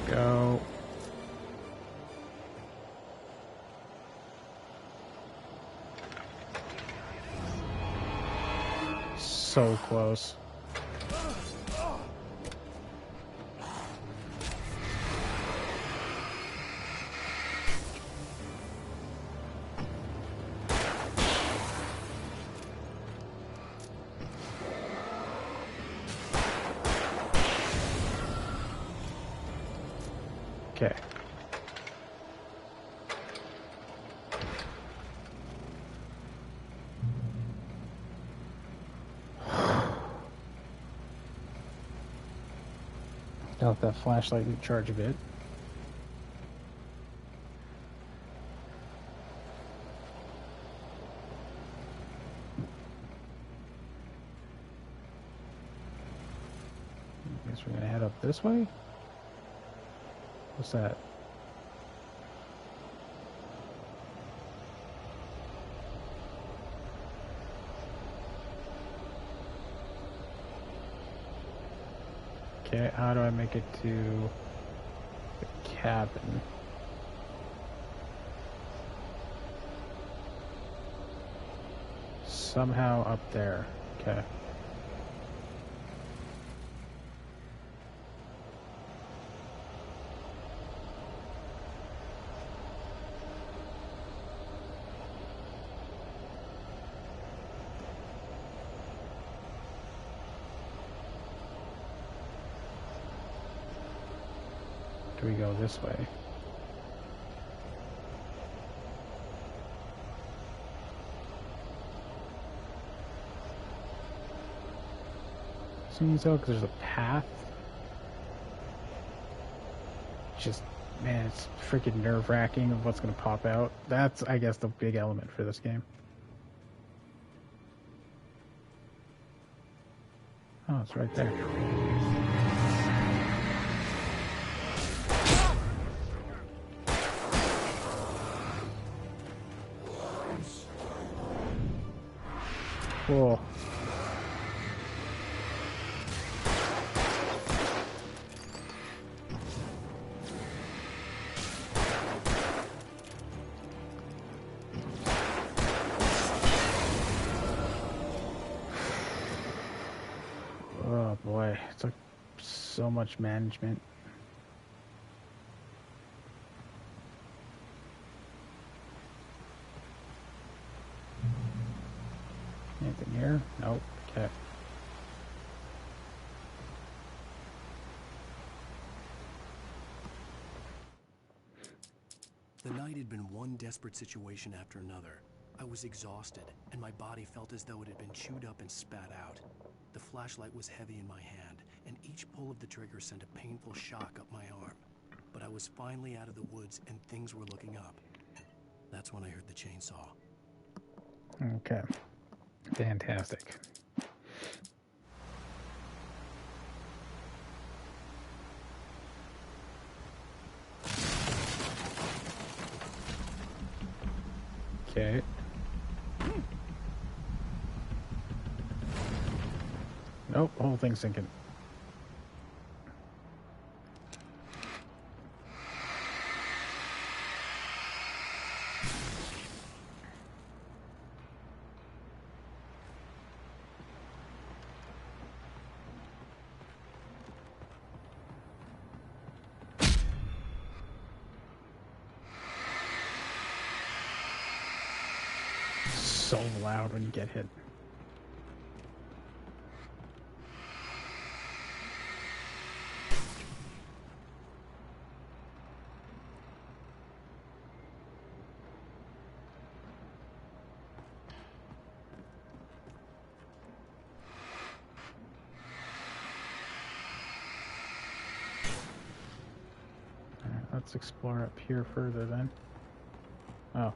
Go. So close. Okay. Let that flashlight recharge a bit. I guess we're gonna head up this way. What's that? Okay, how do I make it to the cabin? Somehow up there. Okay. Do we go this way? Seems so, because there's a path. Just, man, it's freaking nerve-wracking of what's going to pop out. That's, I guess, the big element for this game. Oh, it's right there. Cool. Oh boy, it took so much management. Anything here? Nope. Okay. The night had been one desperate situation after another. I was exhausted, and my body felt as though it had been chewed up and spat out. The flashlight was heavy in my hand, and Each pull of the trigger sent a painful shock up my arm. But I was finally out of the woods and things were looking up. That's when I heard the chainsaw. Okay. Fantastic. Okay. Nope, whole thing's sinking. So loud when you get hit. Alright, let's explore up here further then. Oh.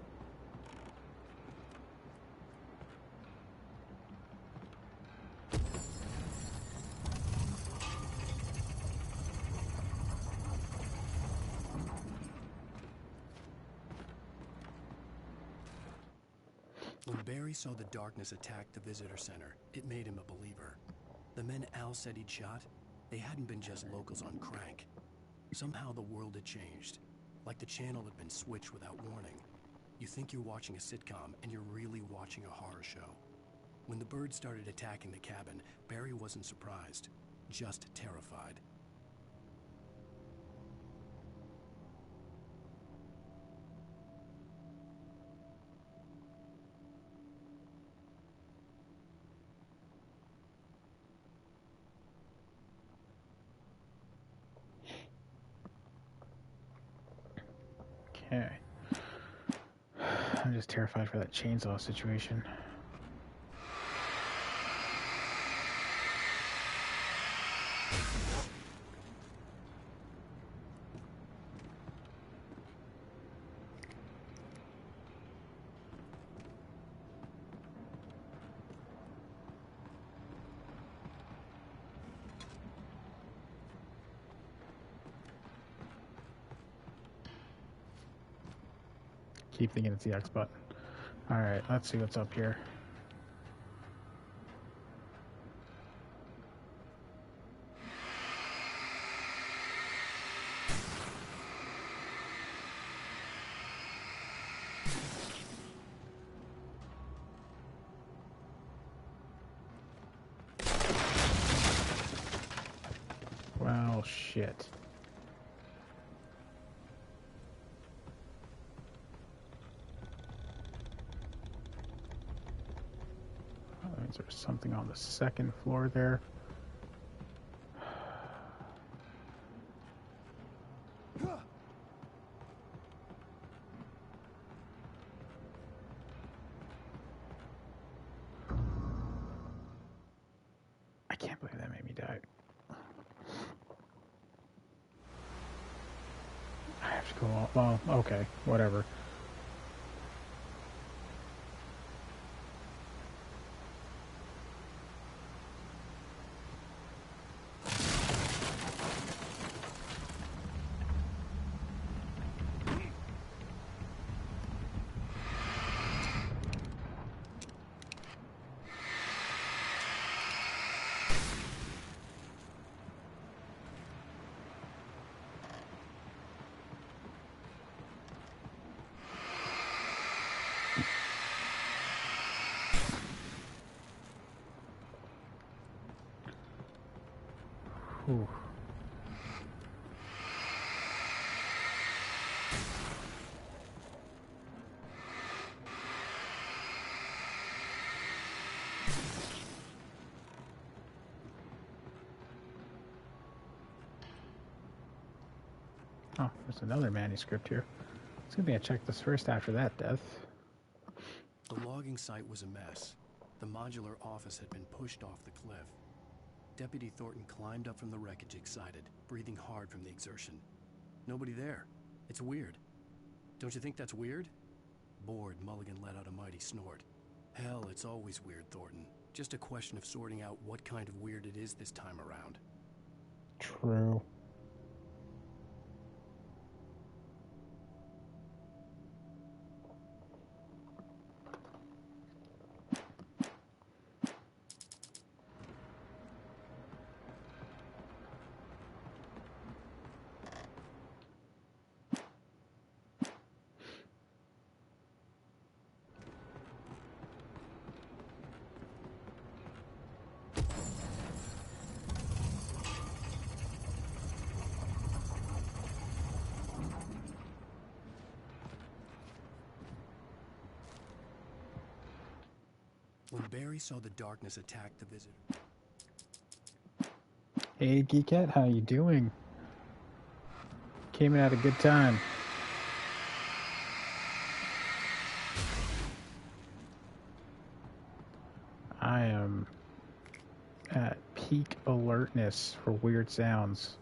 When Barry saw the darkness attack the visitor center, it made him a believer. The men Al said he'd shot, they hadn't been just locals on crank. Somehow the world had changed, like the channel had been switched without warning. You think you're watching a sitcom, and you're really watching a horror show. When the birds started attacking the cabin, Barry wasn't surprised, just terrified. Okay. I'm just terrified for that chainsaw situation. Keep thinking it's the X button. Alright, let's see what's up here. Well, shit. There's something on the second floor there. I can't believe that made me die. I have to go on. Well, okay, whatever. Whew. Oh, there's another manuscript here. It's gonna be I check this first after that death. The logging site was a mess. The modular office had been pushed off the cliff. Deputy Thornton climbed up from the wreckage excited, breathing hard from the exertion. Nobody there. It's weird. Don't you think that's weird? Bored, Mulligan let out a mighty snort. Hell, it's always weird, Thornton. Just a question of sorting out what kind of weird it is this time around. True. When Barry saw the darkness attack the visitor... Hey, Geekette, how you doing? Came in at a good time. I am at peak alertness for weird sounds.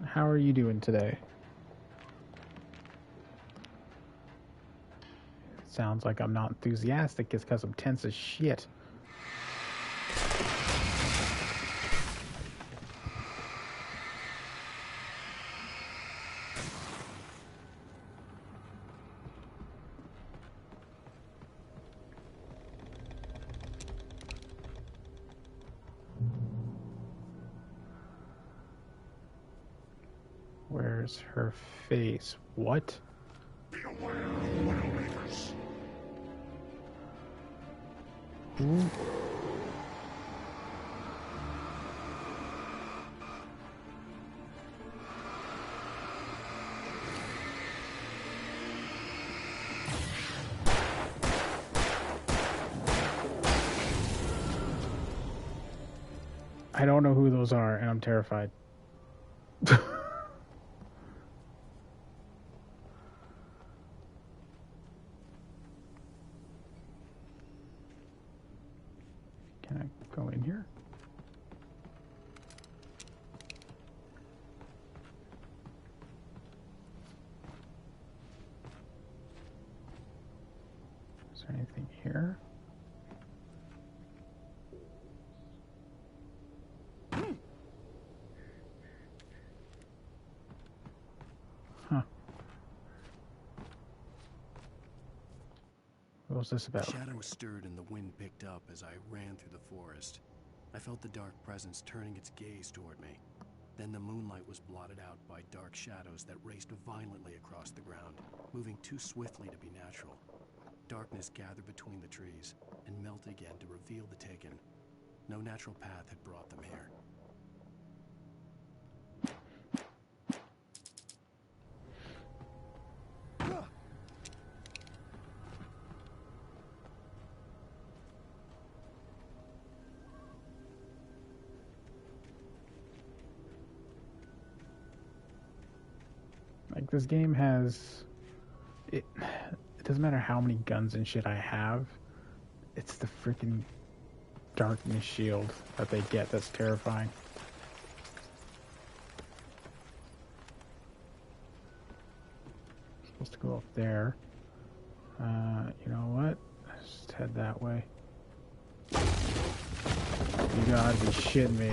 How are you doing today? Sounds like I'm not enthusiastic. It's because I'm tense as shit. Where's her face? What? Beware of Widowmakers. Who? I don't know who those are, and I'm terrified. Can I go in here? Is there anything here? Huh. What was this about? Shadows stirred and the wind picked up as I ran through the forest. I felt the dark presence turning its gaze toward me. Then the moonlight was blotted out by dark shadows that raced violently across the ground, moving too swiftly to be natural. Darkness gathered between the trees and melted again to reveal the Taken. No natural path had brought them here. Like, this game has... It doesn't matter how many guns and shit I have, it's the freaking darkness shield that they get that's terrifying. Supposed to go up there. You know what? Let's just head that way. You gotta be shitting me.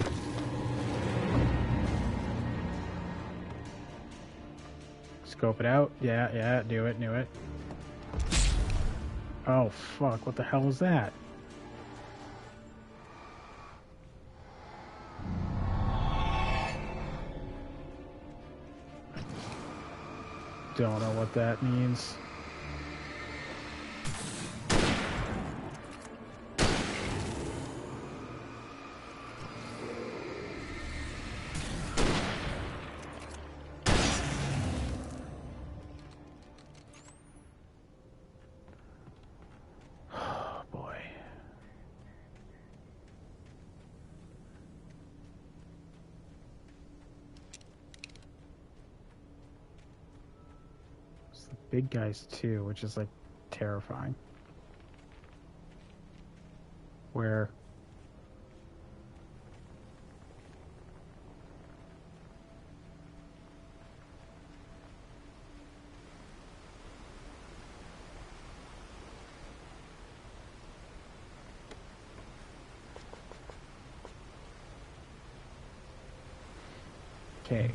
Scope it out. Yeah, do it. Oh, fuck. What the hell is that? Don't know what that means. Big guys too, which is like terrifying. Where? Okay.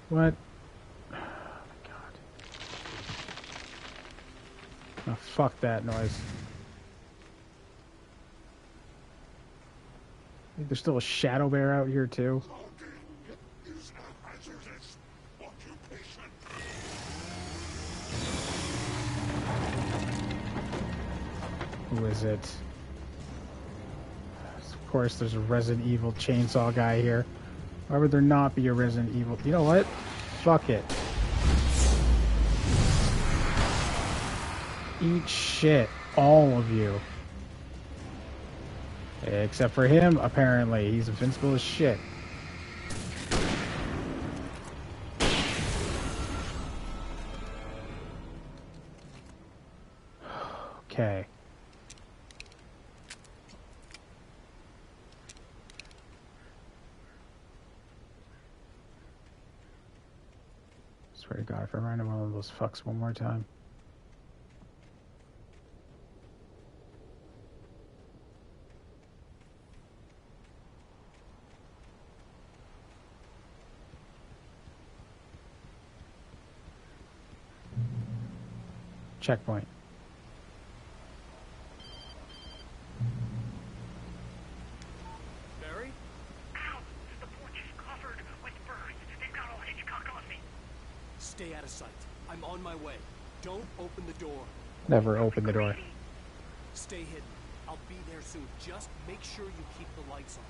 What? Oh my god. Oh, fuck that noise. I think there's still a shadow bear out here too. Who is it? Of course, there's a Resident Evil chainsaw guy here. Why would there not be a Resident Evil? You know what? Fuck it. Eat shit, all of you. Except for him, apparently. He's invincible as shit. Okay. Swear to God, if I run into one of those fucks one more time. Checkpoint. Barry? Ow! The porch is covered with birds. They've got all Hitchcock on me. Stay out of sight. I'm on my way. Don't open the door. Never open the door. Stay hidden. I'll be there soon. Just make sure you keep the lights on.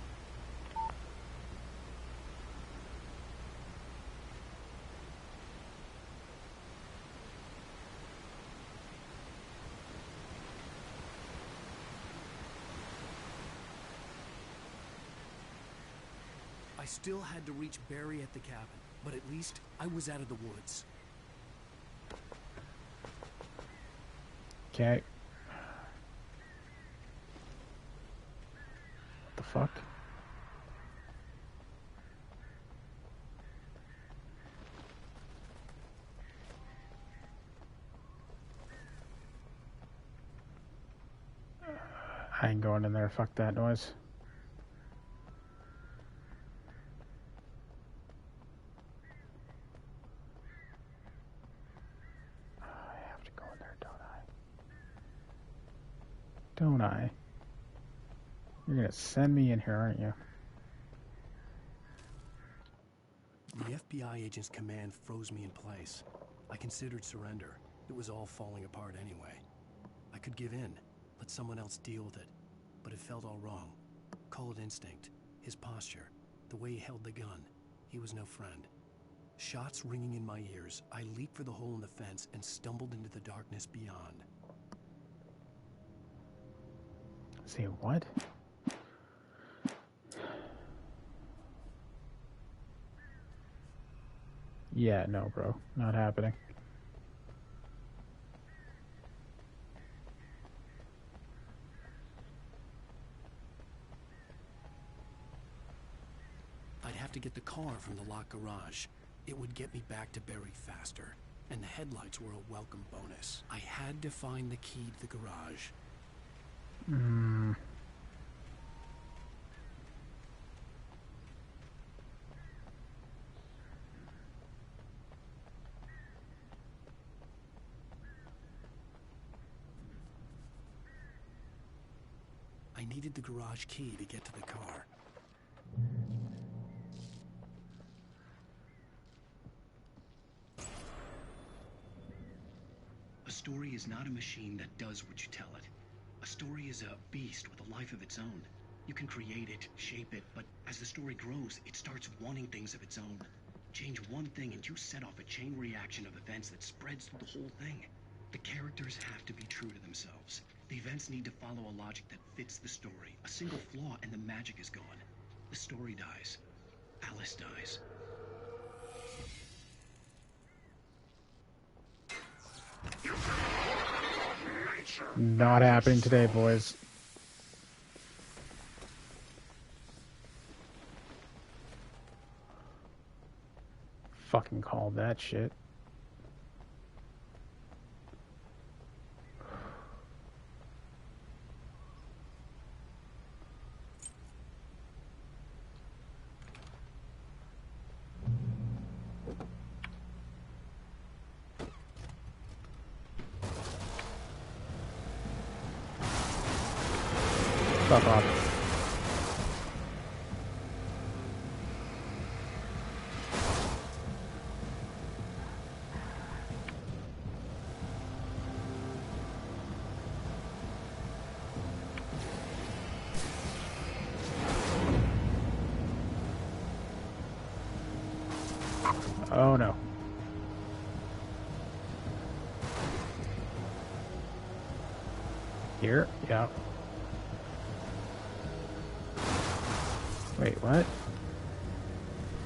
I still had to reach Barry at the cabin, but at least I was out of the woods. Okay. What the fuck? I ain't going in there. Fuck that noise. Don't I? You're gonna send me in here, aren't you? The FBI agent's command froze me in place. I considered surrender. It was all falling apart anyway. I could give in, let someone else deal with it. But it felt all wrong. Call it instinct. His posture. The way he held the gun. He was no friend. Shots ringing in my ears, I leaped for the hole in the fence and stumbled into the darkness beyond. Say what? Yeah, no, bro. Not happening. I'd have to get the car from the locked garage. It would get me back to Barry faster. And the headlights were a welcome bonus. I had to find the key to the garage. I needed the garage key to get to the car. A story is not a machine that does what you tell it. A story is a beast with a life of its own. You can create it, shape it, but as the story grows, it starts wanting things of its own. Change one thing and you set off a chain reaction of events that spreads through the whole thing. The characters have to be true to themselves. The events need to follow a logic that fits the story. A single flaw and the magic is gone. The story dies. Alice dies. Not happening today, boys. Fucking called that shit. Fuck off. Oh no. Here? Yeah. Wait, what?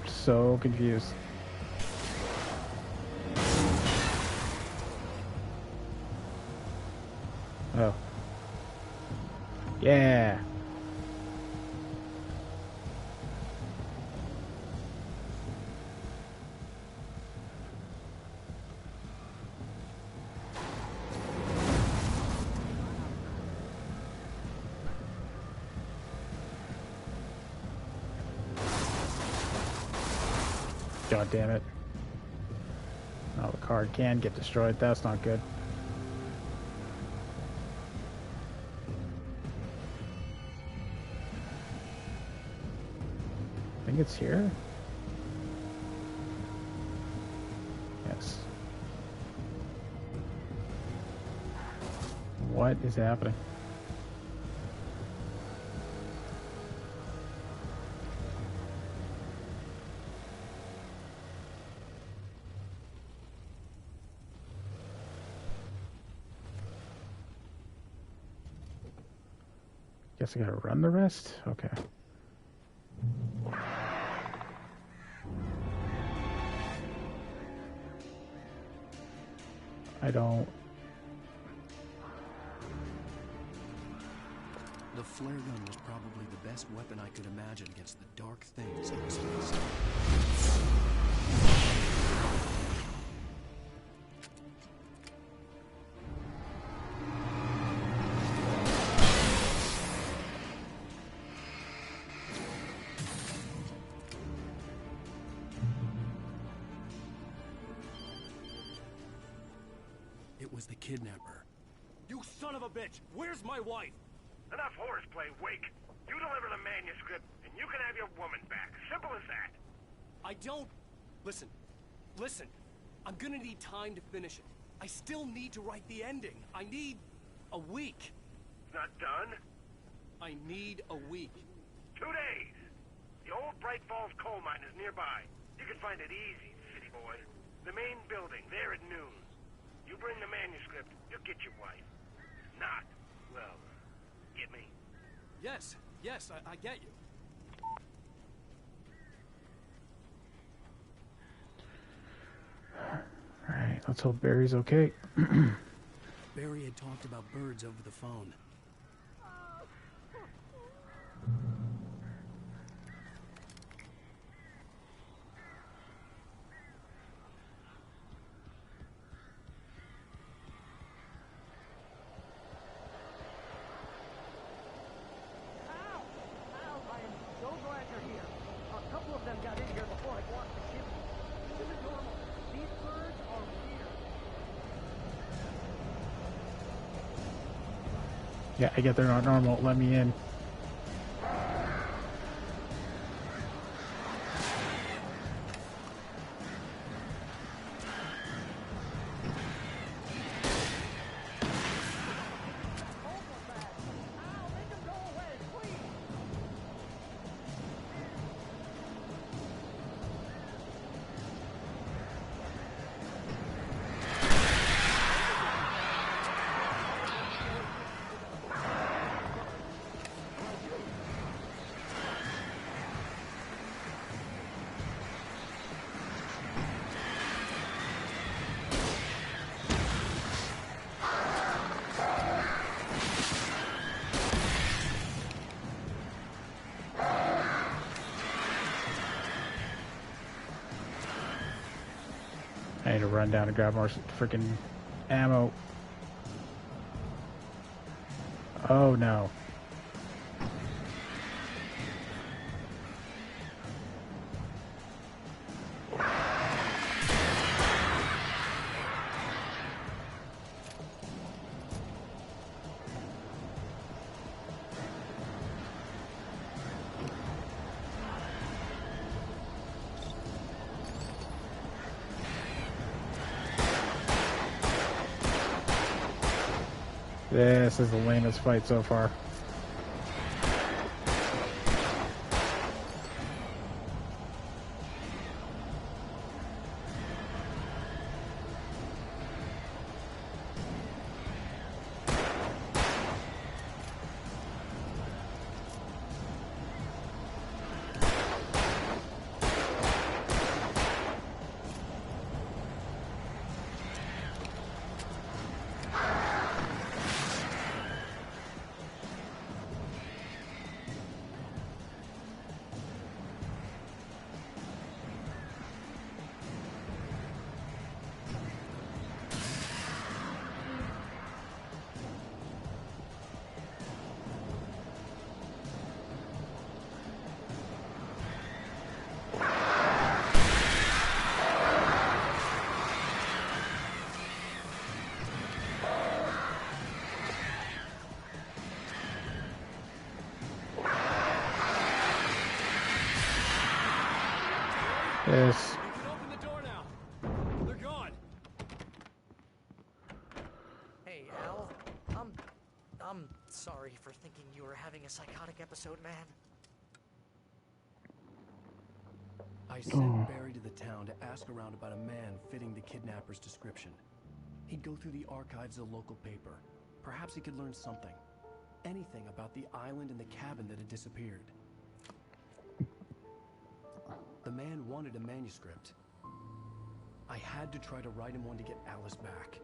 So confused. Oh. Yeah. God damn it. Oh, the card can get destroyed. That's not good. I think it's here. Yes. What is happening? Guess I gotta run the rest? Okay. I don't... The flare gun was probably the best weapon I could imagine against the dark things in this place. It was the kidnapper. You son of a bitch! Where's my wife? Enough horseplay, Wake. You deliver the manuscript, and you can have your woman back. Simple as that. I don't... Listen. Listen. I'm gonna need time to finish it. I still need to write the ending. I need... a week. Not done? I need a week. 2 days. The old BrightFalls coal mine is nearby. You can find it easy, city boy. The main building, there at noon. You bring the manuscript, you'll get your wife. Not, well, get me? Yes, I get you. Alright, let's hope Barry's okay. Barry had talked about birds over the phone. Yeah, I get they're not normal. Let me in. need to run down and grab more freaking ammo. Oh no. This is the lamest fight so far. Yes. You can open the door now. They're gone. Hey, Al. I'm sorry for thinking you were having a psychotic episode, man. I sent Barry to the town to ask around about a man fitting the kidnapper's description. He'd go through the archives of the local paper. Perhaps he could learn something. Anything about the island and the cabin that had disappeared. The man wanted a manuscript. I had to try to write him one to get Alice back.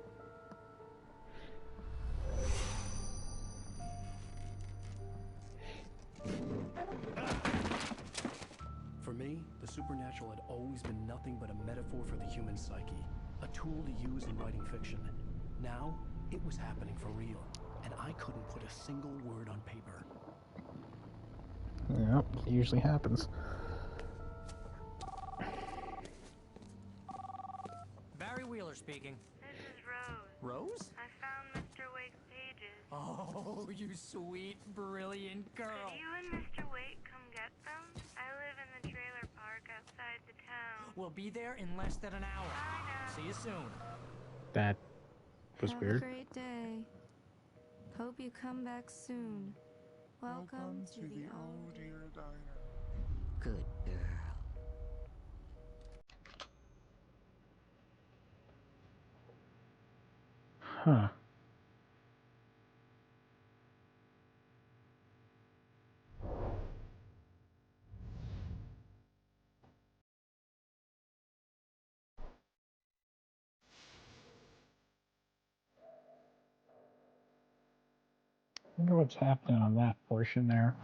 For me, the supernatural had always been nothing but a metaphor for the human psyche, a tool to use in writing fiction. Now, it was happening for real, and I couldn't put a single word on paper. Yep, it usually happens. Barry Wheeler speaking. This is Rose. Rose? I found Mr. Wake's pages. Oh, you sweet, brilliant girl. Could you and Mr. Wake come get them? I live in the trailer park outside the town. We'll be there in less than an hour. See you soon. That was weird. Have a great day. Hope you come back soon. Welcome to the old dear diner. Good girl. Huh. I wonder what's happening on that portion there.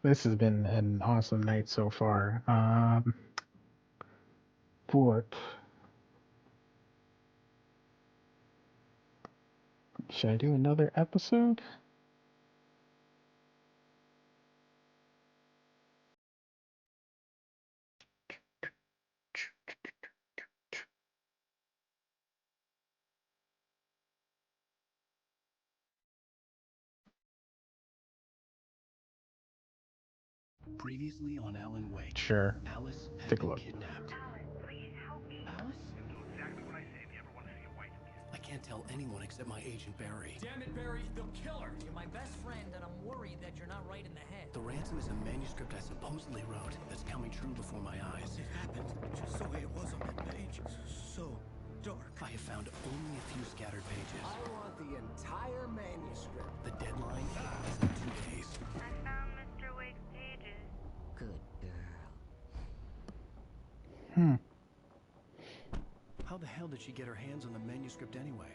This has been an awesome night so far. But should I do another episode? Previously on Alan Wake. Sure. Alice had Take a been look. kidnapped. Alice? I can't tell anyone except my agent Barry. Damn it, Barry, they'll kill her. You're my best friend, and I'm worried that you're not right in the head. The ransom is a manuscript I supposedly wrote that's coming true before my eyes. It happened just the way it was on that page. So dark. I have found only a few scattered pages. I want the entire manuscript. The deadline is in 2 days. I found Mr. Wake's pages. Good girl. Hmm. How the hell did did she get her hands on the manuscript anyway?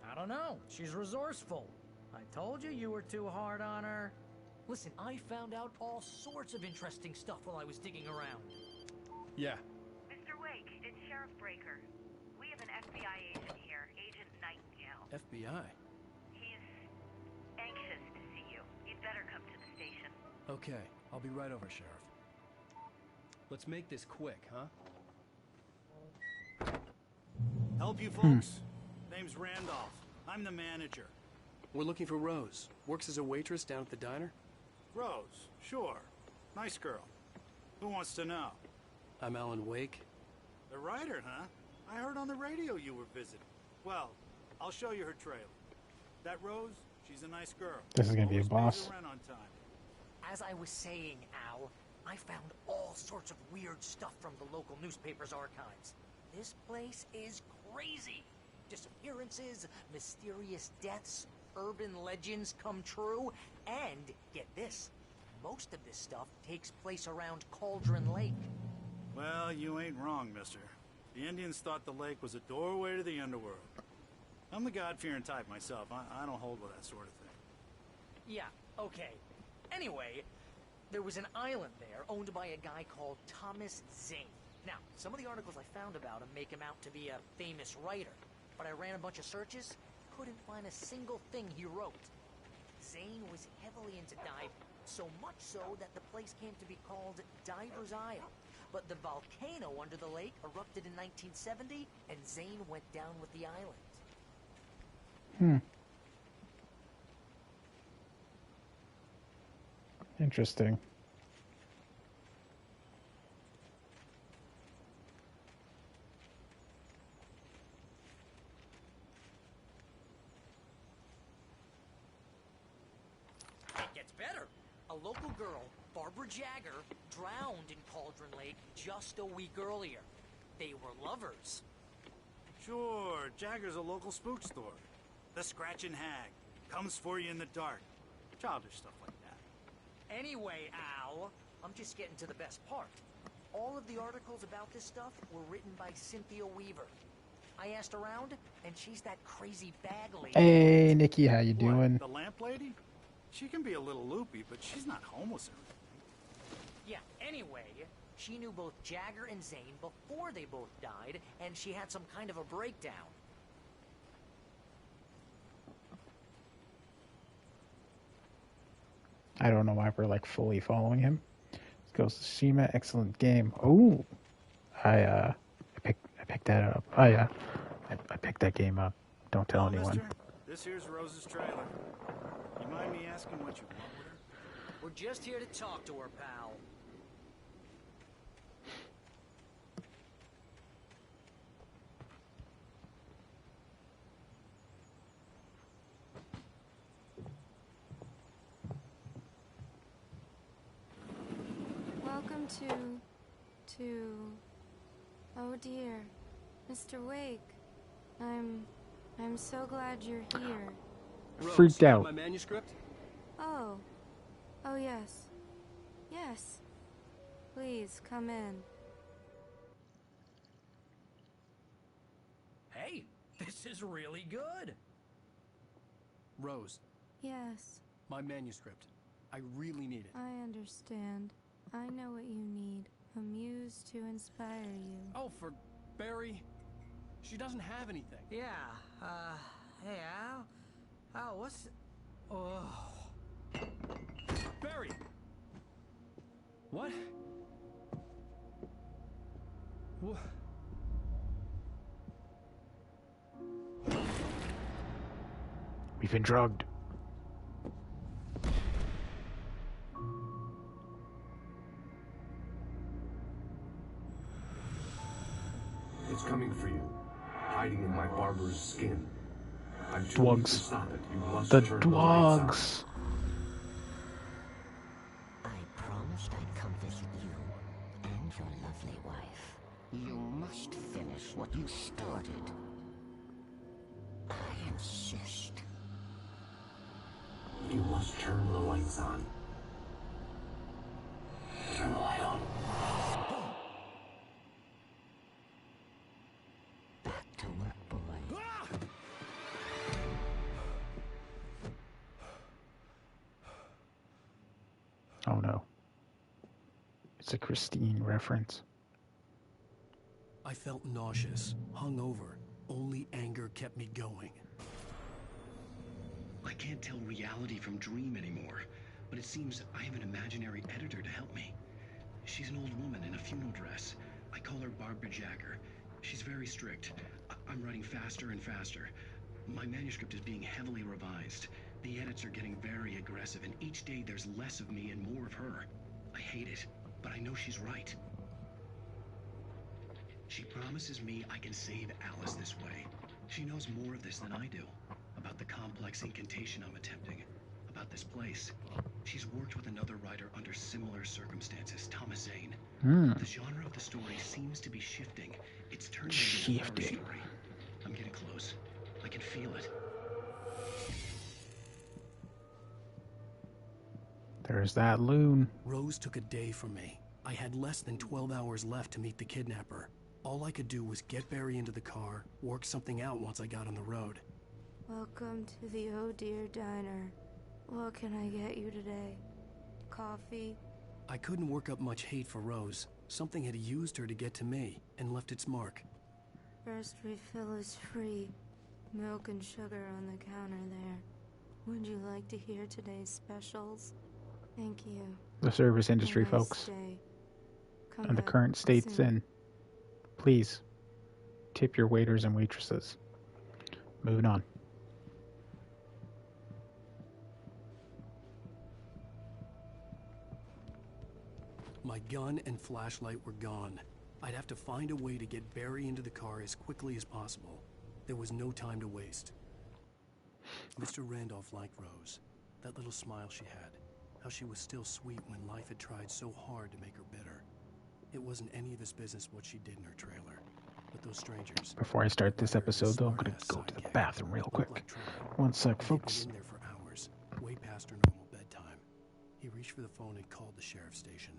I don't know. She's resourceful. I told you were too hard on her. Listen, I found out all sorts of interesting stuff while I was digging around. Yeah. Mr. Wake, it's Sheriff Breaker. We have an FBI agent here, Agent Nightingale. FBI? He's anxious to see you. You'd better come to the station. Okay, I'll be right over, Sheriff. Let's make this quick, huh? Help you folks? Name's Randolph. I'm the manager. We're looking for Rose. Works as a waitress down at the diner? Rose, sure. Nice girl. Who wants to know? I'm Alan Wake. The writer, huh? I heard on the radio you were visiting. Well, I'll show you her trailer. That Rose, she's a nice girl. This is gonna be a Always boss. pays her rent on time. As I was saying, Al, I found all sorts of weird stuff from the local newspaper's archives. This place is crazy. Disappearances, mysterious deaths, urban legends come true, and, get this, most of this stuff takes place around Cauldron Lake. Well, you ain't wrong, mister. The Indians thought the lake was a doorway to the underworld. I'm the God-fearing type myself. I don't hold with that sort of thing. Yeah, okay. Anyway, there was an island there owned by a guy called Thomas Zane. Now, some of the articles I found about him make him out to be a famous writer, but I ran a bunch of searches, couldn't find a single thing he wrote. Zane was heavily into diving, so much so that the place came to be called Diver's Isle. But the volcano under the lake erupted in 1970, and Zane went down with the island. Interesting. It gets better. A local girl, Barbara Jagger, drowned in Cauldron Lake just a week earlier. They were lovers. Sure, Jagger's a local spook store. The Scratching Hag. Comes for you in the dark. Childish stuff like that. Anyway, Al, I'm just getting to the best part. All of the articles about this stuff were written by Cynthia Weaver. I asked around, and she's that crazy bag lady. Hey, Nikki, how you doing? The lamp lady? She can be a little loopy, but she's not homeless or anything. Yeah, anyway, she knew both Jagger and Zane before they both died, and she had some kind of a breakdown. I don't know why we're like fully following him. Ghost of Tsushima, excellent game. Oh, I picked that up. Oh yeah, I picked that game up. Don't tell anyone. Mister, this here's Rose's trailer. You mind me asking what you want with her? We're just here to talk to her, pal. Welcome to... Oh dear. Mr. Wake. I'm so glad you're here. Rose, Freaked you got out. my manuscript? Oh. Oh yes. Yes. Please, come in. Hey, this is really good. Rose, Yes, my manuscript. I really need it. I understand. I know what you need. A muse to inspire you. Oh, for Barry? She doesn't have anything. Yeah, hey, Al, what's... Oh... Barry! What? What? We've been drugged. It's coming for you, hiding in my barber's skin. I'm too weak to Dwogs. stop it. You must The turn the lights out. dwogs. I promised I'd come visit you and your lovely wife. You must finish what you started. I insist. You must turn the lights on. Turn the light on. Back to work. no. It's a Christine reference. I felt nauseous, hungover. Only anger kept me going. I can't tell reality from dream anymore, but it seems I have an imaginary editor to help me. She's an old woman in a funeral dress. I call her Barbara Jagger. She's very strict. I'm writing faster and faster. My manuscript is being heavily revised. The edits are getting very aggressive, and each day there's less of me and more of her. I hate it, but I know she's right. She promises me I can save Alice this way. She knows more of this than I do. About the complex incantation I'm attempting. About this place. She's worked with another writer under similar circumstances, Thomas Zane. The genre of the story seems to be shifting. It's turning into a horror story. I'm getting close. I can feel it. There's that loon. Rose took a day from me. I had less than 12 hours left to meet the kidnapper. All I could do was get Barry into the car, work something out once I got on the road. Welcome to the Oh Dear Diner. What can I get you today? Coffee? I couldn't work up much hate for Rose. Something had used her to get to me and left its mark. First refill is free. Milk and sugar on the counter there. Would you like to hear today's specials? Thank you. The service industry, Have a nice folks. day. And the current state it's in. Please, tip your waiters and waitresses. Moving on. My gun and flashlight were gone. I'd have to find a way to get Barry into the car as quickly as possible. There was no time to waste. Mr. Randolph liked Rose. That little smile she had. How she was still sweet when life had tried so hard to make her bitter. It wasn't any of his business what she did in her trailer. But those strangers... Before I start this episode, though, I'm going to go to the bathroom real quick. One sec, folks. In there for hours, way past her normal bedtime. He reached for the phone and called the sheriff's station.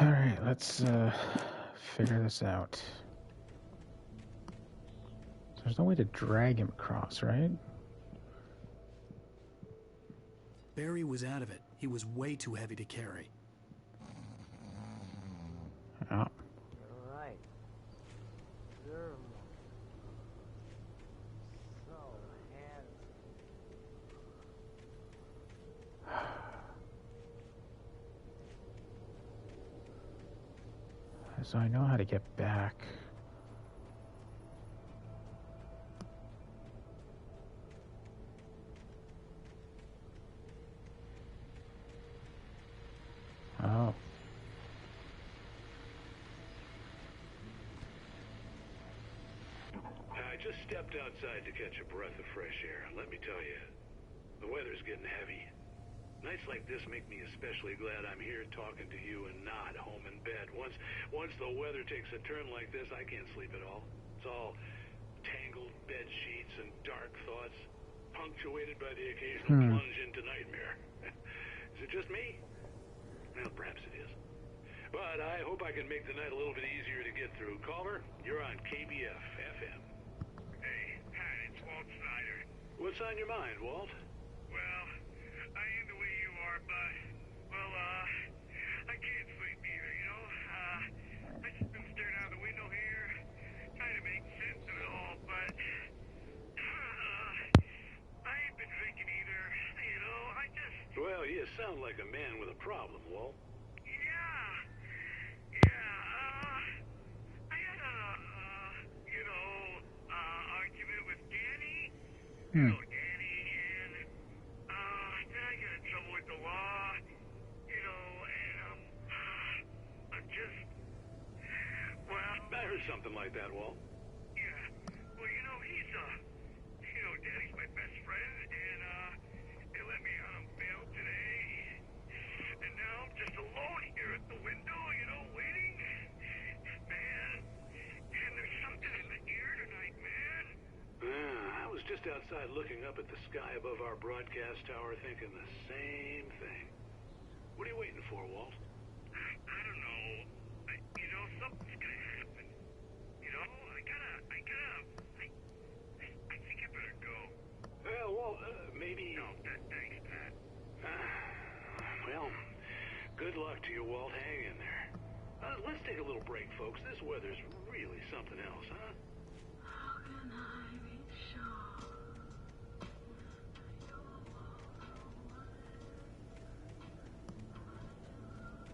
Alright, let's figure this out. There's no way to drag him across, right? Barry was out of it. He was way too heavy to carry. Oh. All right. Sure. So handsome. So I know how to get back. Oh. I just stepped outside to catch a breath of fresh air. Let me tell you, the weather's getting heavy. Nights like this make me especially glad I'm here talking to you and not home in bed. Once the weather takes a turn like this, I can't sleep at all. It's all tangled bed sheets and dark thoughts. punctuated by the occasional plunge into nightmare. Is it just me? Well, perhaps it is. But I hope I can make the night a little bit easier to get through. Caller, you're on KBF FM. Hey, Pat, it's Walt Snyder. What's on your mind, Walt? Well, I ain't the way you are, but, well, I can't sleep either, you know? I just been staring out the window here, trying to make sense of it all, but, I ain't been drinking either, you know? I just... Well, you sound like a man with a problem, Walt. I had a, argument with Danny. Hmm. You know Danny, and, then I got in trouble with the law, you know, and, I'm just, well... I heard something like that, Walt. Yeah, well, you know, Danny's my best friend, and, they let me out on bail today, and now I'm just alone here at the window, you know, waiting, man, and there's something in the air tonight, man. I was just outside looking up at the sky above our broadcast tower thinking the same thing. What are you waiting for, Walt? I don't know. You know, something's gonna happen. You know, I think I better go. Well, maybe... No, thanks, Pat. Well, good luck to you, Walt. Hang in there. Let's take a little break, folks. This weather's really something else, huh? How can I be sure?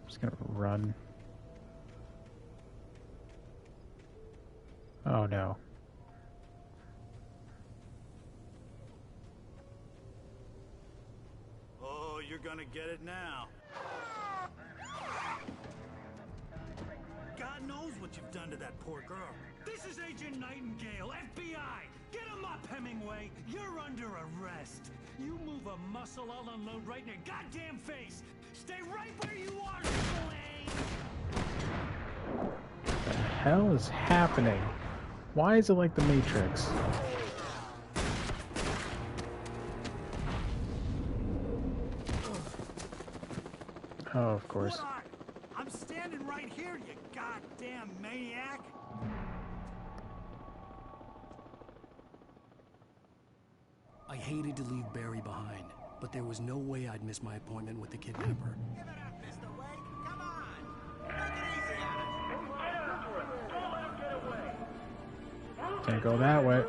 I'm just gonna run. Oh no. Oh, you're gonna get it now. God knows what you've done to that poor girl. This is Agent Nightingale, FBI! Get him up, Hemingway! You're under arrest. You move a muscle, I'll unload right in your goddamn face! Stay right where you are, Blaine! What the hell is happening? Why is it like the Matrix? Oh, of course. I'm standing right here, you goddamn maniac! I hated to leave Barry behind, but there was no way I'd miss my appointment with the kidnapper. Can't go that way.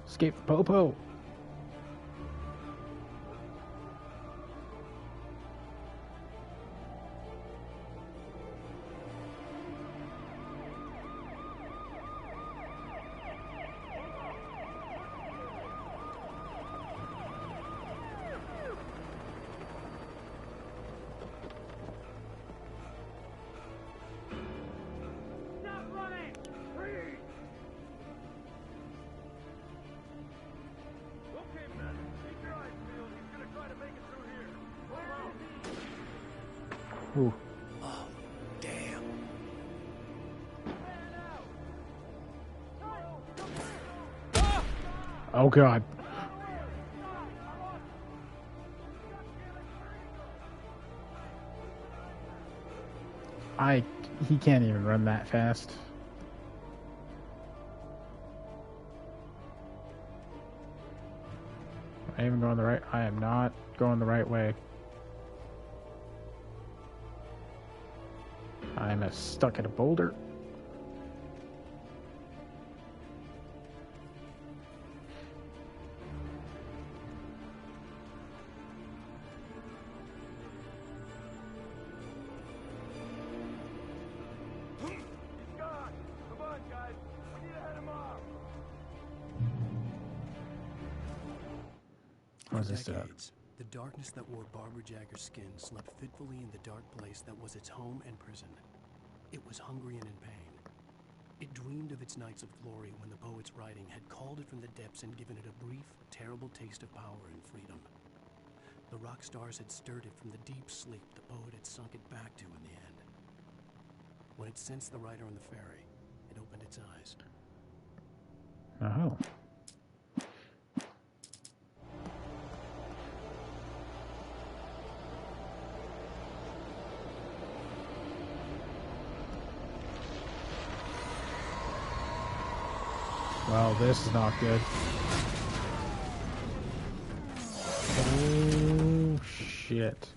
Escape the Popo. Ooh. Oh, damn. Oh god. He can't even run that fast. Am I even going the right? I am not going the right way. I'm stuck at a boulder. For decades, the darkness that wore Barbara Jagger's skin slept fitfully in the dark place that was its home and prison. It was hungry and in pain. It dreamed of its nights of glory when the poet's writing had called it from the depths and given it a brief, terrible taste of power and freedom. The rock stars had stirred it from the deep sleep the poet had sunk it back to in the end. When it sensed the rider on the ferry, it opened its eyes. Oh. Well, this is not good. Oh, shit.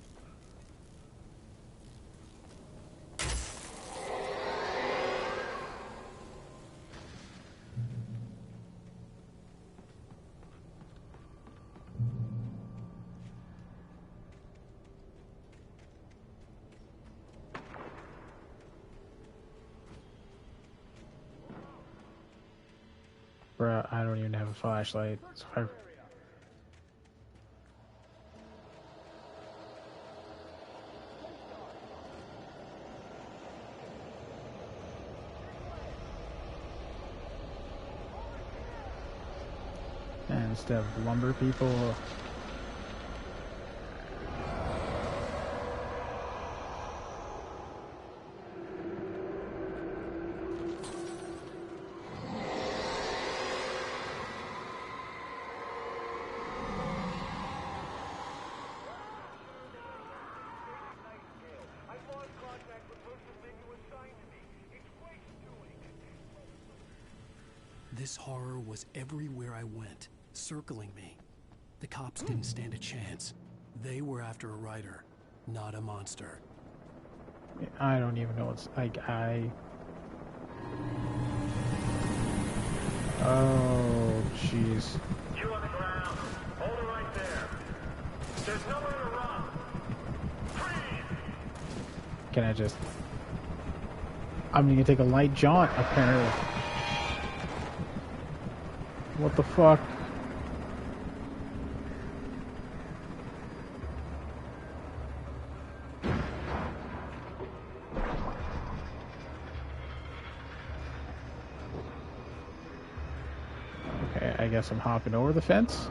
Bruh, I don't even have a flashlight. So and instead of lumber people. This horror was everywhere I went, circling me. The cops didn't stand a chance. They were after a writer, not a monster. I don't even know what's like. Oh, jeez. You on the ground. Hold it right there. There's nowhere to run. Freeze! Can I just... I'm gonna take a light jaunt, apparently. What the fuck? Okay, I guess I'm hopping over the fence?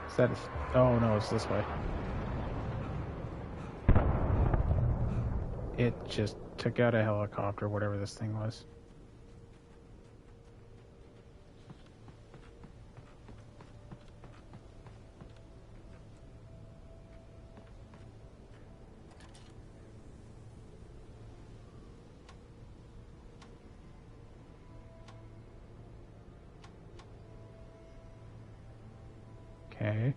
Is that... Oh no, it's this way. It just took out a helicopter, whatever this thing was. Okay.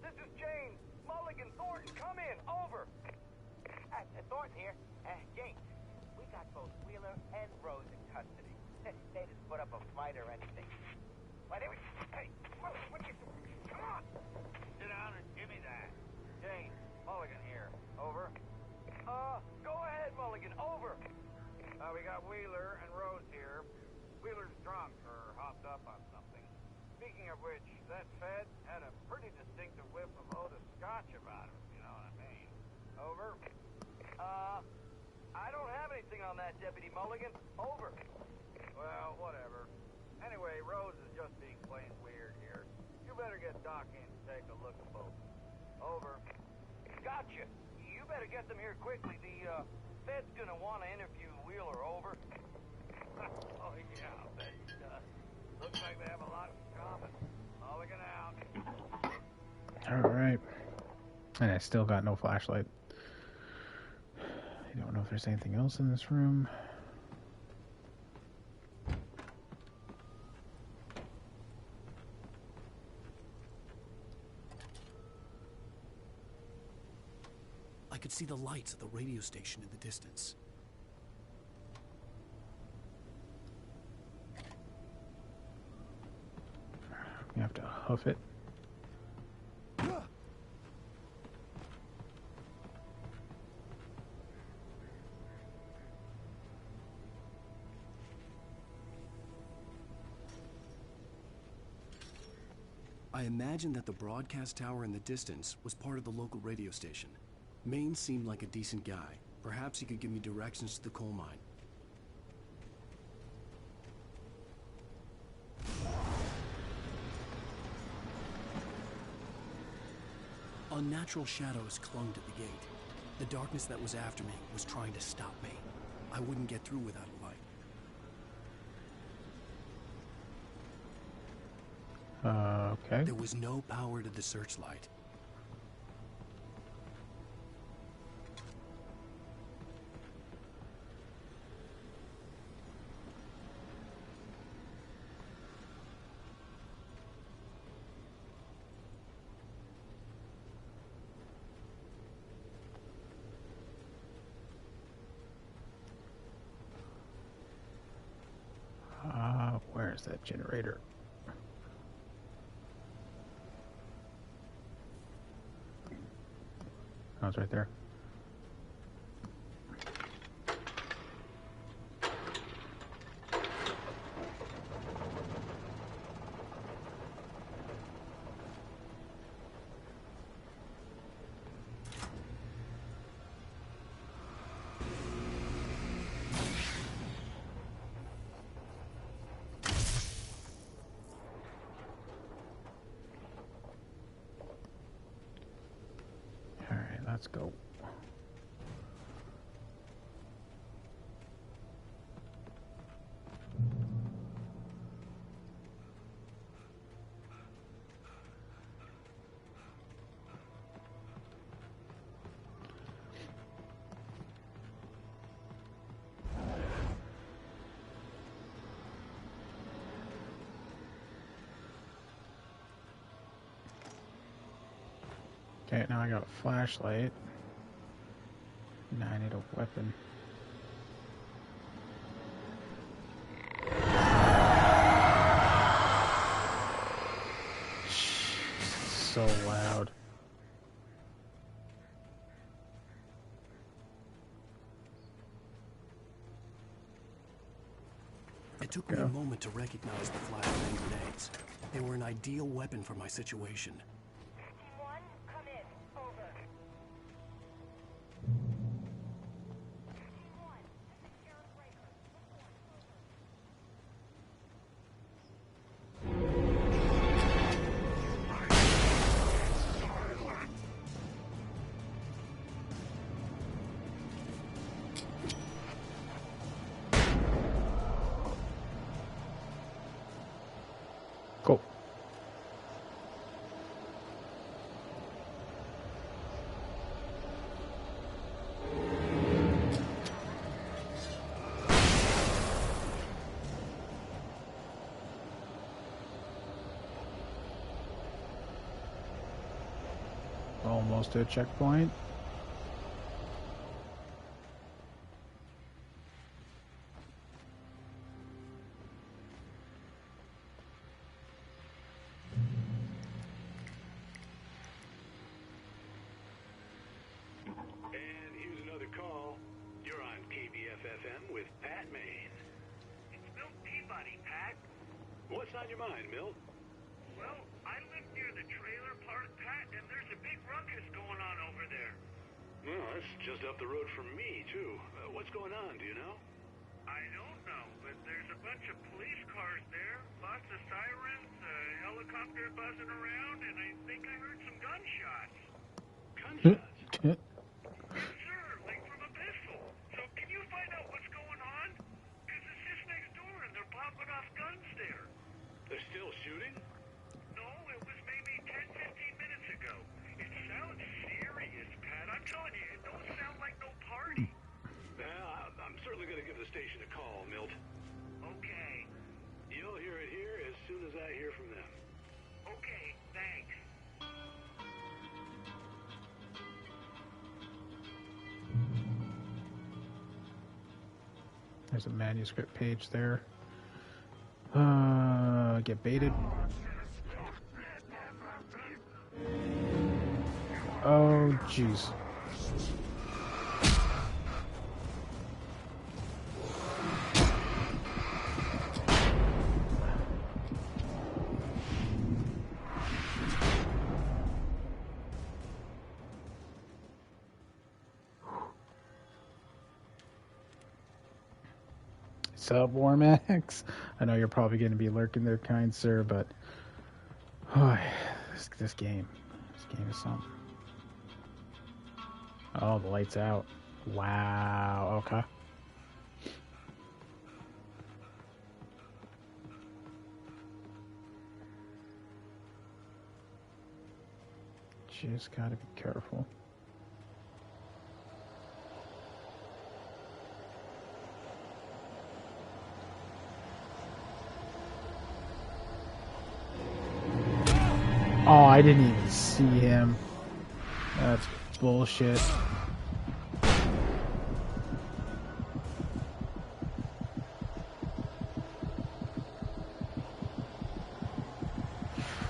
This is Jane. Mulligan, Thornton, come in. Over. Thornton here. Jane, we got both Wheeler and Rose in custody. They just put up a fight or anything. Why, they were... Hey, what you... Come on! Sit down and give me that. Jane, Mulligan here. Over. Go ahead, Mulligan. Over. We got Wheeler and Rose here. Wheeler's drunk or hopped up on something. Speaking of which, that Fed had a pretty distinctive whiff of Otis Scotch about him, you know what I mean? Over. I don't have anything on that, Deputy Mulligan. Over. Well, whatever. Anyway, Rose is just being plain weird here. You better get Doc in to take a look at both. Over. Gotcha. You better get them here quickly. The, Fed's gonna want to interview Wheeler. Over. Oh, yeah, I'll bet he does. Looks like they have a lot in common. Mulligan out. Alright. And I still got no flashlight. I don't know if there's anything else in this room. I could see the lights of the radio station in the distance. You have to hoof it. I imagined that the broadcast tower in the distance was part of the local radio station. Maine seemed like a decent guy. Perhaps he could give me directions to the coal mine. Unnatural shadows clung to the gate. The darkness that was after me was trying to stop me. I wouldn't get through without a light. Okay. There was no power to the searchlight. Where's that generator? Oh, it's right there. Let's go. Okay, now I got a flashlight. Now I need a weapon. So loud. It took me a moment to recognize the flashbang grenades. They were an ideal weapon for my situation. Cool. Almost to a checkpoint. And here's another call. You're on KBFFM with Pat Maine. It's Milt Peabody, Pat. What's on your mind, Milt? Well, I live near the trailer park, Pat, and there's a big ruckus going on over there. Well, that's just up the road from me, too. What's going on, do you know? I don't know, but there's a bunch of police cars there, lots of sirens, a helicopter buzzing around, and I think I heard some gunshots. Gunshots? Yes, sir, like from a pistol. So can you find out what's going on? Because it's just next door, and they're popping off guns there. They're still shooting? No, it was maybe 10-15 minutes ago. It sounds serious, Pat. I'm telling you, it don't sound like no party. I'm certainly going to give the station a call, Milt. Okay. You'll hear it here as soon as I hear from them. Okay, thanks. There's a manuscript page there. Get baited. Oh, jeez. What's up, Warmax? I know you're probably going to be lurking there, kind sir, but this game is something. Oh, the light's out. Wow. Okay. Just gotta be careful. Oh, I didn't even see him. That's bullshit.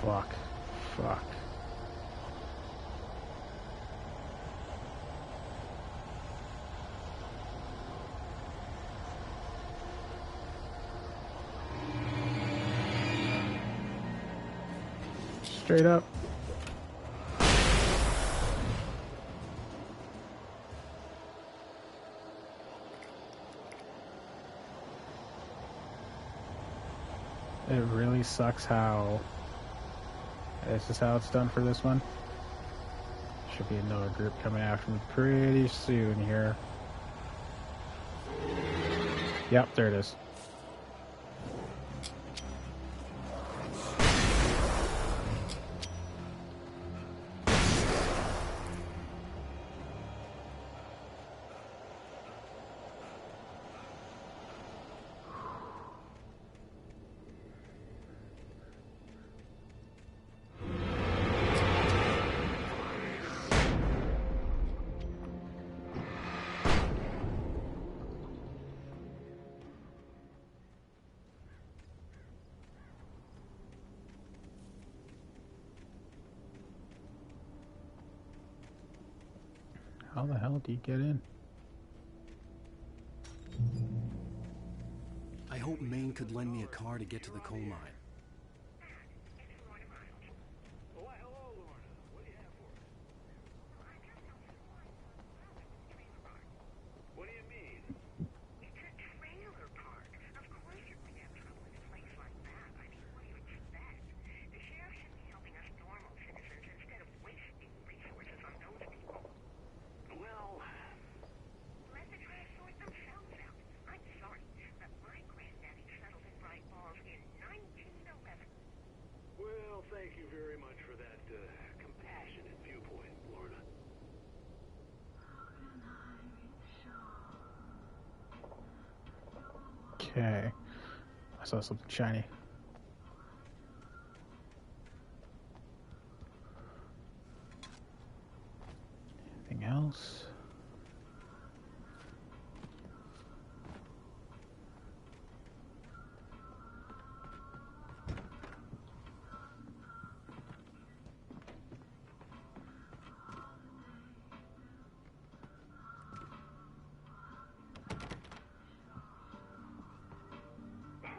Fuck. Fuck. Straight up. It really sucks how this is how it's done for this one. Should be another group coming after me pretty soon here. Yep, there it is. How the hell do you get in? I hope Maine could lend me a car to get to the coal mine. What do you mean? It's a trailer park. Of course you're going to have trouble in a place like that. I mean, what do you expect? The sheriff should be helping us normal citizens instead of wasting resources on those people. Well, Let the trash sort themselves out. I'm sorry, but my granddaddy settled in BrightFalls in 1911. well, thank you very much for that compassionate viewpoint, Lorna. Okay. I saw something shiny. Anything else?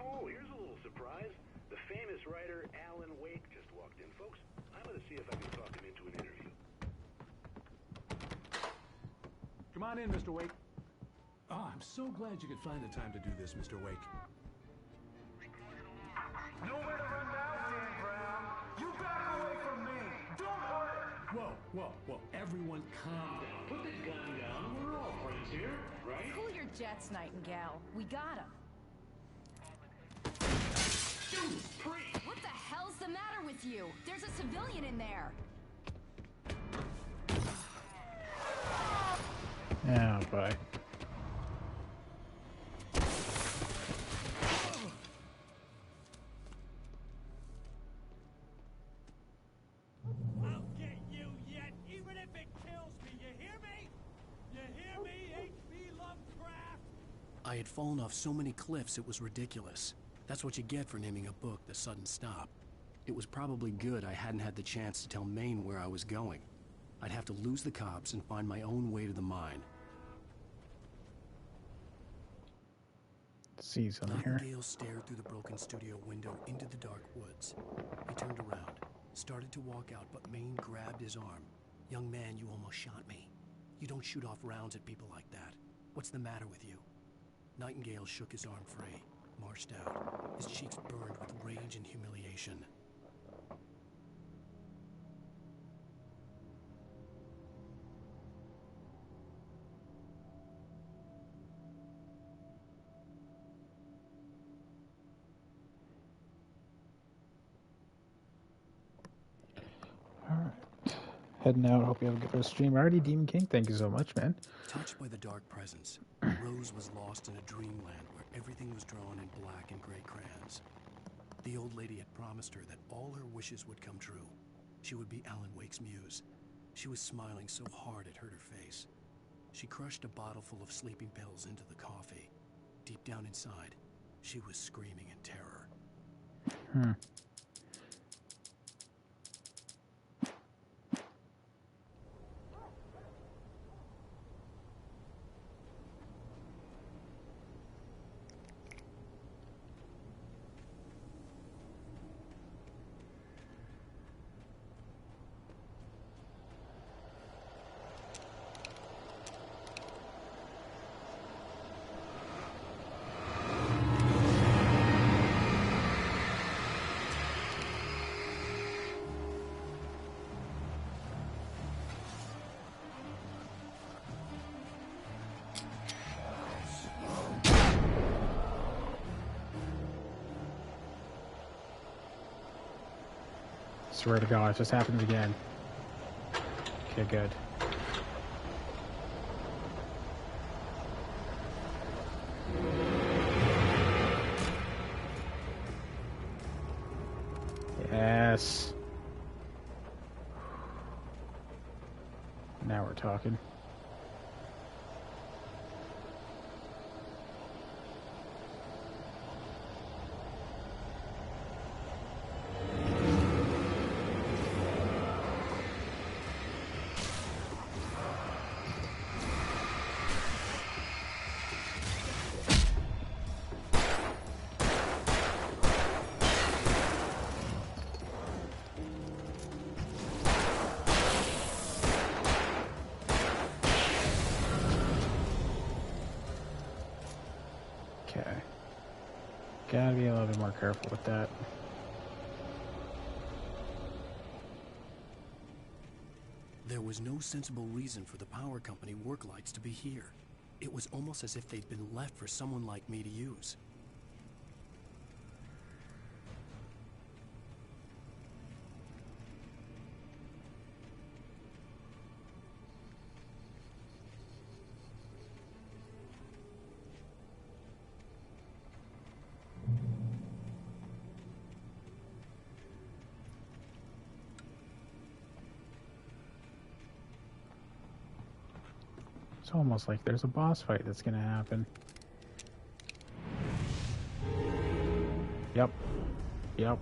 Oh, here's a little surprise. The famous writer Alan Wake just walked in, folks. I'm going to see if I can talk him into an interview. Come on in, Mr. Wake. Oh, I'm so glad you could find the time to do this, Mr. Wake. Nowhere to run now, Dan Brown. You back away from me. Don't hurt it. Whoa. Everyone calm down. Put the gun down. We're all friends here, right? Cool your jets, Nightingale. We got him. What the hell's the matter with you? There's a civilian in there. Oh, boy. I'll get you yet, even if it kills me. You hear me? You hear me, H.P. Lovecraft? I had fallen off so many cliffs it was ridiculous. That's what you get for naming a book The Sudden Stop. It was probably good I hadn't had the chance to tell Maine where I was going. I'd have to lose the cops and find my own way to the mine. See something here. Nightingale stared through the broken studio window into the dark woods. He turned around, started to walk out, but Maine grabbed his arm. "Young man, you almost shot me. You don't shoot off rounds at people like that. What's the matter with you?" Nightingale shook his arm free, marched out, his cheeks burned with rage and humiliation. Alright. Heading out. Hope you have a good stream. Already, Demon King, thank you so much, man. Touched by the dark presence, Rose was lost in a dreamland where everything was drawn in black and gray crayons. The old lady had promised her that all her wishes would come true. She would be Alan Wake's muse. She was smiling so hard it hurt her face. She crushed a bottle full of sleeping pills into the coffee. Deep down inside, she was screaming in terror. Swear to God, it just happens again. Okay, good. Yes. Now we're talking. Gotta be a little bit more careful with that. There was no sensible reason for the power company work lights to be here. It was almost as if they'd been left for someone like me to use. It's almost like there's a boss fight that's gonna happen. Yep. Yep.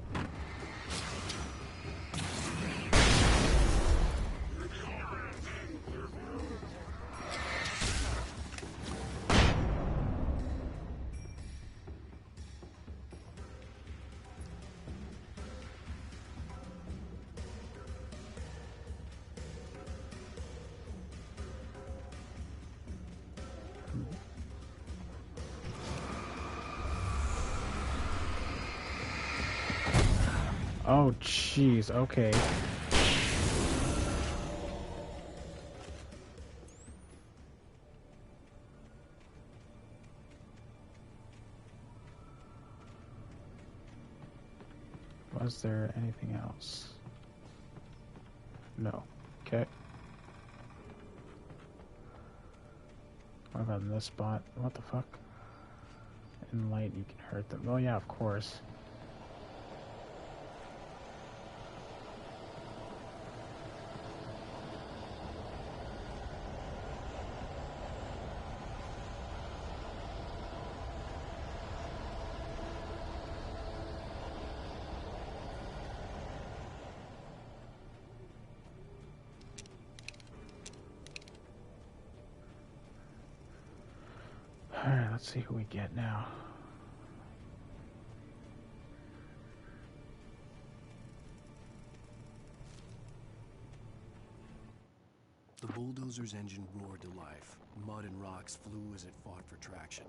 Oh, jeez, okay. Was there anything else? No. Okay. What about in this spot? What the fuck? In light, you can hurt them. Oh, yeah, of course. Alright, let's see who we get now. The bulldozer's engine roared to life. Mud and rocks flew as it fought for traction.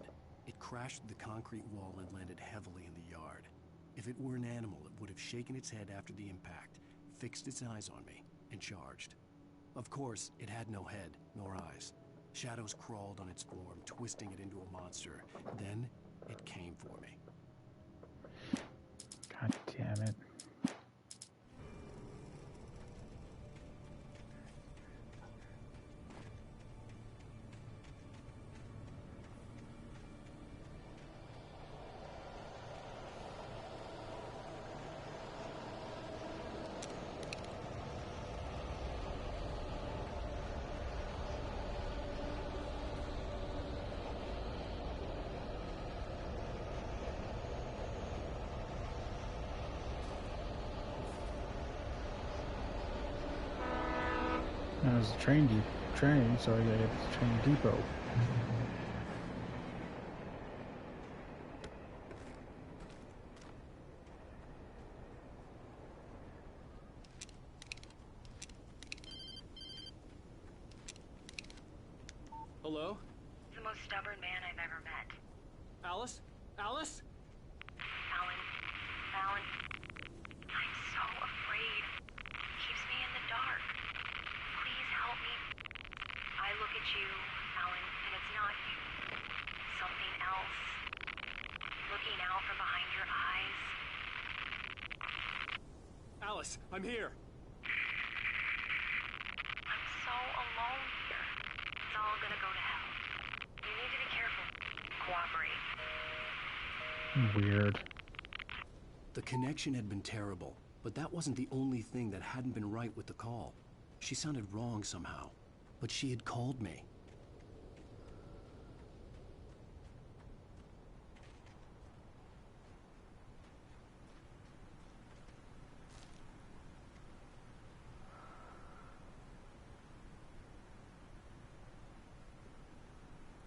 It crashed through the concrete wall and landed heavily in the yard. If it were an animal, it would have shaken its head after the impact, fixed its eyes on me, and charged. Of course, it had no head, nor eyes. Shadows crawled on its form, twisting it into a monster. Then, it came for me. God damn it. That was a train, so I gotta get to the train depot. Hello? The most stubborn man I've ever met. Alice? Alice? Alan, I'm so afraid. He keeps me in the dark. Please help me. I look at you, Alan, and it's not you. Something else. Looking out from behind your eyes. Alice, I'm here. I'm so alone here. It's all gonna go to hell. You need to be careful. Cooperate. Weird. The connection had been terrible, but that wasn't the only thing that hadn't been right with the call. She sounded wrong somehow, but she had called me.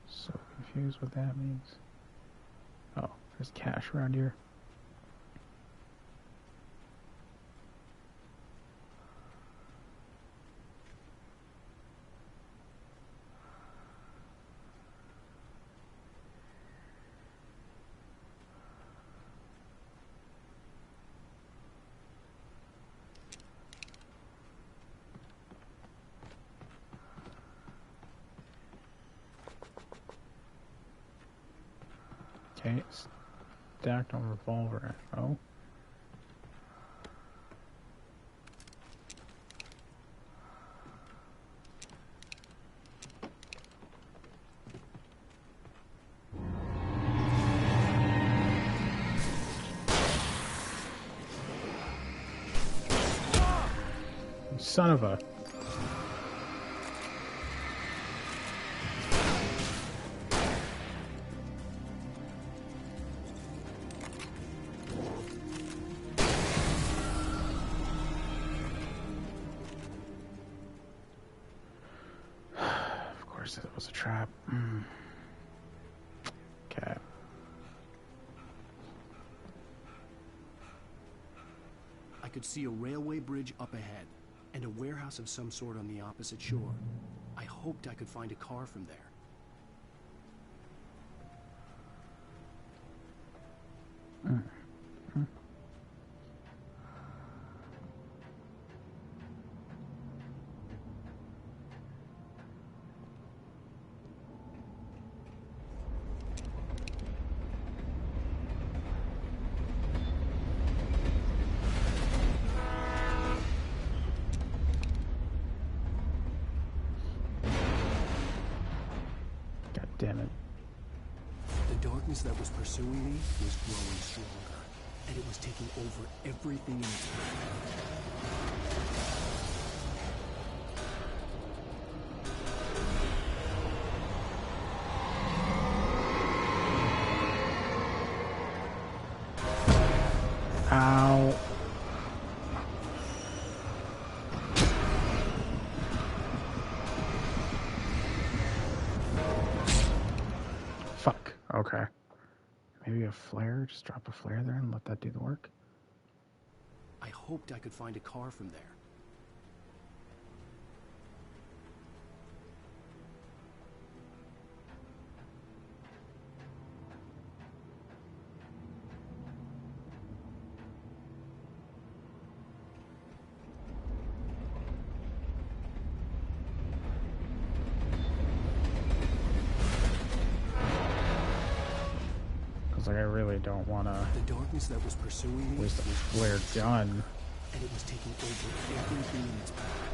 So confused what that means. Oh, there's cash around here. Okay, stacked on revolver ammo. Son of a... Of course it was a trap. Okay. I could see a railway bridge up ahead, and a warehouse of some sort on the opposite shore. I hoped I could find a car from there. God damn it. The darkness that was pursuing me was growing stronger, and it was taking over everything in its path. Ow. Fuck. Okay. Maybe a flare? Just drop a flare there and let that do the work? I hoped I could find a car from there. was like, I really don't want to The darkness that was pursuing me waste a was flared gun. and it was taking over everything in its path.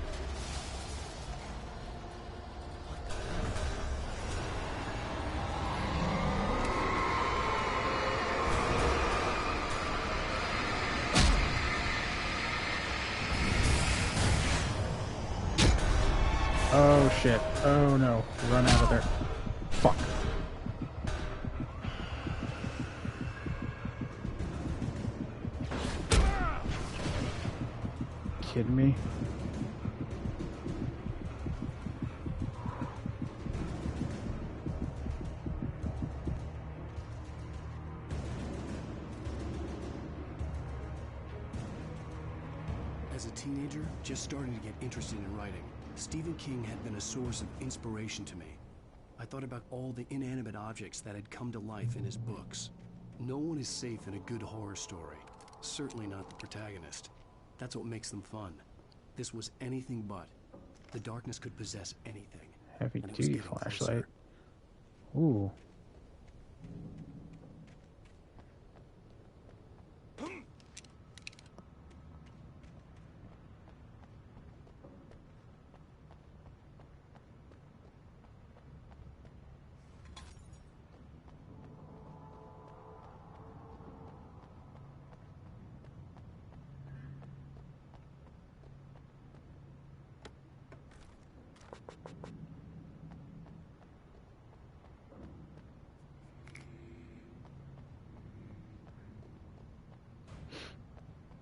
Oh shit. Oh no. Run out of there. Fuck. Kidding me? As a teenager, just starting to get interested in writing, Stephen King had been a source of inspiration to me. I thought about all the inanimate objects that had come to life in his books. No one is safe in a good horror story. Certainly not the protagonist. That's what makes them fun. This was anything but. The darkness could possess anything. Heavy and it was duty getting flashlight. closer. Ooh.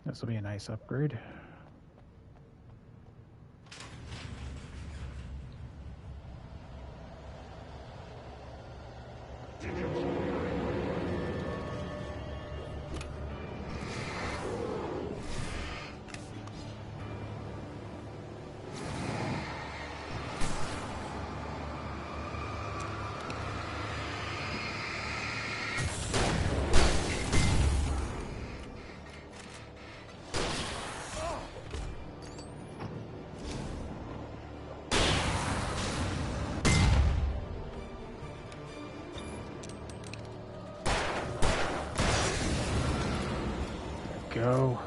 This will be a nice upgrade. Go.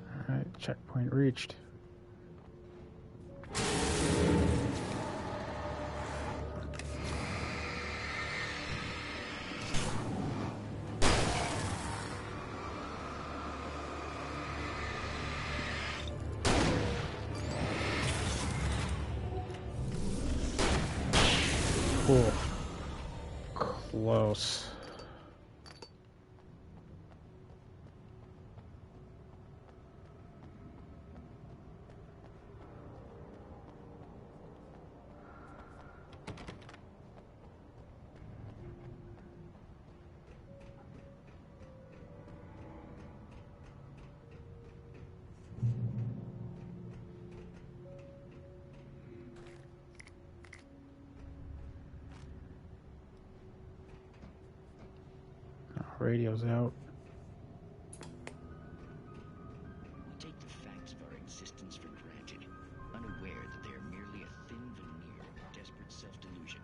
All right, checkpoint reached. Cool. Close. Radio's out. We take the facts of our existence for granted, unaware that they are merely a thin veneer of desperate self-delusion,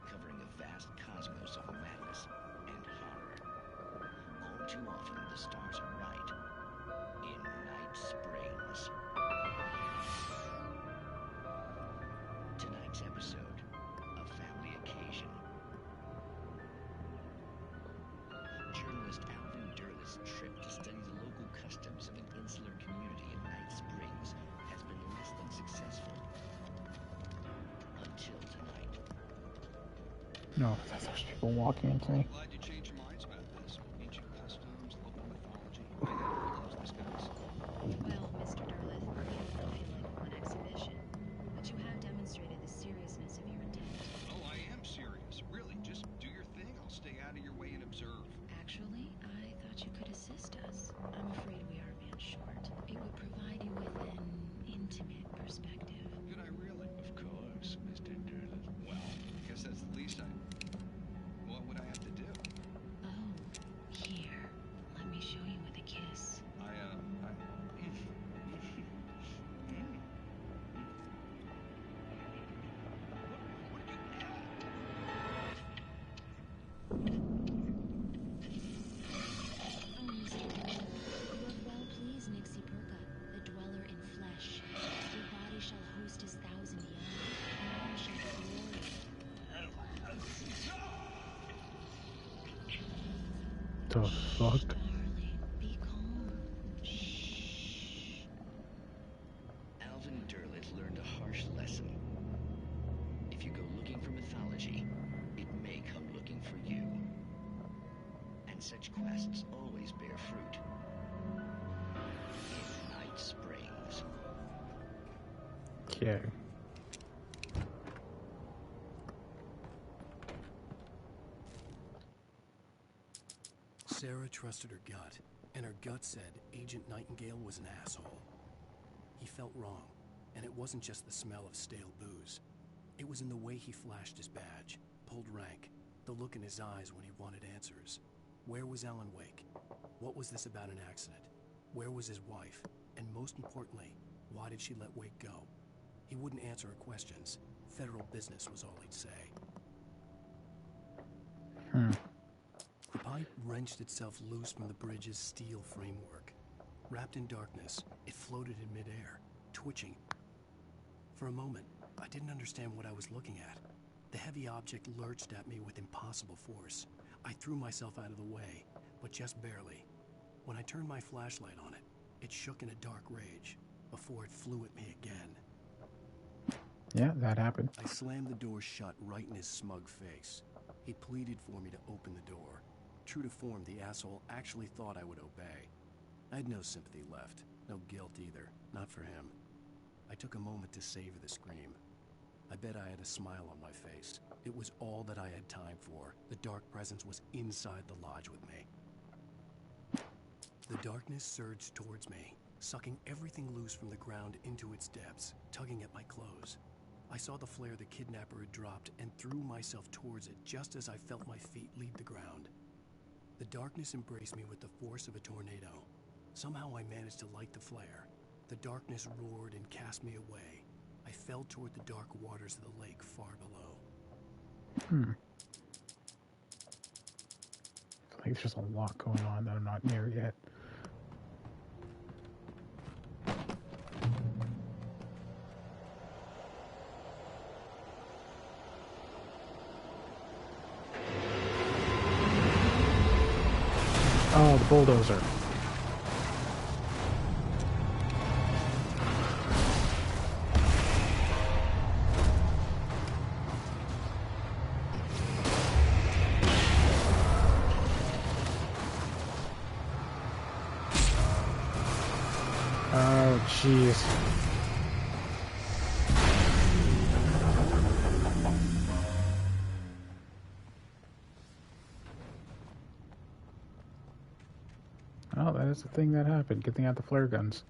covering a vast cosmos of madness and horror. All too often, the stars are right. In Night Springs. Tonight's episode, a family occasion. Journalist Alvin Derleth's trip to study the local customs of an insular community in Night Springs has been less than successful. Until tonight. No, there's people walking into me. Glad you changed your minds about this. Ancient customs, local mythology. I gotta love these guys. Well, Mr. Derleth, you don't feel like we're on exhibition, but you have demonstrated the seriousness of your intent. Oh, I am serious. Really, just do your thing. I'll stay out of your way and observe. Actually, I thought you could assist us. I'm afraid we are a man short. It would provide you with an intimate perspective. Could I really? Of course, Mr. Derleth. the fuck? Alvin Derleth learned a harsh lesson. If you go looking for mythology, it may come looking for you. And such quests always bear fruit. In Night Springs. Okay. Sarah trusted her gut, and her gut said Agent Nightingale was an asshole. He felt wrong, and it wasn't just the smell of stale booze. It was in the way he flashed his badge, pulled rank, the look in his eyes when he wanted answers. Where was Alan Wake? What was this about an accident? Where was his wife? And most importantly, why did she let Wake go? He wouldn't answer her questions. Federal business was all he'd say. The pipe wrenched itself loose from the bridge's steel framework. Wrapped in darkness, it floated in midair, twitching. For a moment, I didn't understand what I was looking at. The heavy object lurched at me with impossible force. I threw myself out of the way, but just barely. When I turned my flashlight on it, it shook in a dark rage before it flew at me again. Yeah, that happened. I slammed the door shut right in his smug face. He pleaded for me to open the door. True to form, the asshole actually thought I would obey. I had no sympathy left, no guilt either, not for him. I took a moment to savor the scream. I bet I had a smile on my face. It was all that I had time for. The dark presence was inside the lodge with me. The darkness surged towards me, sucking everything loose from the ground into its depths, tugging at my clothes. I saw the flare the kidnapper had dropped and threw myself towards it just as I felt my feet leave the ground. The darkness embraced me with the force of a tornado. Somehow I managed to light the flare. The darkness roared and cast me away. I fell toward the dark waters of the lake far below. I feel like there's a lot going on that I'm not near yet. Oh, the bulldozer. Oh, jeez. Oh, that is the thing that happened. Good thing I had the flare guns.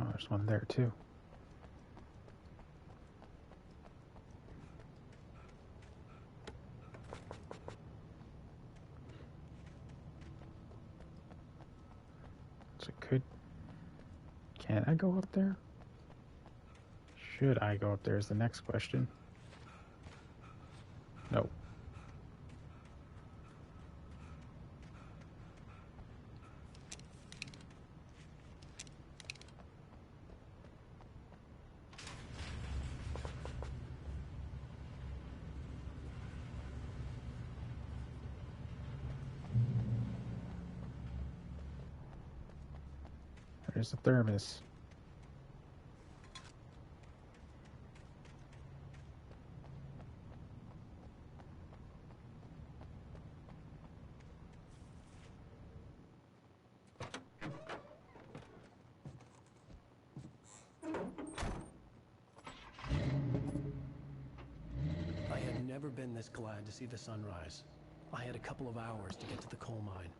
Oh, there's one there too. So can I go up there? Should I go up there is the next question. No. There's the thermos. I had never been this glad to see the sunrise. I had a couple of hours to get to the coal mine.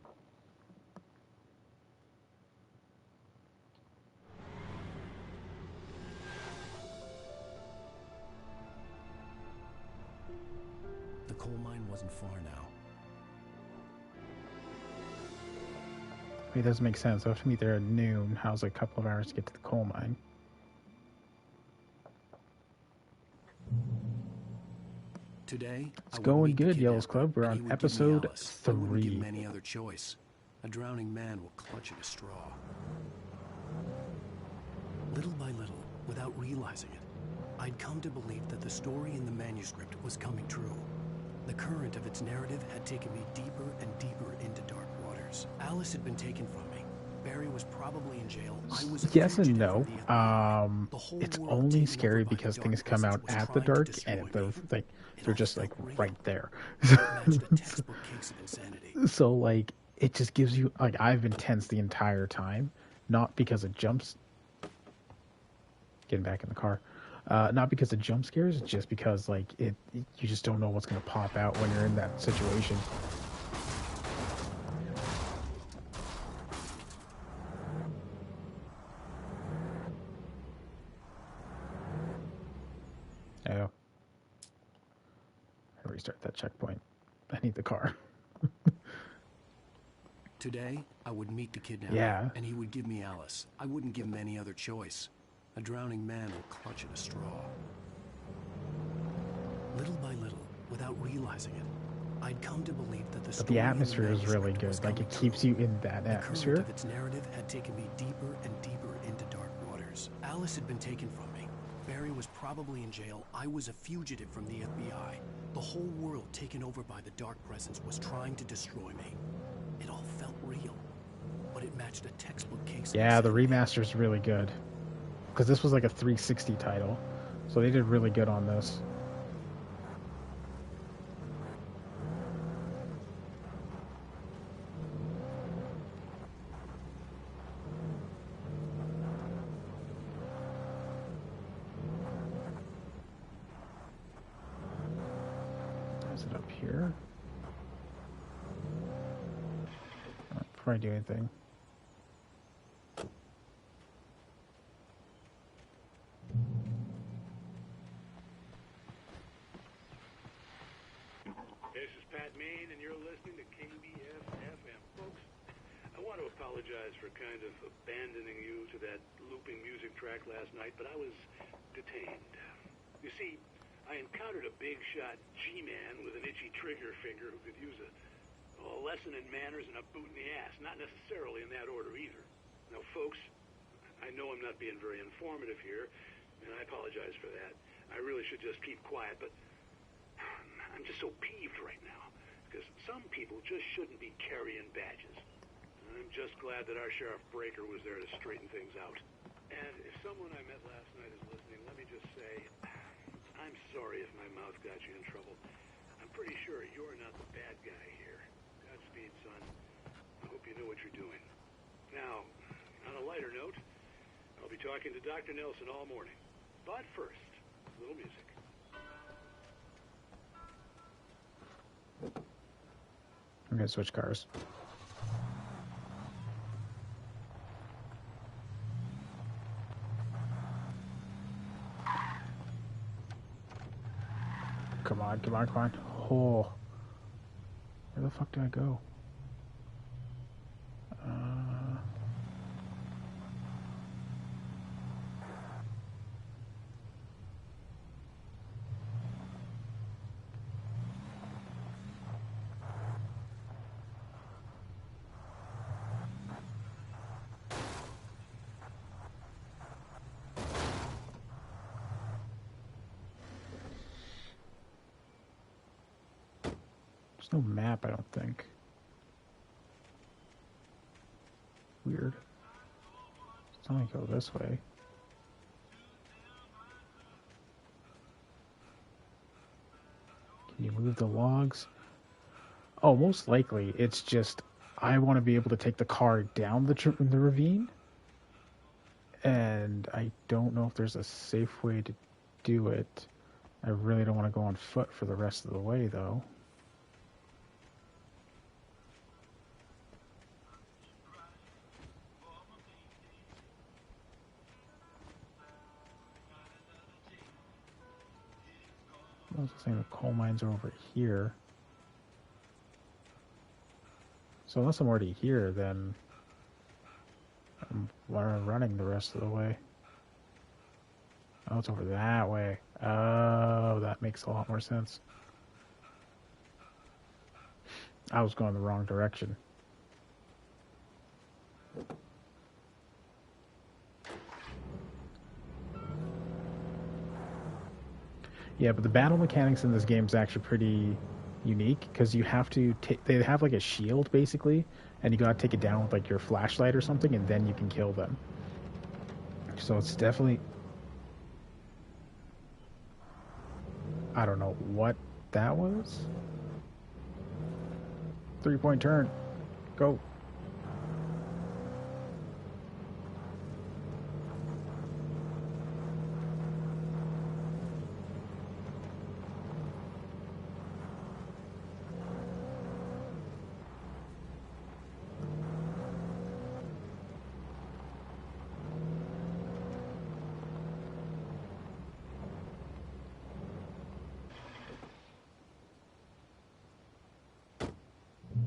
The coal mine wasn't far now. It doesn't make sense. I have to meet there at noon. How's a couple of hours to get to the coal mine? Today, It's I would going meet the good, Yellows kidnapper, Club. We're and he on would give me episode Alice. I wouldn't give him 3. any other choice. A drowning man will clutch at a straw. Little by little, without realizing it, I'd come to believe that the story in the manuscript was coming true. The current of its narrative had taken me deeper and deeper into dark waters. Alice had been taken from me. Barry was probably in jail. I was a Yes and fugitive no. from the FBI. The whole It's world only taken scary over by because the dark things come out presence was at the trying to dark, destroy and they're me. like they're just like right there. Matched a textbook case of insanity. So like it just gives you like I've been tense the entire time, not because it jumps. Getting back in the car, not because of jump scares, just because like you just don't know what's gonna pop out when you're in that situation. Oh. Restart that checkpoint. I need the car. Today, I would meet the kidnapper, Yeah. and he would give me Alice. I wouldn't give him any other choice. A drowning man will clutch at a straw. Little by little, without realizing it, I'd come to believe that But the atmosphere is really good. Like it keeps you in that atmosphere. The current of its narrative had taken me deeper and deeper into dark waters. Alice had been taken from me. Barry was probably in jail. I was a fugitive from the FBI. The whole world taken over by the dark presence was trying to destroy me. It all felt real, but it matched a textbook case. Yeah, the remaster is really good. Because this was like a 360 title. So they did really good on this. Is it up here? Before I do anything. This is Pat Main, and you're listening to KBF-FM. Folks, I want to apologize for kind of abandoning you to that looping music track last night, but I was detained. You see, I encountered a big shot G-man with an itchy trigger finger who could use a lesson in manners and a boot in the ass. Not necessarily in that order either. Now, folks, I know I'm not being very informative here, and I apologize for that. I really should just keep quiet, but I'm just so peeved right now, because some people just shouldn't be carrying badges. I'm just glad that our Sheriff Breaker was there to straighten things out. And if someone I met last night is listening, let me just say, I'm sorry if my mouth got you in trouble. I'm pretty sure you're not the bad guy here. Godspeed, son. I hope you know what you're doing. Now, on a lighter note, I'll be talking to Dr. Nelson all morning. But first, a little music. I'm gonna switch cars. Come on, come on, come on. Oh. Where the fuck do I go? There's no map, I don't think. Weird. It's only go this way. Can you move the logs? Oh, most likely it's just I want to be able to take the car down the ravine, and I don't know if there's a safe way to do it. I really don't want to go on foot for the rest of the way, though. I was saying the coal mines are over here. So unless I'm already here, then I'm running the rest of the way. Oh, it's over that way. Oh, that makes a lot more sense. I was going the wrong direction. Yeah, but the battle mechanics in this game is actually pretty unique because you have to they have like a shield basically, and you gotta take it down with like your flashlight or something, and then you can kill them. So it's definitely, I don't know what that was. 3-point turn, go.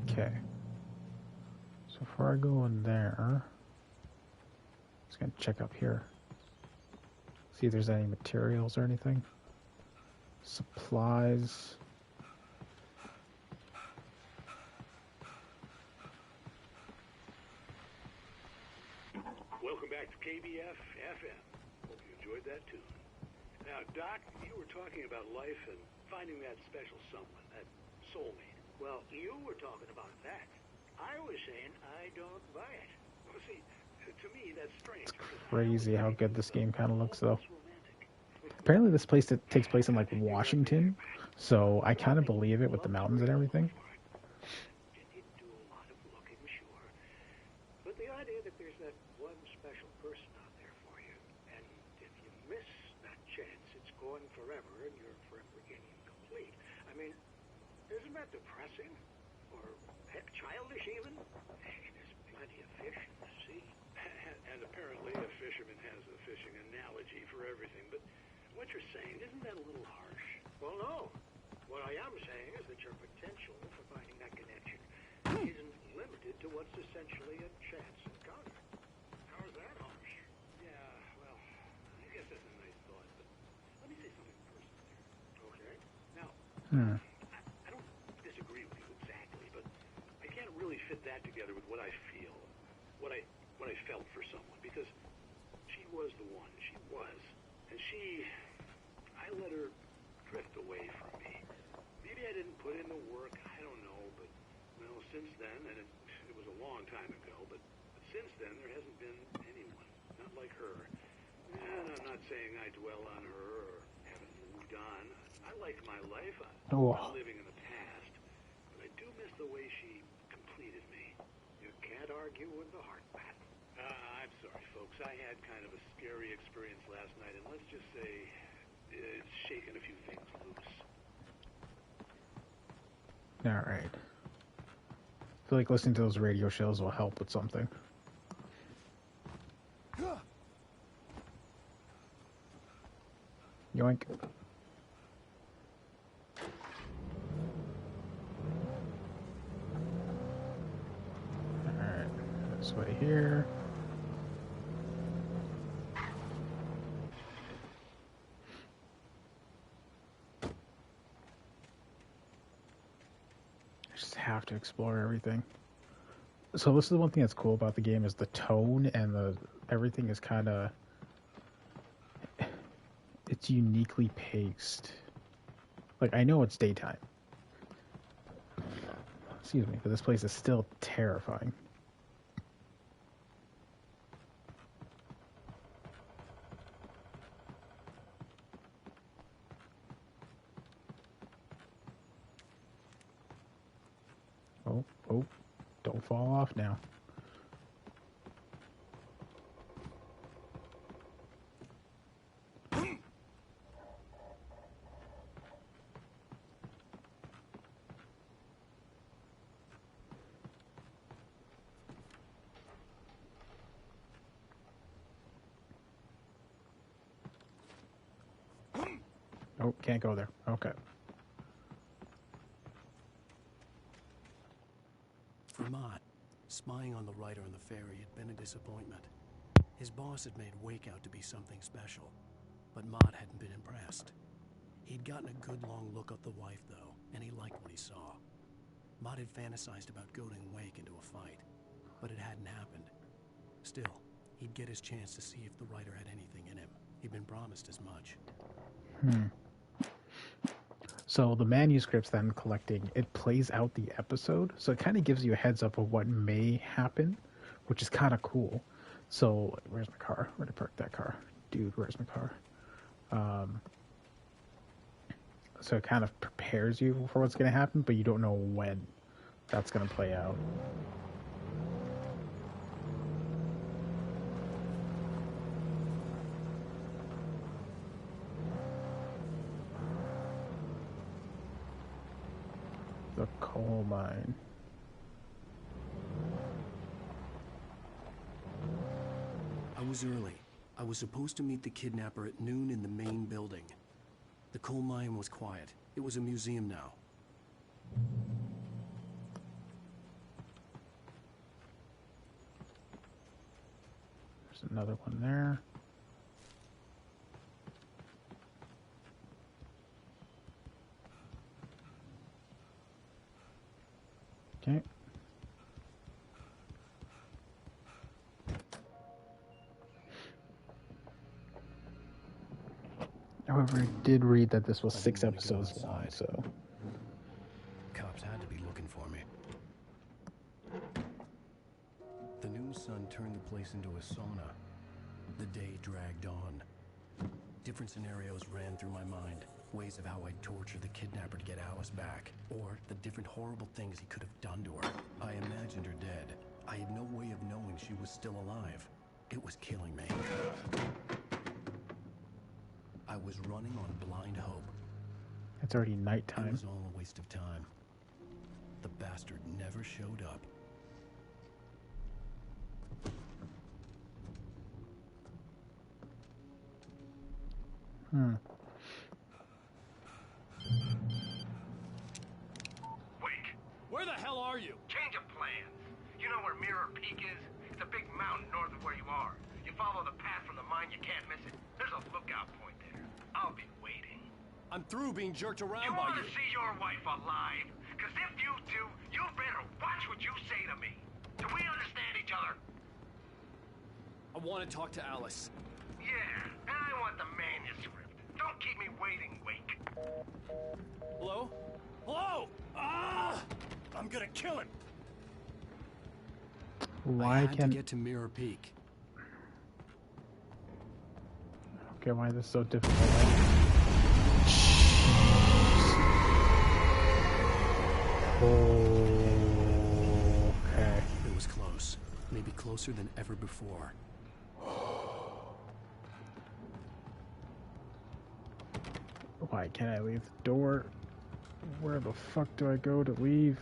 Okay. So before I go in there, I'm just gonna check up here. See if there's any materials or anything. Supplies. Welcome back to KBF FM. Hope you enjoyed that tune. Now, Doc, you were talking about life and finding that special someone, that soulmate. Well, you were talking about that. I was saying I don't buy it. Well, see, to me, that's strange. Crazy how good this game kind of looks, though. Apparently, this place takes place in like Washington, so I kind of believe it with the mountains and everything. But the idea that there's that one special person out there for you, and if you miss that chance, it's gone forever, and you're forever incomplete. I mean, isn't that depressing? Or heck, childish even? Hey, there's plenty of fish in the sea. And apparently a fisherman has a fishing analogy for everything, but what you're saying, isn't that a little harsh? Well, no. What I am saying is that your potential for finding that connection isn't limited to what's essentially a chance encounter. How is that harsh? Yeah, well, I guess that's a nice thought, but let me say something personal here. Okay. Now, I don't disagree with you exactly, but I can't really fit that together with what I feel, what I felt for someone, because she was the one. She was. And I let her drift away from me. Maybe I didn't put in the work, I don't know, but, well, since then, and it was a long time ago, but since then, there hasn't been anyone, not like her. And I'm not saying I dwell on her or haven't moved on. I liked my life. I'm living in the past, but I do miss the way she completed me. You can't argue with the heart, Pat. I'm sorry, folks. I had kind of a scary experience last night, and let's just say it's shaken a few things loose. Alright. I feel like listening to those radio shows will help with something. Yoink. Alright, this way here. Just have to explore everything. So this is the one thing that's cool about the game is the tone and everything is kind of, it's uniquely paced. Like, I know it's daytime. Excuse me, but this place is still terrifying. Oh, don't fall off now. Oh, can't go there. Okay. For Mott, spying on the writer on the ferry had been a disappointment. His boss had made Wake out to be something special, but Mott hadn't been impressed. He'd gotten a good long look at the wife, though, and he liked what he saw. Maud had fantasized about goading Wake into a fight, but it hadn't happened. Still, he'd get his chance to see if the writer had anything in him. He'd been promised as much. So the manuscripts that I'm collecting, it plays out the episode, so it kind of gives you a heads up of what may happen, which is kind of cool. So where's my car? Where'd I park that car? Dude, where's my car? So it kind of prepares you for what's going to happen, but you don't know when that's going to play out. The coal mine. I was early. I was supposed to meet the kidnapper at noon in the main building. The coal mine was quiet. It was a museum now. There's another one there. Okay. However, I did read that this was 6 episodes long, so... Cops had to be looking for me. The noon sun turned the place into a sauna. The day dragged on. Different scenarios ran through my mind. Ways of how I'd torture the kidnapper to get Alice back. Or the different horrible things he could have done to her. I imagined her dead. I had no way of knowing she was still alive. It was killing me. I was running on blind hope. It's already nighttime. It was all a waste of time. The bastard never showed up. Wake. Where the hell are you? Change of plans. You know where Mirror Peak is? It's a big mountain north of where you are. You follow the path from the mine, you can't miss it. There's a lookout point there. I'll be waiting. I'm through being jerked around You by want you. to see your wife alive? Because if you do, you better watch what you say to me. Do we understand each other? I want to talk to Alice. Yeah, and I want the manuscript. Don't keep me waiting, Wake. Hello? Hello? Ah! I'm gonna kill him. Why I had can't... to get to Mirror Peak. Okay, why is this so difficult? Okay. It was close. Maybe closer than ever before. Why can't I leave the door? Where the fuck do I go to leave?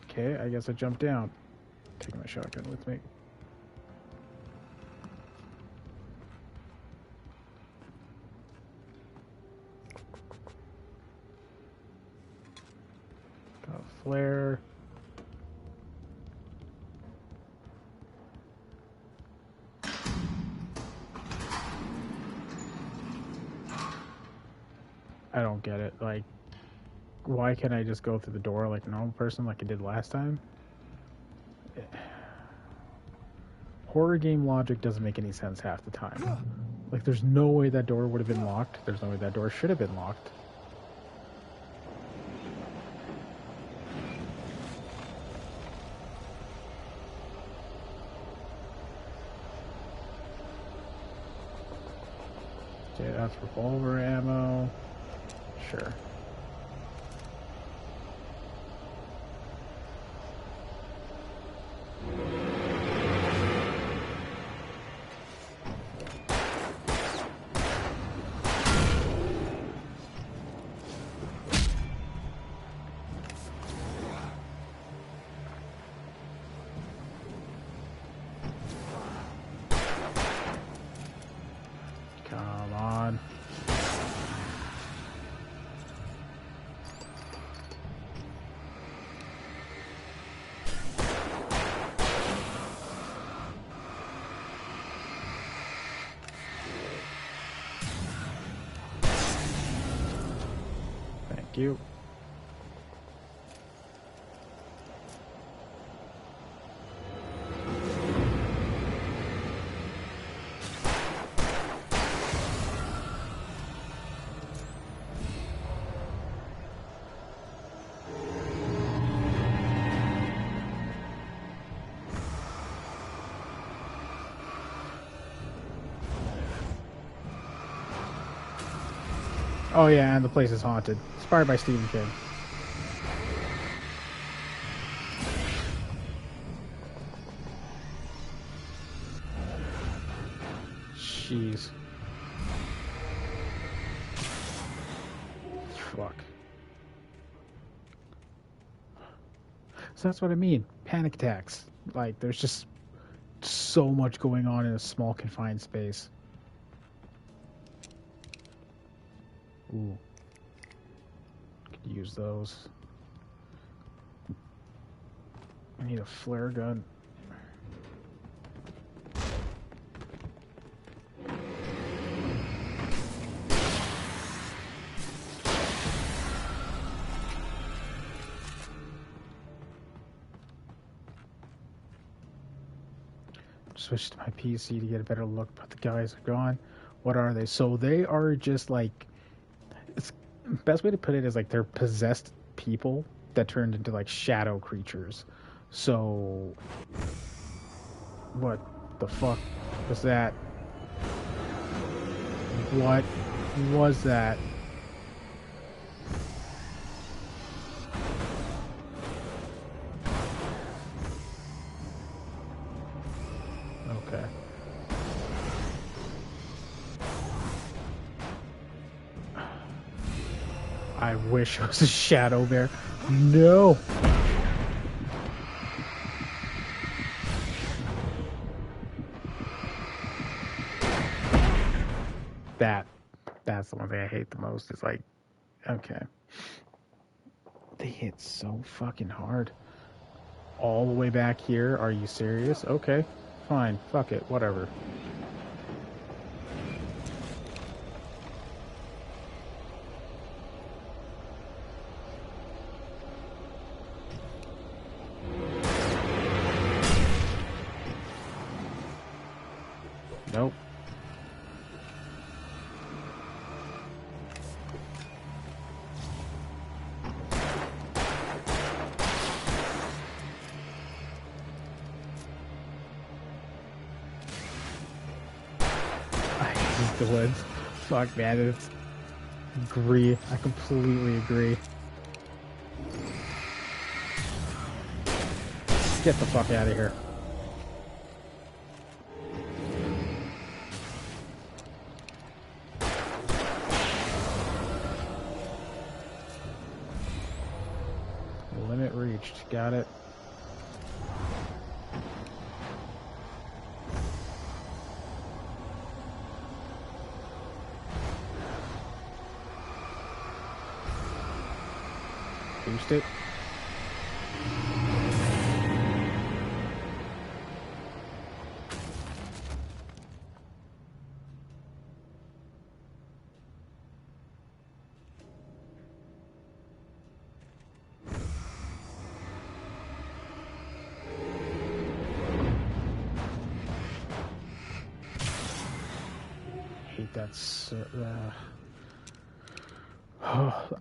Okay, I guess I jump down. Take my shotgun with me. Got a flare. I don't get it. Like, why can't I just go through the door like a normal person like I did last time? Horror game logic doesn't make any sense half the time. Like, there's no way that door would have been locked. There's no way that door should have been locked. Okay, that's revolver ammo. Sure. Come on. Thank you. Oh yeah, and the place is haunted. Inspired by Stephen King. Jeez. Fuck. So that's what I mean. Panic attacks. Like, there's just so much going on in a small, confined space. Ooh. Could use those. I need a flare gun. Switch to my PC to get a better look, but the guys are gone. What are they? So they are just like, it's best way to put it is like they're possessed people that turned into like shadow creatures. So what the fuck was that? What was that? Okay. I wish it was a shadow bear. No. That's the one thing I hate the most. Is like, okay, they hit so fucking hard. All the way back here. Are you serious? Okay, fine. Fuck it. Whatever. Nope. The woods. Fuck, man. It's agree. I completely agree. Get the fuck out of here. Limit reached. Got it. Boost it. Hate that.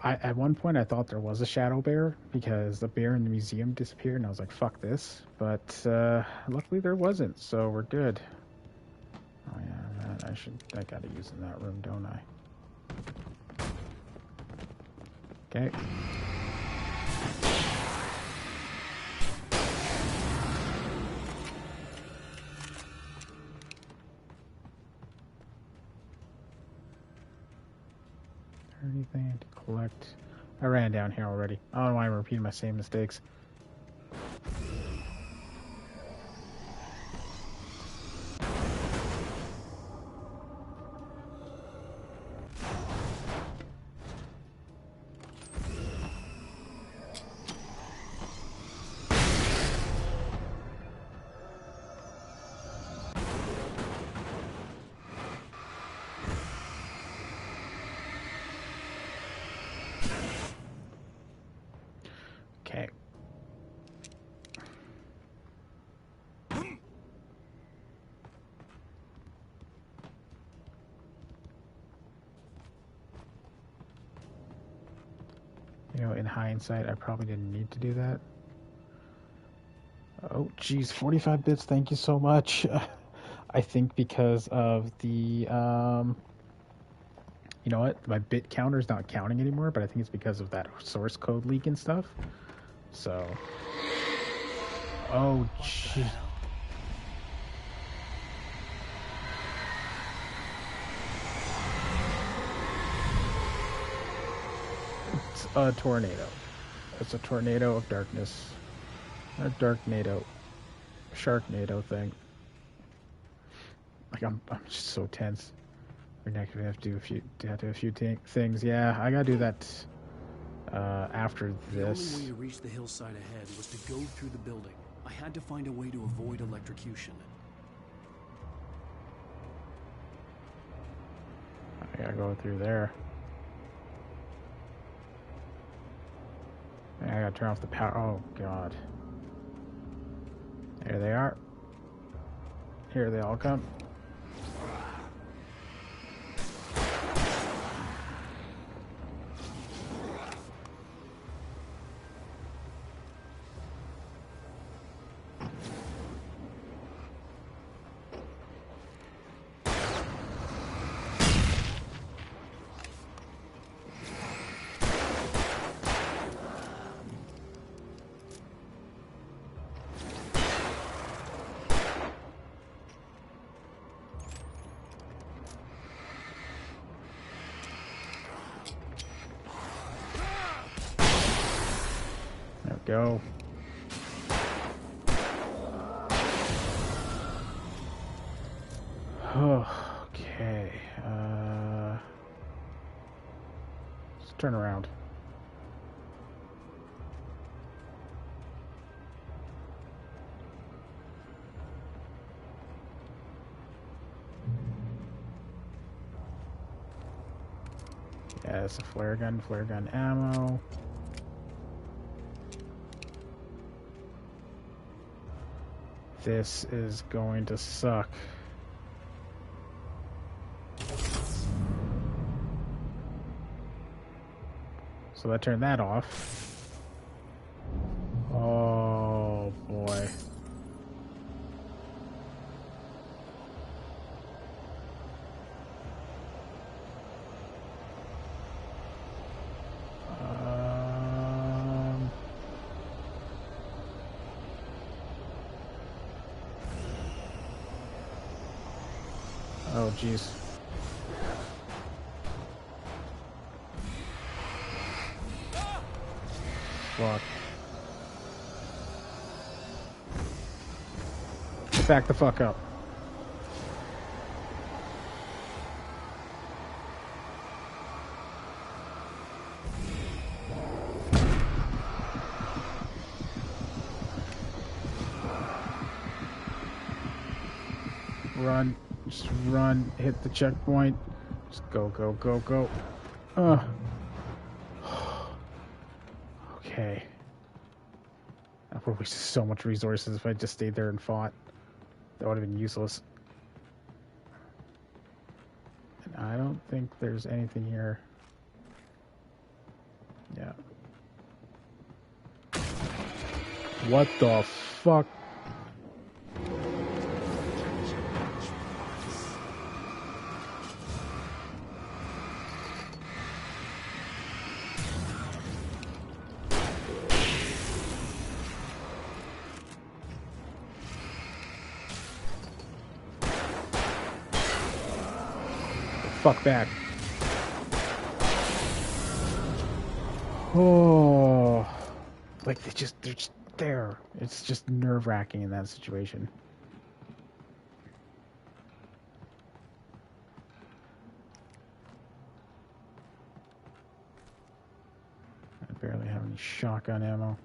At one point I thought there was a shadow bear because the bear in the museum disappeared, and I was like, "Fuck this!" But luckily there wasn't, so we're good. Oh yeah, that I gotta use in that room, don't I? Okay. Anything to collect? I ran down here already. I don't know why I'm repeating my same mistakes. Okay. You know, in hindsight, I probably didn't need to do that. Oh, geez, 45 bits, thank you so much. I think because of the You know what? My bit counter's not counting anymore, but I think it's because of that source code leak and stuff. So... Oh, jeez. It's a tornado. It's a tornado of darkness. A darknado. Sharknado thing. Like, I'm just so tense. We're not gonna have to do a few things. Yeah, I gotta do that after this. The only way to reach the hillside ahead was to go through the building. I had to find a way to avoid electrocution. I gotta go through there. I gotta turn off the power. Oh, God. There they are. Here they all come. Go. Okay. Let's turn around. Yeah, it's a flare gun ammo. This is going to suck. So I turned that off. Oh boy. Oh jeez. Fuck. Back the fuck up. Run. Just run. Hit the checkpoint. Just go, go, go, go. Okay. I would have wasted so much resources if I just stayed there and fought. That would have been useless. And I don't think there's anything here. Yeah. What the fuck? Fuck back. Oh, like they're just there. It's just nerve-wracking in that situation. I barely have any shotgun ammo.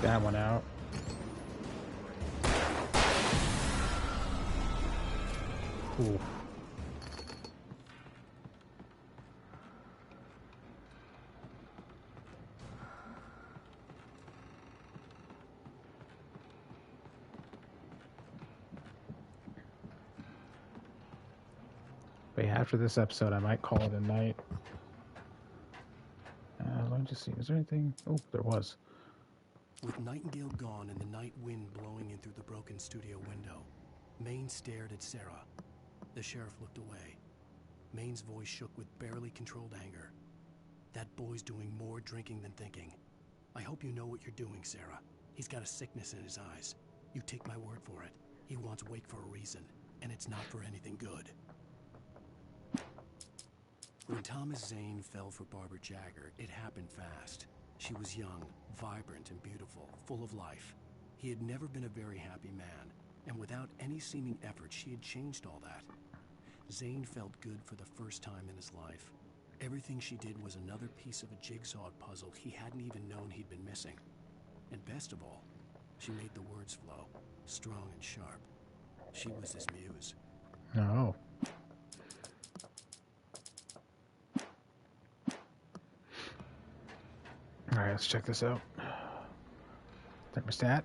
that one out. Ooh. But yeah, after this episode, I might call it a night. Let me just see. Is there anything? Oh, there was. With Nightingale gone and the night wind blowing in through the broken studio window, Maine stared at Sarah. The sheriff looked away. Maine's voice shook with barely controlled anger. That boy's doing more drinking than thinking. I hope you know what you're doing, Sarah. He's got a sickness in his eyes. You take my word for it. He wants Wake for a reason, and it's not for anything good. When Thomas Zane fell for Barbara Jagger, it happened fast. She was young, vibrant, and beautiful, full of life. He had never been a very happy man, and without any seeming effort, she had changed all that. Zane felt good for the first time in his life. Everything she did was another piece of a jigsaw puzzle he hadn't even known he'd been missing. And best of all, she made the words flow, strong and sharp. She was his muse. No. Alright, let's check this out. Thermostat.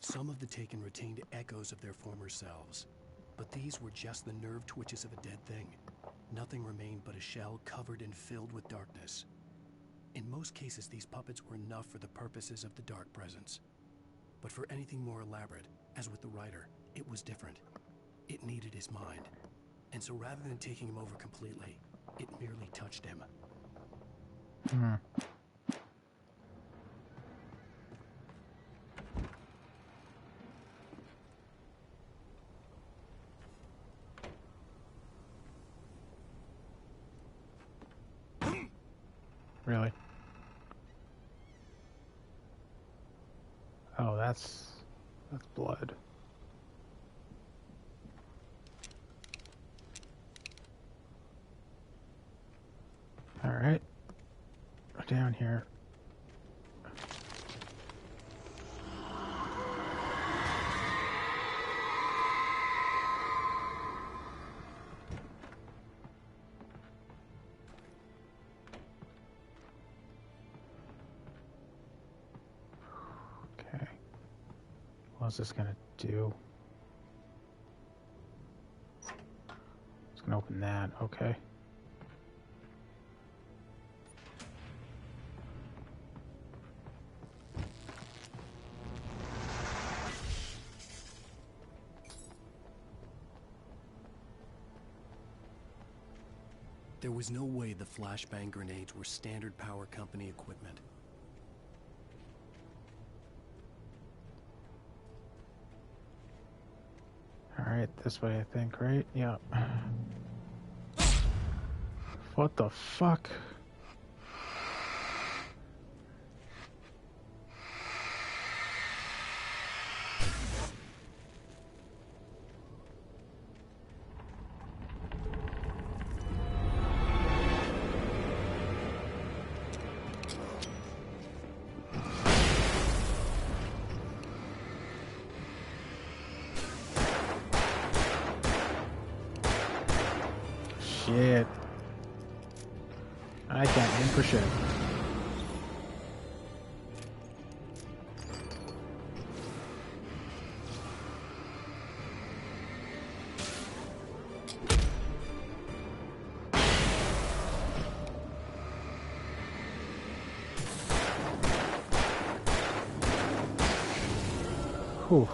Some of the Taken retained echoes of their former selves, but these were just the nerve twitches of a dead thing. Nothing remained but a shell covered and filled with darkness. In most cases, these puppets were enough for the purposes of the Dark Presence. But for anything more elaborate, as with the writer, it was different. It needed his mind. And so rather than taking him over completely, it merely touched him. Really? Oh, that's blood. All right. Down here. Okay. What's this gonna do? It's gonna open that. Okay. There was no way the flashbang grenades were standard power company equipment. Alright, this way I think, right? Yeah. What the fuck? Shit. I can't aim for shit. Whew.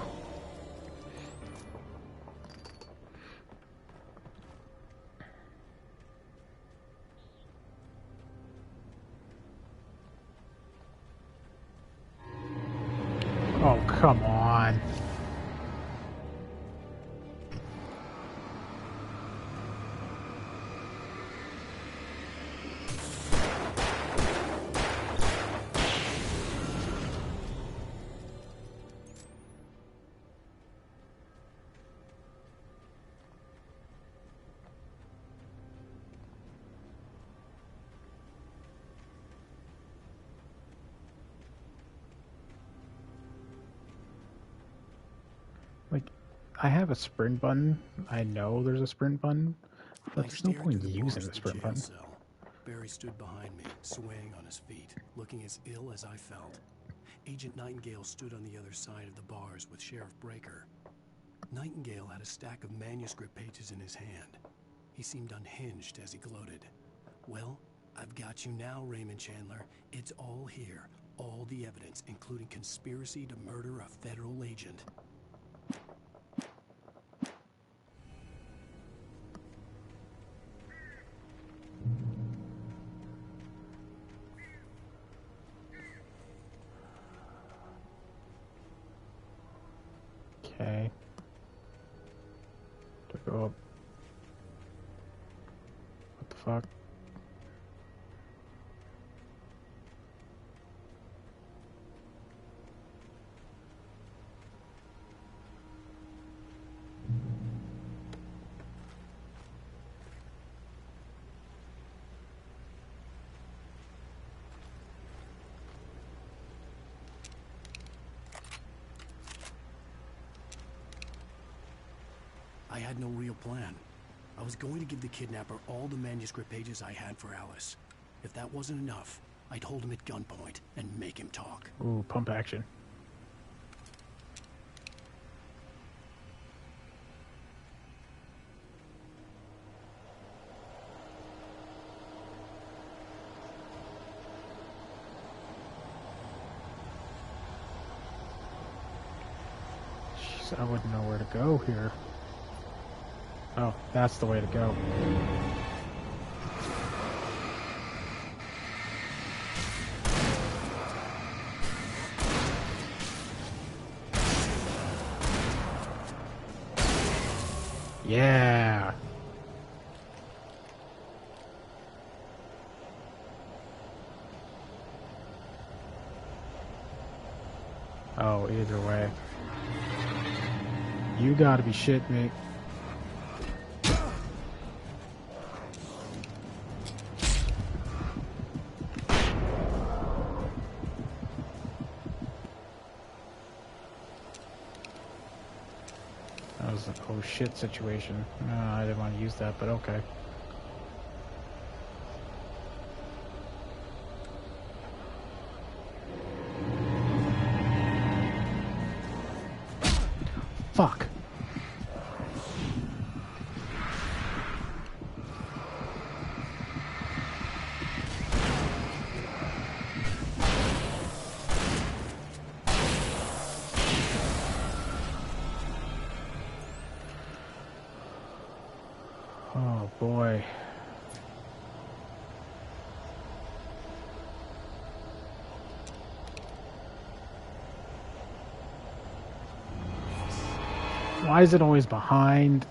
Oh, come on. I have a sprint button. I know there's a sprint button, but I there's no stared point through the using bars the of the sprint jail button. cell. Barry stood behind me, swaying on his feet, looking as ill as I felt. Agent Nightingale stood on the other side of the bars with Sheriff Breaker. Nightingale had a stack of manuscript pages in his hand. He seemed unhinged as he gloated. Well, I've got you now, Raymond Chandler. It's all here. All the evidence, including conspiracy to murder a federal agent. Okay. To go up. What the fuck? I had no real plan. I was going to give the kidnapper all the manuscript pages I had for Alice. If that wasn't enough, I'd hold him at gunpoint and make him talk. Ooh, pump action. Jeez, I wouldn't know where to go here. Oh, that's the way to go. Yeah. Oh, either way. You gotta be shitting me. That was an oh shit situation. No, I didn't want to use that, but okay. Fuck. Oh boy. Why is it always behind?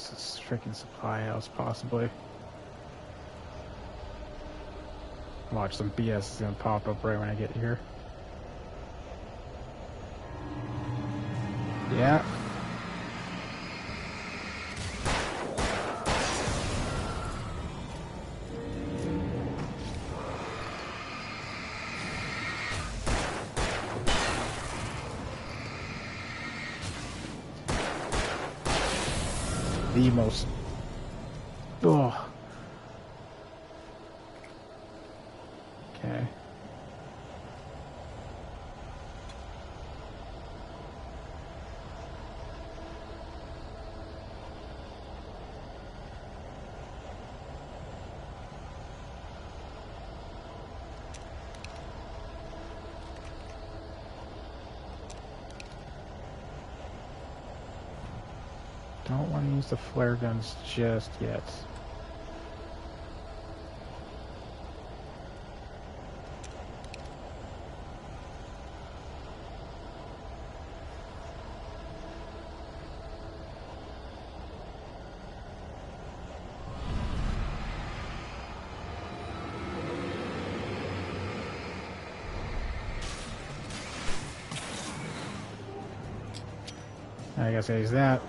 This freaking supply house, possibly. Watch, some BS is gonna pop up right when I get here. Yeah. The most. Oh. Okay. Don't want to use the flare guns just yet. I guess I use that.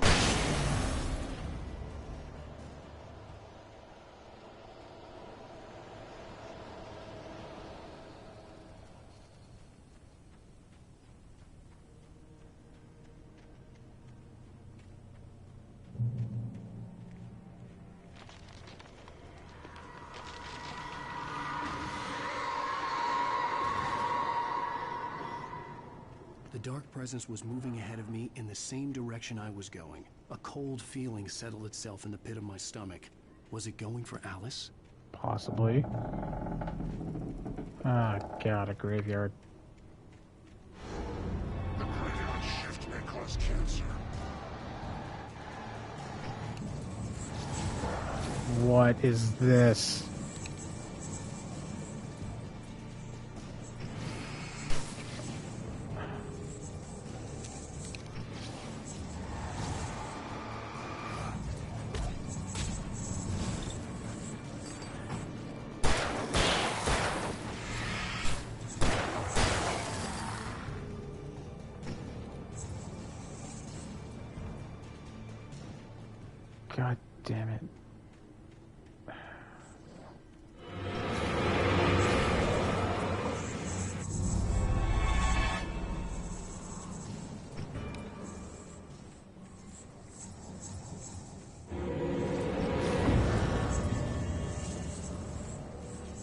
The dark presence was moving ahead of me in the same direction I was going. A cold feeling settled itself in the pit of my stomach. Was it going for Alice? Possibly. Ah, God, a graveyard. The graveyard shift may cause cancer. What is this? God damn it.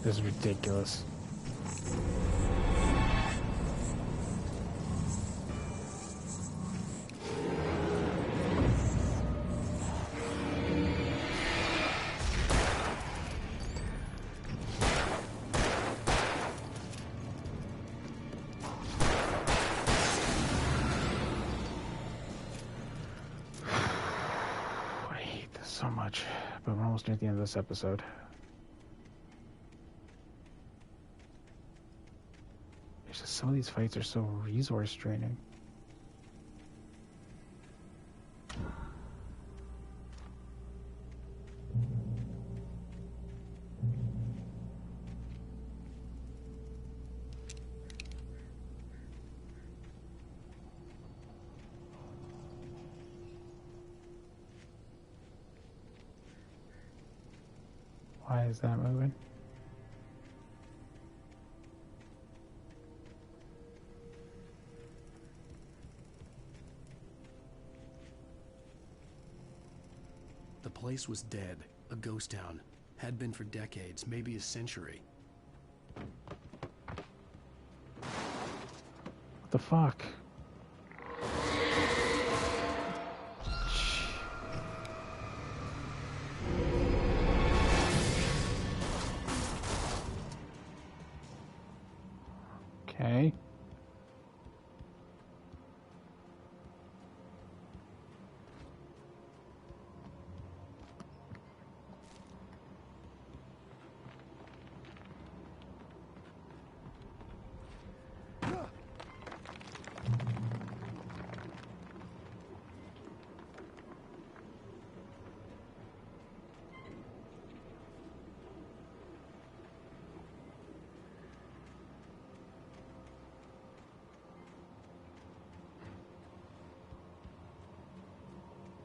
This is ridiculous. I hate this so much, but we're almost near the end of this episode. It's just some of these fights are so resource draining. Why is that moving? The place was dead, a ghost town. Had been for decades, maybe a century. What the fuck? Okay.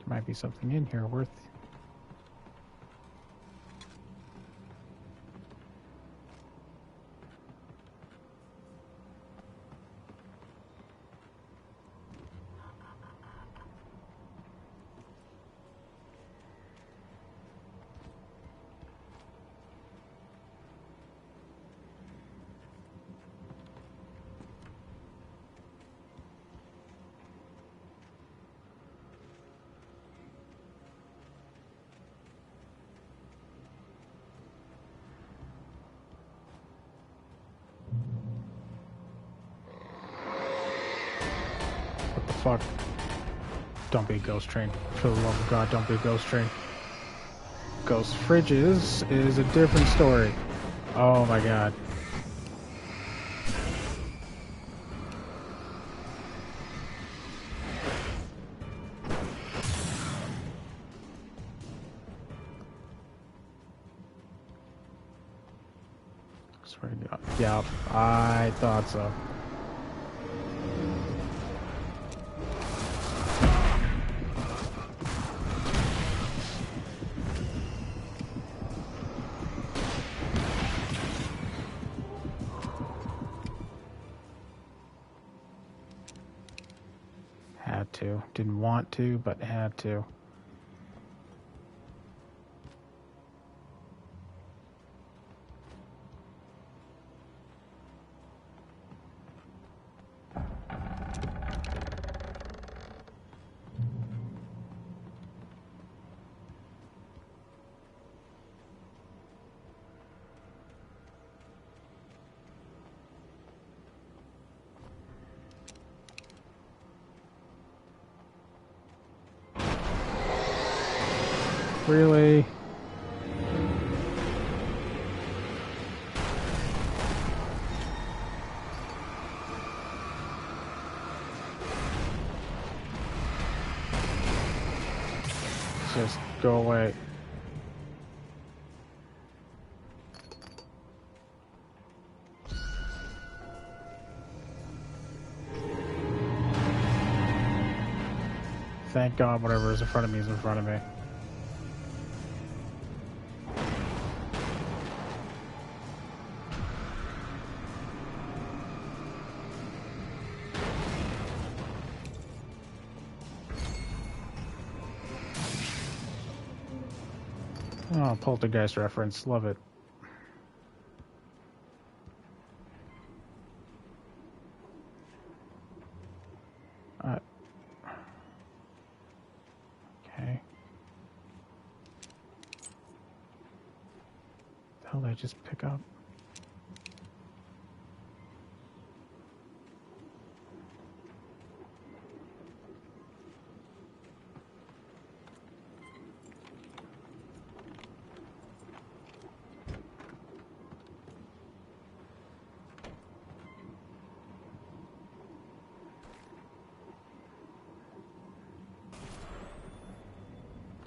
Might be something in here worth. What the fuck? Don't be a ghost train. For the love of God, don't be a ghost train. Ghost fridges is a different story. Oh my God. Swear to God. Yeah, I thought so. Had to. Didn't want to, but had to. Really? Just go away. Thank God whatever is in front of me is in front of me. Oh, poltergeist reference. Love it. Okay. The hell did I just pick up?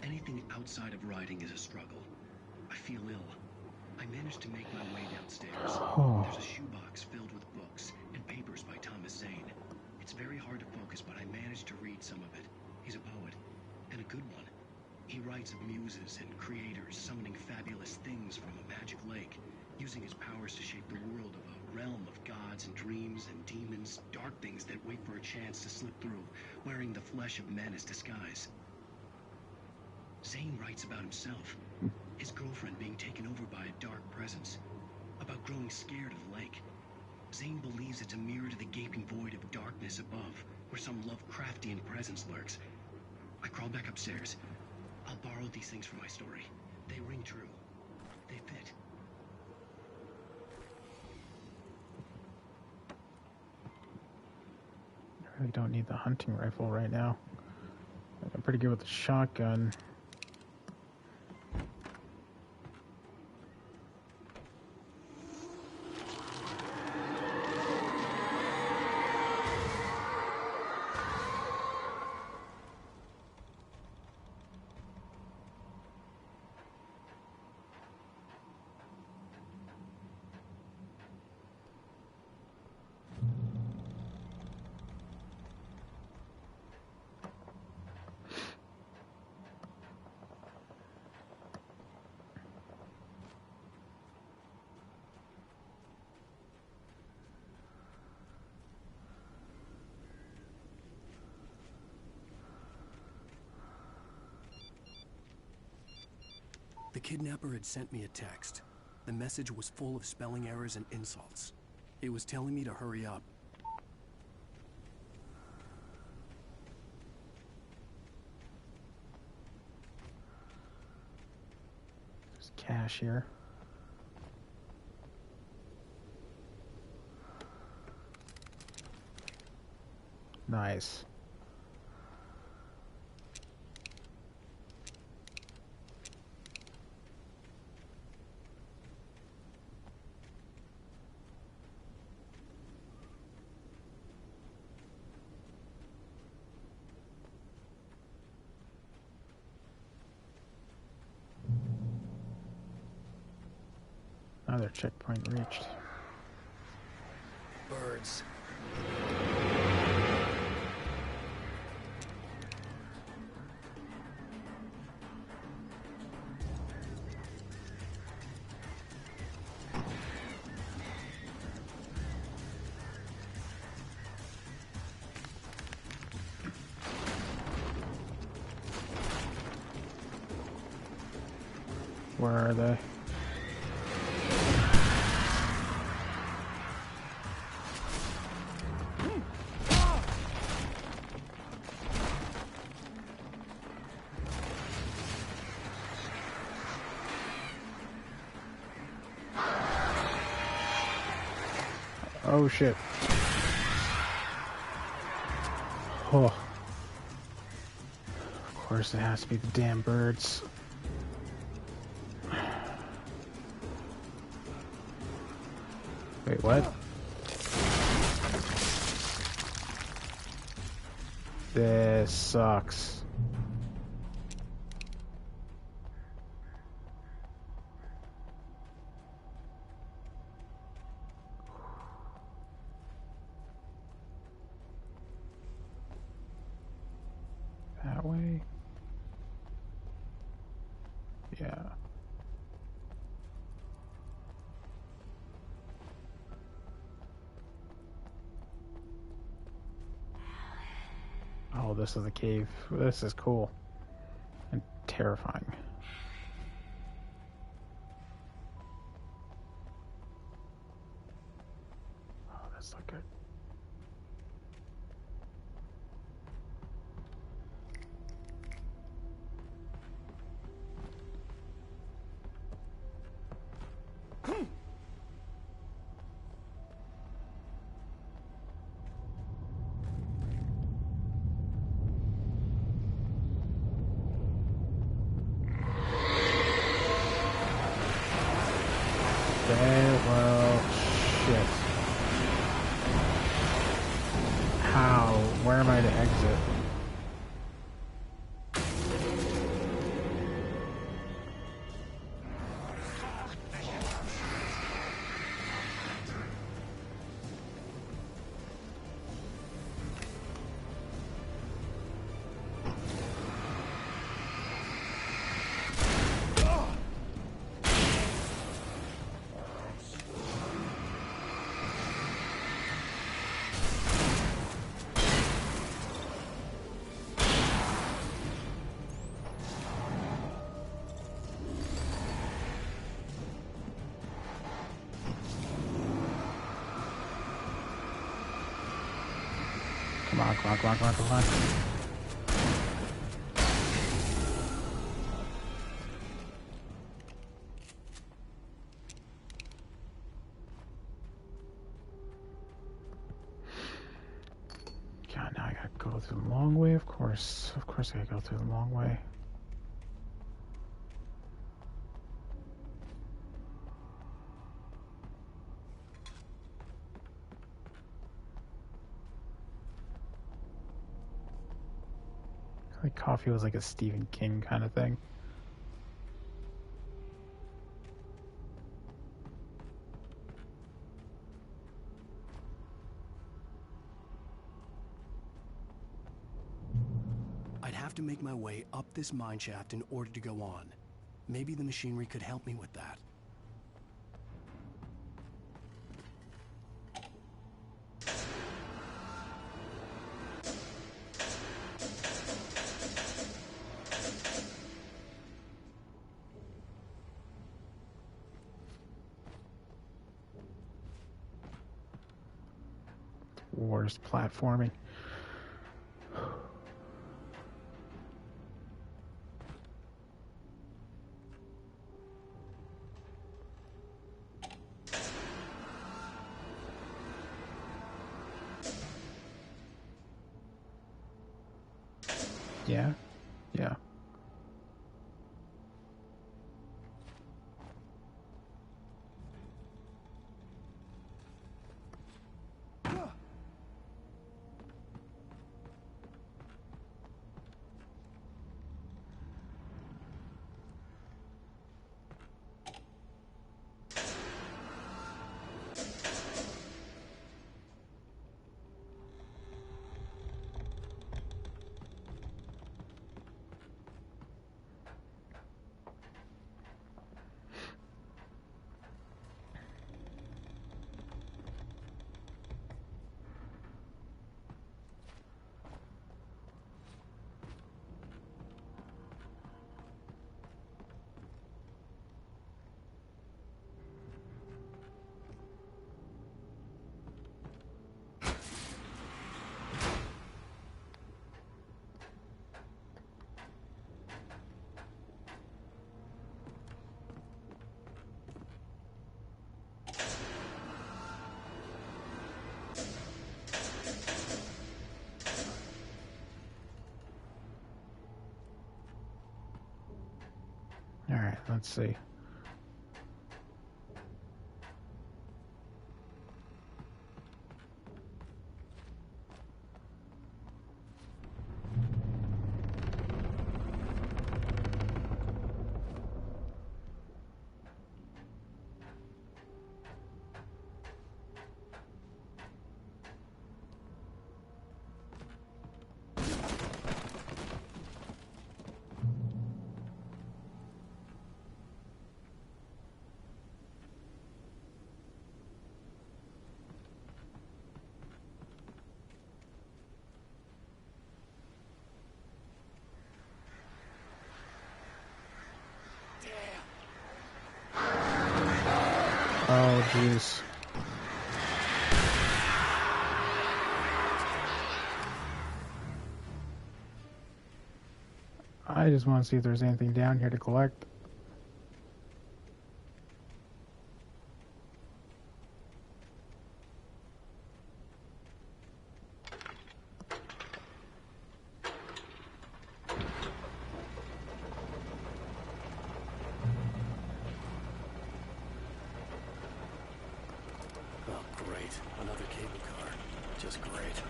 Anything outside of writing is a struggle. I feel ill. I managed to make my way downstairs. Oh. There's a shoebox filled with books and papers by Thomas Zane. It's very hard to focus, but I managed to read some of it. He's a poet, and a good one. He writes of muses and creators summoning fabulous things from a magic lake, using his powers to shape the world of a realm of gods and dreams and demons, dark things that wait for a chance to slip through, wearing the flesh of men as disguise. Zane writes about himself, his girlfriend being taken over by a dark presence, about growing scared of the lake. Zane believes it's a mirror to the gaping void of darkness above, where some Lovecraftian presence lurks. I crawled back upstairs. I'll borrow these things for my story. They ring true. They fit. I really don't need the hunting rifle right now. I'm pretty good with the shotgun. The kidnapper had sent me a text. The message was full of spelling errors and insults. It was telling me to hurry up. There's cash here. Nice. Another checkpoint reached. Birds. Where are they? Oh shit. Oh. Of course it has to be the damn birds. Wait, what? This sucks. That way? Yeah. Oh, this is a cave. This is cool. And terrifying. Oh, that's not good. Well, shit. How? Where am I to exit? Come on, come on, come on, come on, come on. God, now I gotta go through the long way, of course. Of course I gotta go through the long way. Like coffee was like a Stephen King kind of thing. I'd have to make my way up this mine shaft in order to go on. Maybe the machinery could help me with that. Worst platforming. Yeah? Yeah. Let's see. Oh, jeez. I just want to see if there's anything down here to collect. Another cable car. Just great.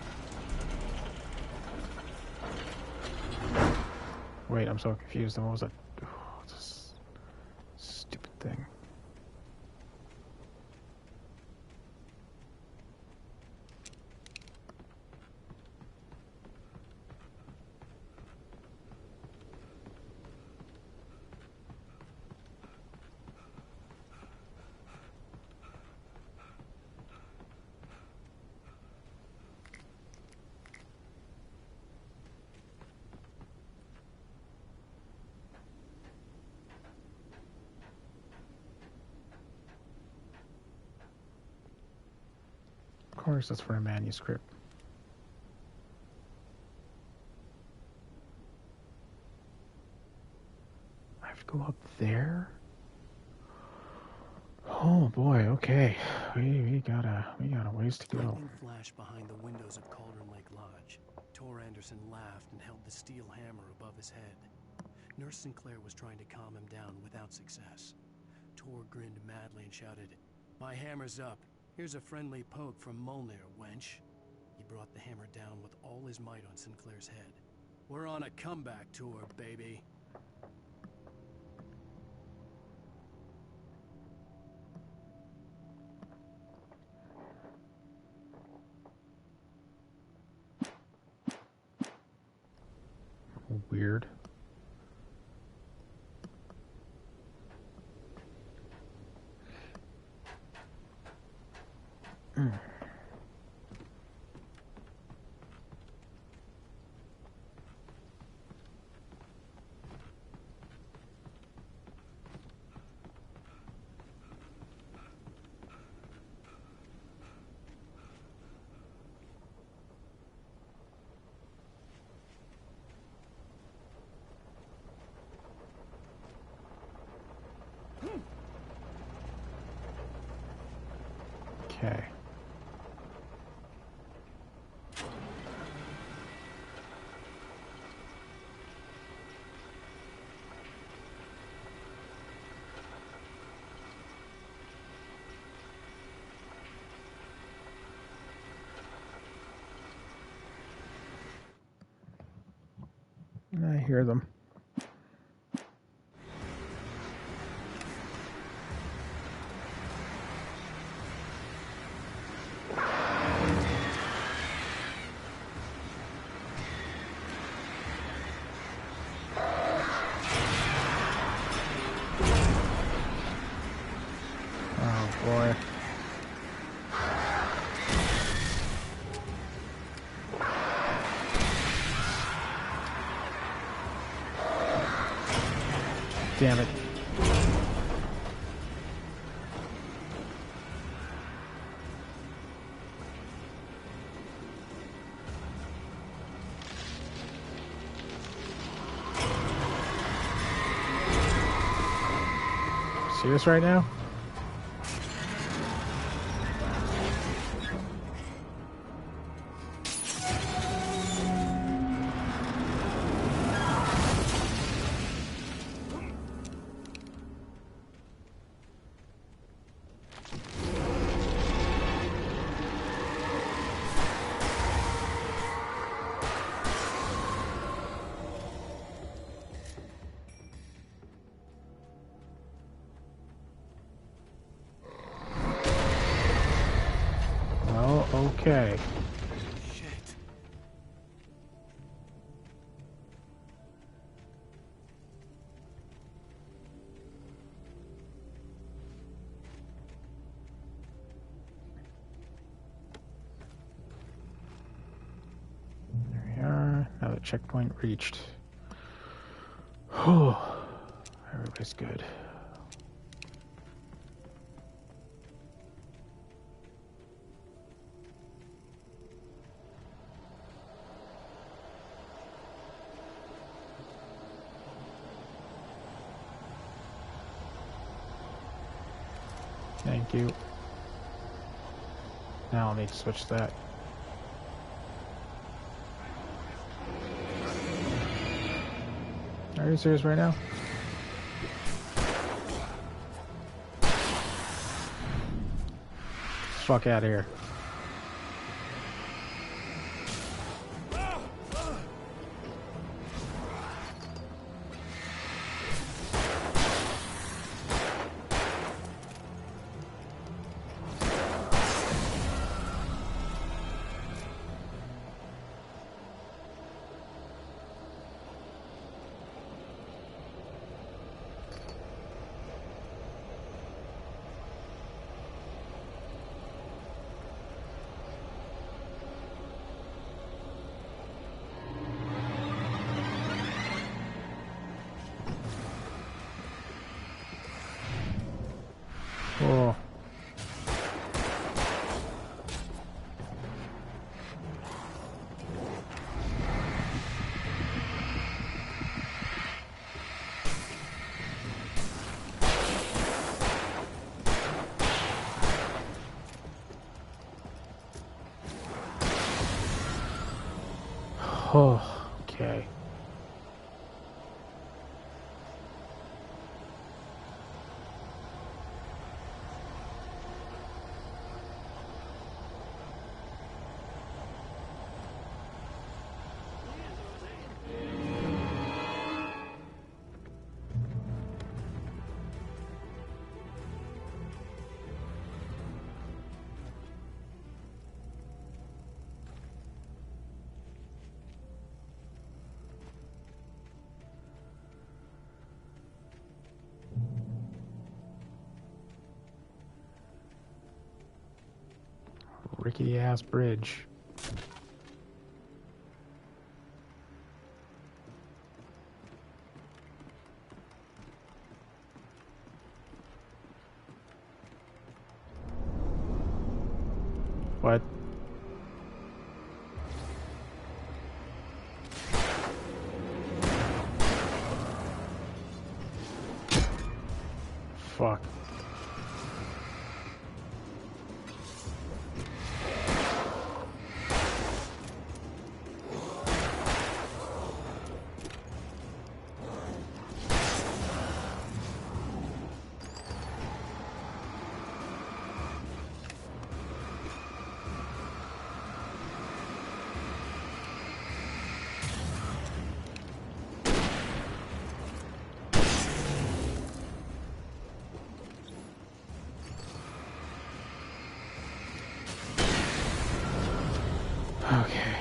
Wait, I'm so confused. What was that? Oh, this stupid thing. Of course, that's for a manuscript. I have to go up there? Oh boy, okay. We got a ways to go. Lightning flashed behind the windows of Cauldron Lake Lodge. Tor Anderson laughed and held the steel hammer above his head. Nurse Sinclair was trying to calm him down without success. Tor grinned madly and shouted, "My hammer's up. Here's a friendly poke from Molnir, wench." He brought the hammer down with all his might on Sinclair's head. "We're on a comeback tour, baby." Weird. Okay. I hear them. Oh boy. Damn it. Serious right now? checkpoint reached. Oh, everybody's good. Thank you. Now I'll need to switch that. Are you serious right now? Fuck out of here. Oh. Oh, okay. Rickety ass bridge. What? Fuck. Okay.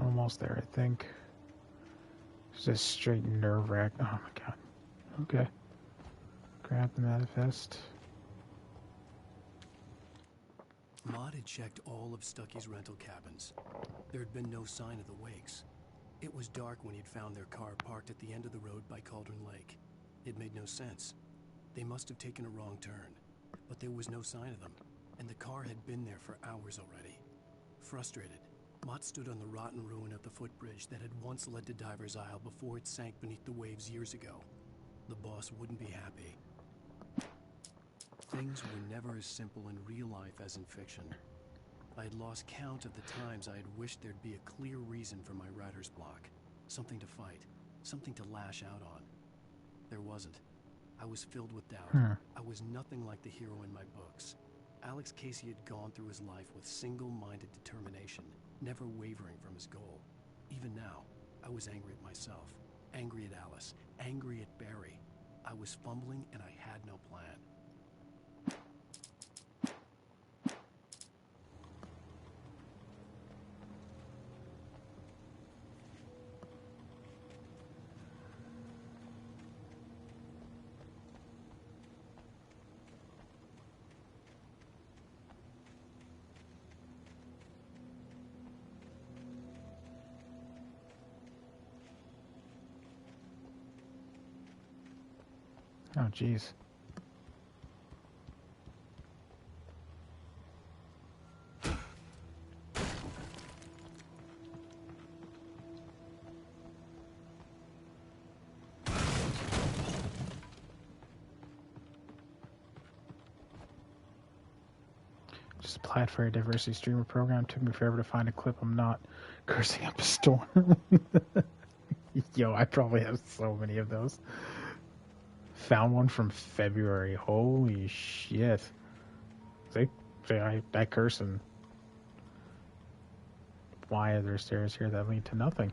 Almost there, I think. It's just straight nerve wrack. Oh my god. Okay. Grab the manifest. Maud had checked all of Stucky's rental cabins. There had been no sign of the Wakes. It was dark when he'd found their car parked at the end of the road by Cauldron Lake. It made no sense. They must have taken a wrong turn, but there was no sign of them, and the car had been there for hours already. Frustrated, Mott stood on the rotten ruin of the footbridge that had once led to Diver's Isle before it sank beneath the waves years ago. The boss wouldn't be happy. Things were never as simple in real life as in fiction. I had lost count of the times I had wished there'd be a clear reason for my writer's block. Something to fight, something to lash out on. there wasn't. I was filled with doubt. I was nothing like the hero in my books. Alex Casey had gone through his life with single-minded determination, never wavering from his goal. Even now, I was angry at myself, angry at Alice, angry at Barry. I was fumbling and I had no plan. Oh, jeez. Just applied for a diversity streamer program. Took me forever to find a clip. I'm not cursing up a storm. Yo, I probably have so many of those. Found one from February. Holy shit. See, I curse and why are there stairs here that lead to nothing?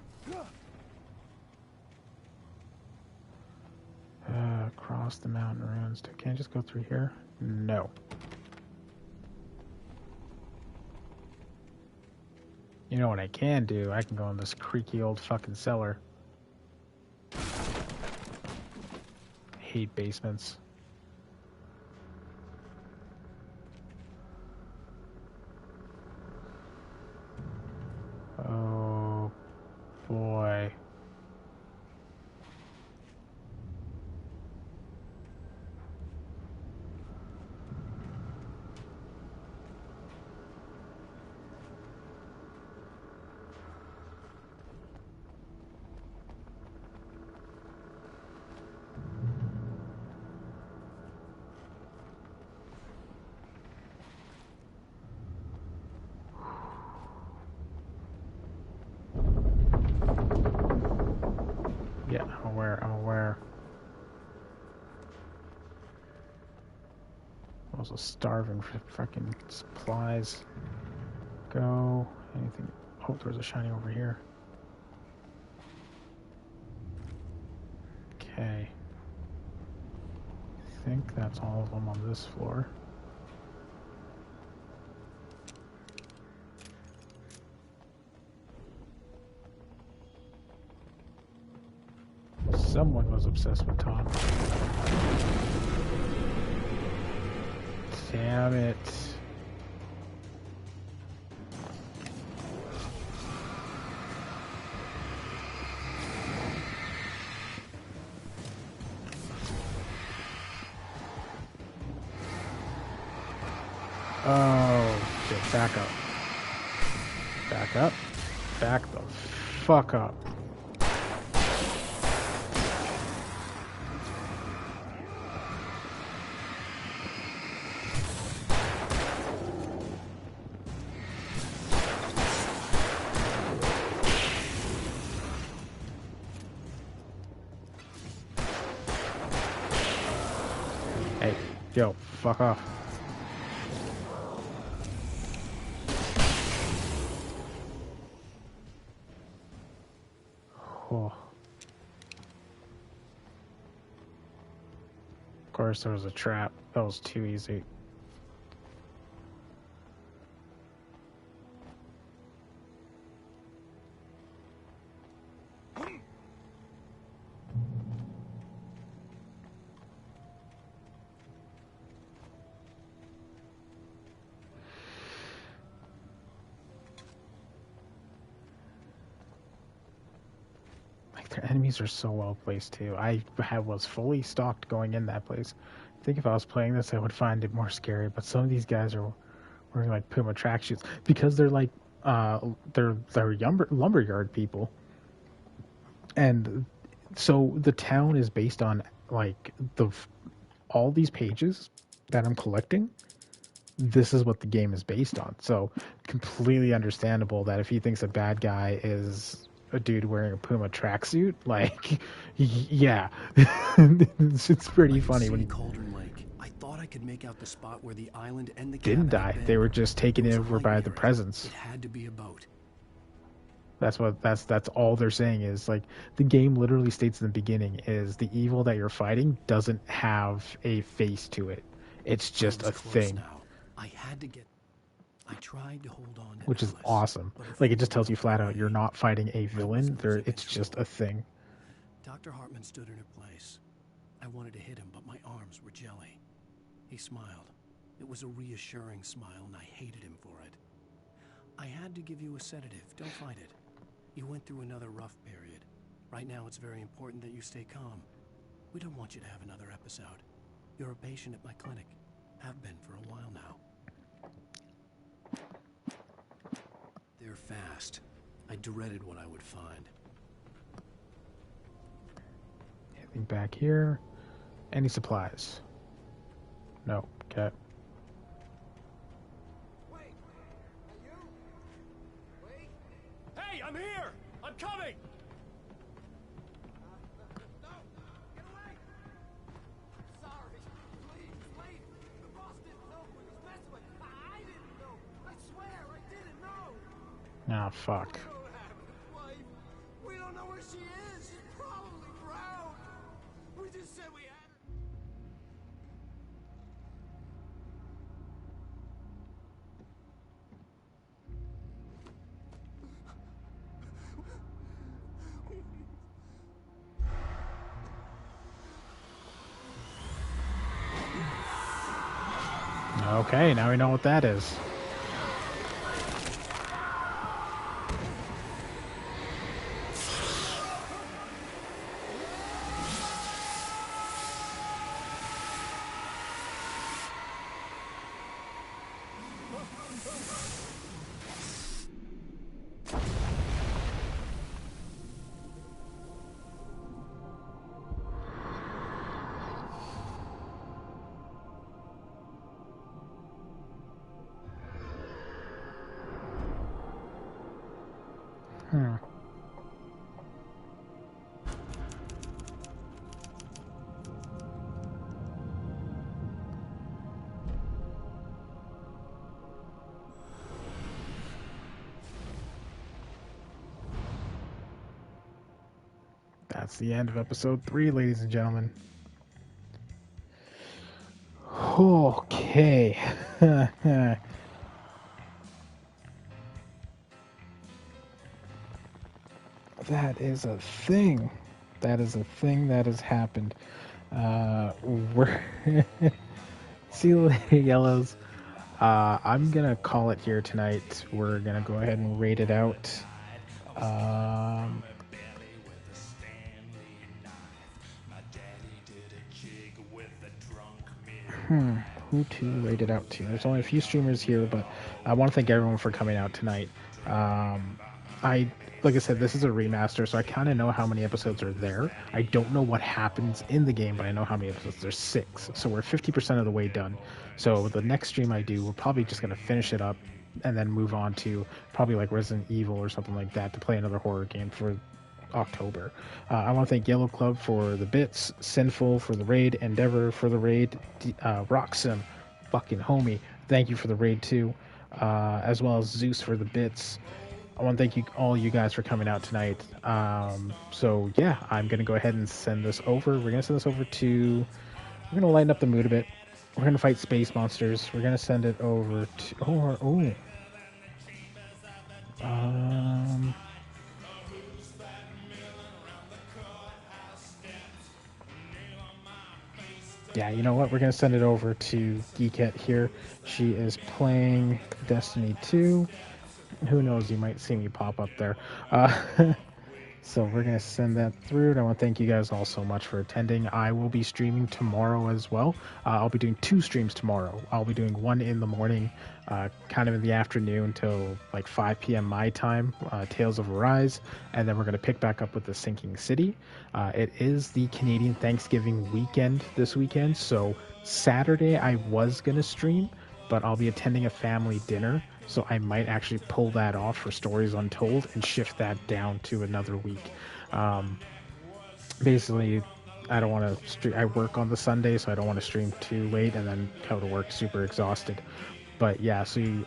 Across the mountain ruins. Can I just go through here? No. You know what I can do? I can go in this creaky old fucking cellar. Hate basements. Oh boy. Yeah, I'm aware. I'm also starving for fucking supplies. Go. Anything. Oh, there's a shiny over here. Okay. I think that's all of them on this floor. Someone was obsessed with Tom. Damn it. Oh, shit. Back up. Back up. Back the fuck up. Hey, yo, fuck off. Oh. Of course, there was a trap. That was too easy. Their enemies are so well placed too. I was fully stocked going in that place. I think if I was playing this, I would find it more scary. But some of these guys are wearing like Puma tracksuits because they're like they're lumberyard people, and so the town is based on like all these pages that I'm collecting. This is what the game is based on. So completely understandable that if he thinks a bad guy is a dude wearing a Puma tracksuit. Like, yeah, it's pretty funny when he Cauldron Lake. I thought I could make out the spot where the island and the didn't cabin had die. been. They were just taken There was a over light by near the it. presence. It had to be a boat. That's all they're saying is, like, the game literally states in the beginning is the evil that you're fighting doesn't have a face to it. It's just a thing. Now. I had to get. I tried to hold on to Which is Alice, awesome. Like, it just tells you flat out you're not fighting a villain. It's just a thing. Dr. Hartman stood in her place. I wanted to hit him, but my arms were jelly. He smiled. It was a reassuring smile, and I hated him for it. I had to give you a sedative. Don't fight it. You went through another rough period. Right now, it's very important that you stay calm. We don't want you to have another episode. You're a patient at my clinic. Have been for a while now. They're fast. I dreaded what I would find. Anything back here? Any supplies? No. Okay. Hey, I'm here! I'm coming! Ah, fuck. We don't know where she is. She's probably drowned. We just said we had Okay, now we know what that is. That's the end of episode 3, ladies and gentlemen. Okay. That is a thing. That is a thing that has happened. We're see you later, yellows. I'm gonna call it here tonight. We're gonna go ahead and rate it out. Who to rate it out to? There's only a few streamers here, but I want to thank everyone for coming out tonight. Like I said, this is a remaster, so I kind of know how many episodes are there. I don't know what happens in the game, but I know how many episodes. There's 6, so we're 50% of the way done. So the next stream I do, we're probably just going to finish it up and then move on to probably like Resident Evil or something like that to play another horror game for October. I want to thank Yellow Club for the bits, Sinful for the raid, Endeavor for the raid, Roxum, fucking homie, thank you for the raid too, as well as Zeus for the bits. I want to thank all you guys for coming out tonight. So yeah, I'm gonna go ahead and send this over. We're gonna send this over to. We're gonna lighten up the mood a bit. We're gonna fight space monsters. We're gonna send it over to. Yeah, you know what? We're going to send it over to Geekette here. She is playing Destiny 2. Who knows? You might see me pop up there. So we're going to send that through. And I want to thank you guys all so much for attending. I will be streaming tomorrow as well. I'll be doing 2 streams tomorrow. I'll be doing one in the morning, kind of in the afternoon till like 5 p.m. my time, Tales of Arise. And then we're going to pick back up with The Sinking City. It is the Canadian Thanksgiving weekend this weekend. So Saturday I was going to stream, but I'll be attending a family dinner. So I might actually pull that off for Stories Untold and shift that down to another week. Basically, I don't want to stream. I work on the Sunday, so I don't want to stream too late and then go to work super exhausted. But yeah, so you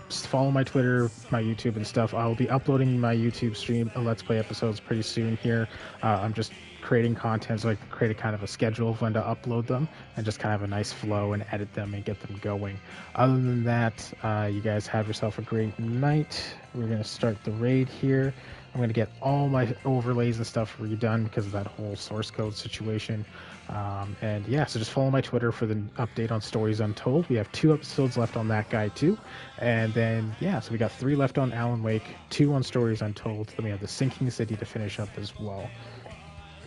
follow my Twitter, my YouTube, and stuff. I'll be uploading my YouTube stream, Let's Play episodes pretty soon here. I'm just creating content so I can create a kind of a schedule of when to upload them and just kind of a nice flow and edit them and get them going. Other than that, you guys have yourself a great night. We're going to start the raid here. I'm going to get all my overlays and stuff redone because of that whole source code situation. And yeah, so just follow my Twitter for the update on Stories Untold. We have 2 episodes left on that guy too. And then, yeah, so we got 3 left on Alan Wake, 2 on Stories Untold. Then we have the Sinking City to finish up as well.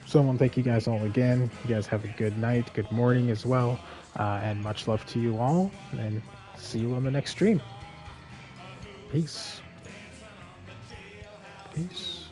So I want to thank you guys all again. You guys have a good night, good morning as well. And much love to you all. And see you on the next stream. Peace. Peace.